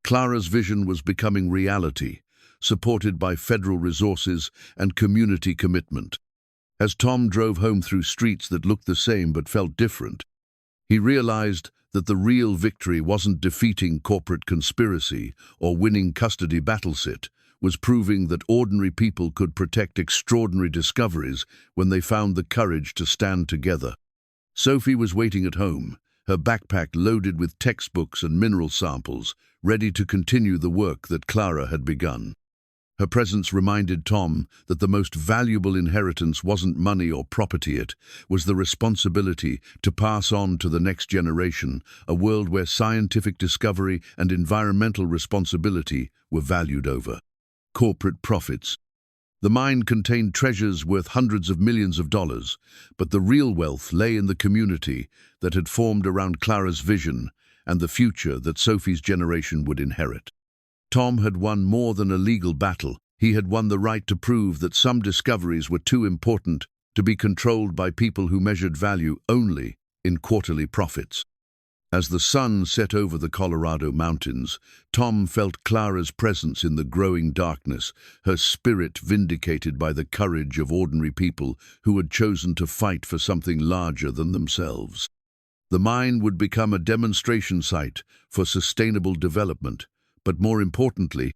Clara's vision was becoming reality, supported by federal resources and community commitment. As Tom drove home through streets that looked the same but felt different, he realized that the real victory wasn't defeating corporate conspiracy or winning custody battlesit, was proving that ordinary people could protect extraordinary discoveries when they found the courage to stand together. Sophie was waiting at home, her backpack loaded with textbooks and mineral samples, ready to continue the work that Clara had begun. Her presence reminded Tom that the most valuable inheritance wasn't money or property, it was the responsibility to pass on to the next generation a world where scientific discovery and environmental responsibility were valued over corporate profits. The mine contained treasures worth hundreds of millions of dollars, but the real wealth lay in the community that had formed around Clara's vision and the future that Sophie's generation would inherit. Tom had won more than a legal battle. He had won the right to prove that some discoveries were too important to be controlled by people who measured value only in quarterly profits. As the sun set over the Colorado mountains, Tom felt Clara's presence in the growing darkness, her spirit vindicated by the courage of ordinary people who had chosen to fight for something larger than themselves. The mine would become a demonstration site for sustainable development, but more importantly,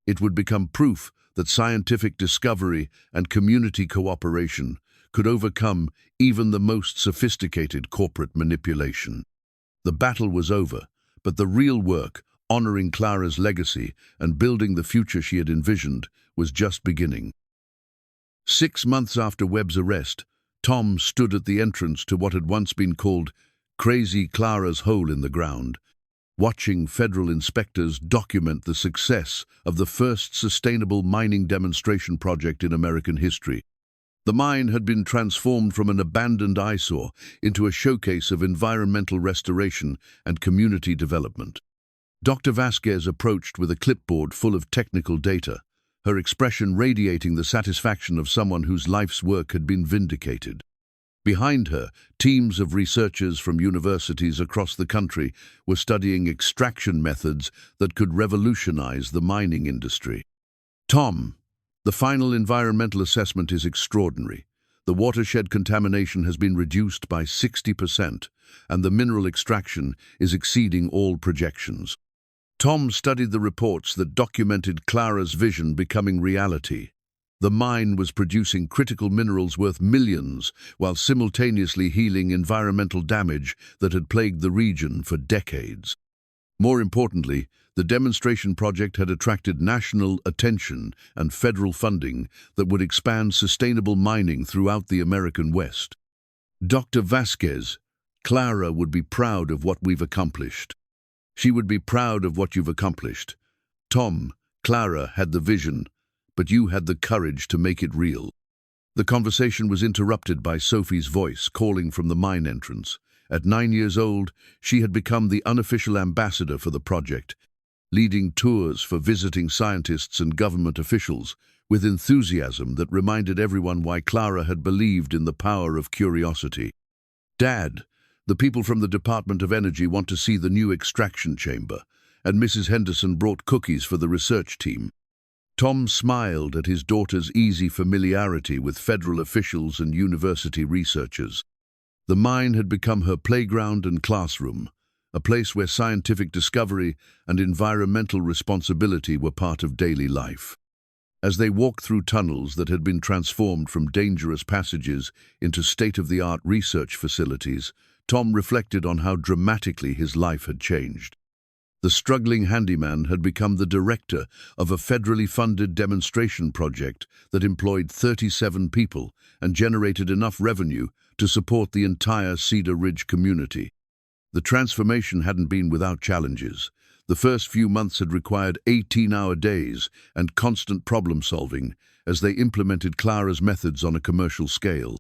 it would become proof that scientific discovery and community cooperation could overcome even the most sophisticated corporate manipulation. The battle was over, but the real work, honoring Clara's legacy and building the future she had envisioned, was just beginning. 6 months after Webb's arrest, Tom stood at the entrance to what had once been called Crazy Clara's Hole in the Ground, watching federal inspectors document the success of the first sustainable mining demonstration project in American history. The mine had been transformed from an abandoned eyesore into a showcase of environmental restoration and community development. Dr. Vasquez approached with a clipboard full of technical data, her expression radiating the satisfaction of someone whose life's work had been vindicated. Behind her, teams of researchers from universities across the country were studying extraction methods that could revolutionize the mining industry. "Tom, the final environmental assessment is extraordinary. The watershed contamination has been reduced by 60%, and the mineral extraction is exceeding all projections." Tom studied the reports that documented Clara's vision becoming reality. The mine was producing critical minerals worth millions, while simultaneously healing environmental damage that had plagued the region for decades. More importantly, the demonstration project had attracted national attention and federal funding that would expand sustainable mining throughout the American West. "Dr. Vasquez, Clara would be proud of what we've accomplished. She would be proud of what you've accomplished. Tom, Clara had the vision, but you had the courage to make it real." The conversation was interrupted by Sophie's voice calling from the mine entrance. At 9 years old, she had become the unofficial ambassador for the project, leading tours for visiting scientists and government officials with enthusiasm that reminded everyone why Clara had believed in the power of curiosity. "Dad, The people from the Department of Energy want to see the new extraction chamber, and Mrs. Henderson brought cookies for the research team. Tom smiled at his daughter's easy familiarity with federal officials and university researchers. The mine had become her playground and classroom, a place where scientific discovery and environmental responsibility were part of daily life. As they walked through tunnels that had been transformed from dangerous passages into state-of-the-art research facilities, Tom reflected on how dramatically his life had changed. The struggling handyman had become the director of a federally funded demonstration project that employed 37 people and generated enough revenue to support the entire Cedar Ridge community. The transformation hadn't been without challenges. The first few months had required 18-hour days and constant problem-solving as they implemented Clara's methods on a commercial scale.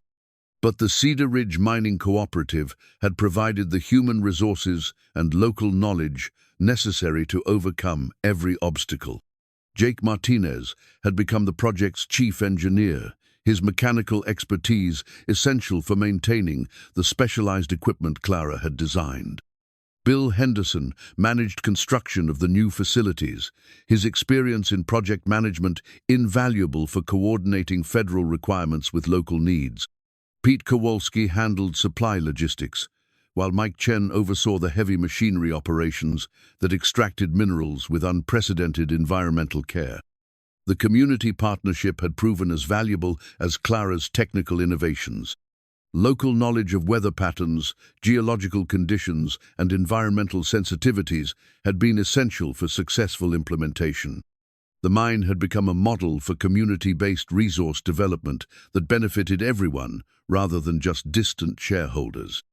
But the Cedar Ridge Mining Cooperative had provided the human resources and local knowledge necessary to overcome every obstacle. Jake Martinez had become the project's chief engineer, his mechanical expertise essential for maintaining the specialized equipment Clara had designed. Bill Henderson managed construction of the new facilities, his experience in project management invaluable for coordinating federal requirements with local needs. Pete Kowalski handled supply logistics, while Mike Chen oversaw the heavy machinery operations that extracted minerals with unprecedented environmental care. The community partnership had proven as valuable as Clara's technical innovations. Local knowledge of weather patterns, geological conditions, and environmental sensitivities had been essential for successful implementation. The mine had become a model for community-based resource development that benefited everyone rather than just distant shareholders.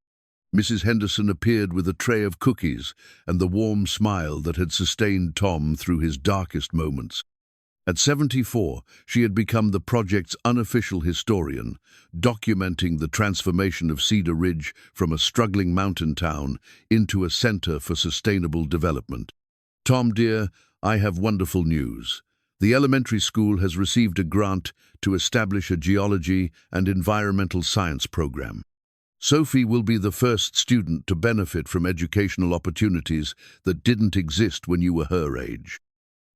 Mrs. Henderson appeared with a tray of cookies and the warm smile that had sustained Tom through his darkest moments. At 74, she had become the project's unofficial historian, documenting the transformation of Cedar Ridge from a struggling mountain town into a center for sustainable development. Tom, dear, I have wonderful news. The elementary school has received a grant to establish a geology and environmental science program. Sophie will be the first student to benefit from educational opportunities that didn't exist when you were her age.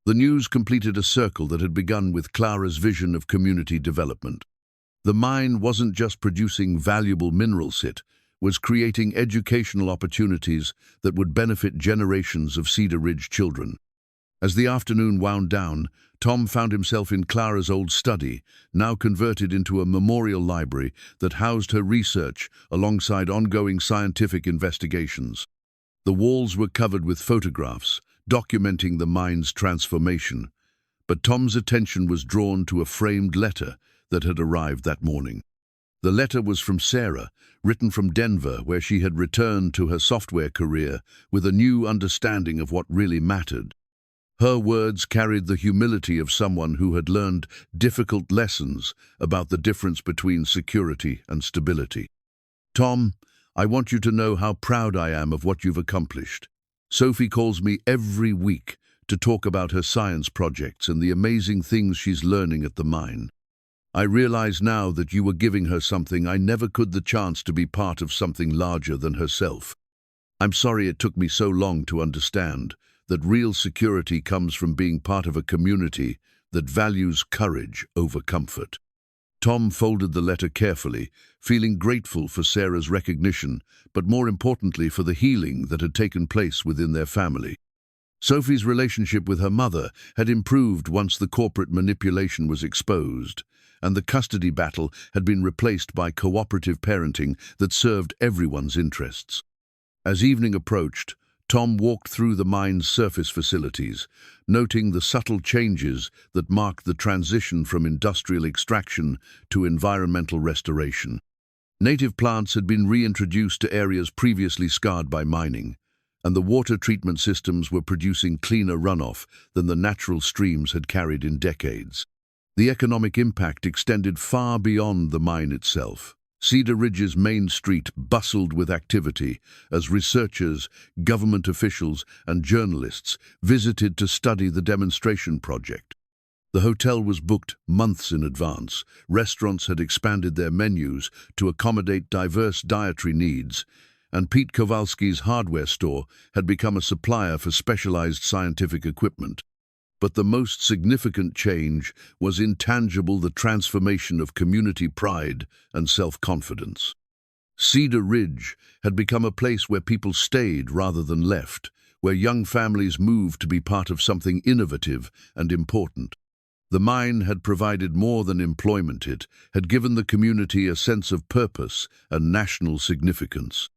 The news completed a circle that had begun with Clara's vision of community development. The mine wasn't just producing valuable minerals, it was creating educational opportunities that would benefit generations of Cedar Ridge children. As the afternoon wound down, Tom found himself in Clara's old study, now converted into a memorial library that housed her research alongside ongoing scientific investigations. The walls were covered with photographs, documenting the mine's transformation, but Tom's attention was drawn to a framed letter that had arrived that morning. The letter was from Sarah, written from Denver, where she had returned to her software career with a new understanding of what really mattered. Her words carried the humility of someone who had learned difficult lessons about the difference between security and stability. Tom, I want you to know how proud I am of what you've accomplished. Sophie calls me every week to talk about her science projects and the amazing things she's learning at the mine. I realize now that you were giving her something I never could, the chance to be part of something larger than herself. I'm sorry it took me so long to understand that real security comes from being part of a community that values courage over comfort. Tom folded the letter carefully, feeling grateful for Sarah's recognition, but more importantly for the healing that had taken place within their family. Sophie's relationship with her mother had improved once the corporate manipulation was exposed, and the custody battle had been replaced by cooperative parenting that served everyone's interests. As evening approached, Tom walked through the mine's surface facilities, noting the subtle changes that marked the transition from industrial extraction to environmental restoration. Native plants had been reintroduced to areas previously scarred by mining, and the water treatment systems were producing cleaner runoff than the natural streams had carried in decades. The economic impact extended far beyond the mine itself. Cedar Ridge's main street bustled with activity as researchers, government officials, and journalists visited to study the demonstration project. The hotel was booked months in advance. Restaurants had expanded their menus to accommodate diverse dietary needs, and Pete Kowalski's hardware store had become a supplier for specialized scientific equipment. But the most significant change was intangible: the transformation of community pride and self-confidence. Cedar Ridge had become a place where people stayed rather than left, where young families moved to be part of something innovative and important. The mine had provided more than employment; it had given the community a sense of purpose and national significance.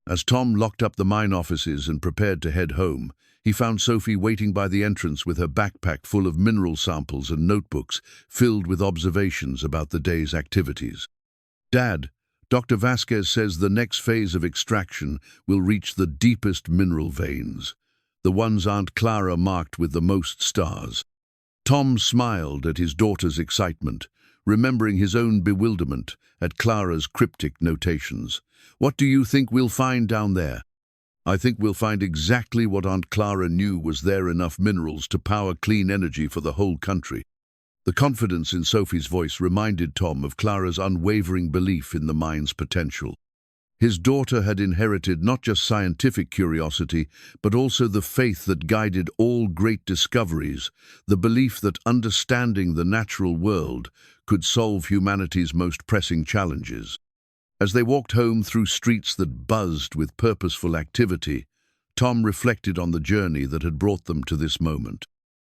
As Tom locked up the mine offices and prepared to head home, he found Sophie waiting by the entrance with her backpack full of mineral samples and notebooks filled with observations about the day's activities. "Dad, Dr. Vasquez says the next phase of extraction will reach the deepest mineral veins, the ones Aunt Clara marked with the most stars." Tom smiled at his daughter's excitement, remembering his own bewilderment at Clara's cryptic notations. "What do you think we'll find down there?" "I think we'll find exactly what Aunt Clara knew was there: enough minerals to power clean energy for the whole country." The confidence in Sophie's voice reminded Tom of Clara's unwavering belief in the mine's potential. His daughter had inherited not just scientific curiosity, but also the faith that guided all great discoveries, the belief that understanding the natural world could solve humanity's most pressing challenges. As they walked home through streets that buzzed with purposeful activity, Tom reflected on the journey that had brought them to this moment.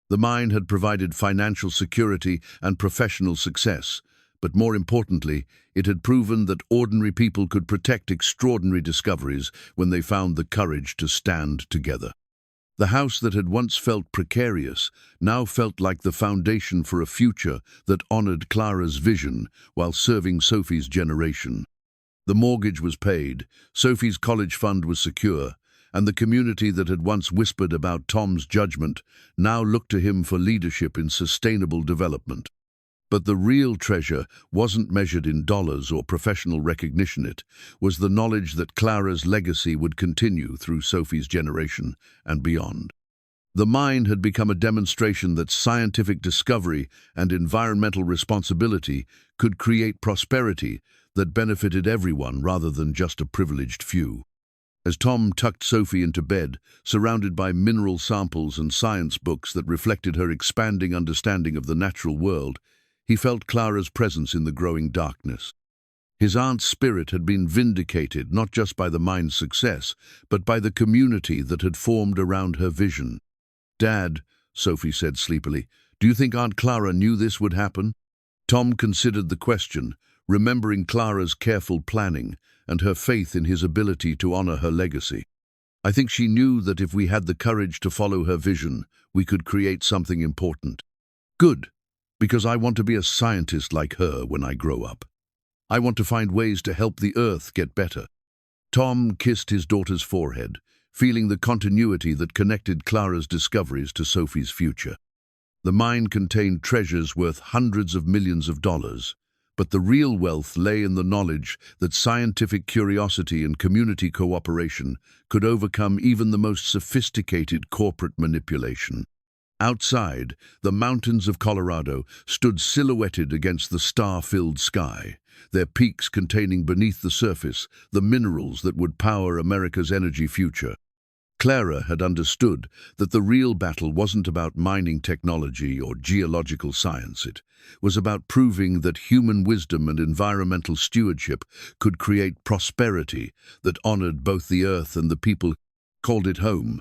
The mine had provided financial security and professional success, but more importantly, it had proven that ordinary people could protect extraordinary discoveries when they found the courage to stand together. The house that had once felt precarious now felt like the foundation for a future that honored Clara's vision while serving Sophie's generation. The mortgage was paid, Sophie's college fund was secure, and the community that had once whispered about Tom's judgment now looked to him for leadership in sustainable development. But the real treasure wasn't measured in dollars or professional recognition. It was the knowledge that Clara's legacy would continue through Sophie's generation and beyond. The mine had become a demonstration that scientific discovery and environmental responsibility could create prosperity that benefited everyone rather than just a privileged few. As Tom tucked Sophie into bed, surrounded by mineral samples and science books that reflected her expanding understanding of the natural world, he felt Clara's presence in the growing darkness. His aunt's spirit had been vindicated not just by the mine's success, but by the community that had formed around her vision. "Dad," Sophie said sleepily, "do you think Aunt Clara knew this would happen?" Tom considered the question, remembering Clara's careful planning and her faith in his ability to honor her legacy. "I think she knew that if we had the courage to follow her vision, we could create something important." "Good, because I want to be a scientist like her when I grow up. I want to find ways to help the Earth get better." Tom kissed his daughter's forehead, feeling the continuity that connected Clara's discoveries to Sophie's future. The mine contained treasures worth hundreds of millions of dollars, but the real wealth lay in the knowledge that scientific curiosity and community cooperation could overcome even the most sophisticated corporate manipulation. Outside, the mountains of Colorado stood silhouetted against the star-filled sky, their peaks containing beneath the surface the minerals that would power America's energy future. Clara had understood that the real battle wasn't about mining technology or geological science. It was about proving that human wisdom and environmental stewardship could create prosperity that honored both the Earth and the people who called it home.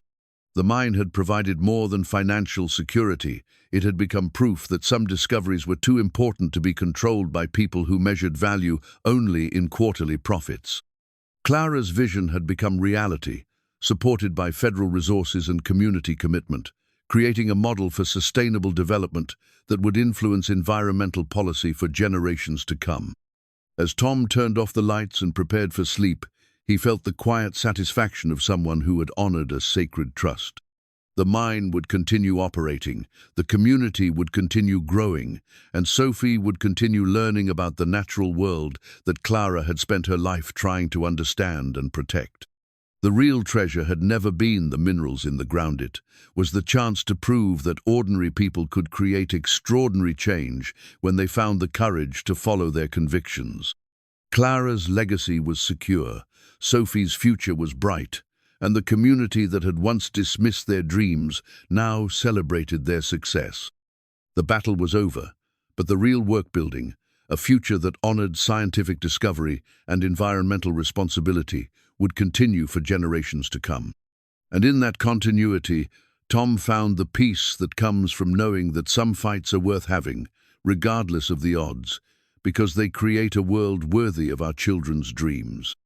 The mine had provided more than financial security. It had become proof that some discoveries were too important to be controlled by people who measured value only in quarterly profits. Clara's vision had become reality, supported by federal resources and community commitment, creating a model for sustainable development that would influence environmental policy for generations to come. As Tom turned off the lights and prepared for sleep, he felt the quiet satisfaction of someone who had honored a sacred trust. The mine would continue operating, the community would continue growing, and Sophie would continue learning about the natural world that Clara had spent her life trying to understand and protect. The real treasure had never been the minerals in the ground. It was the chance to prove that ordinary people could create extraordinary change when they found the courage to follow their convictions. Clara's legacy was secure, Sophie's future was bright, and the community that had once dismissed their dreams now celebrated their success. The battle was over, but the real work building, a future that honored scientific discovery and environmental responsibility, would continue for generations to come. And in that continuity, Tom found the peace that comes from knowing that some fights are worth having, regardless of the odds, because they create a world worthy of our children's dreams.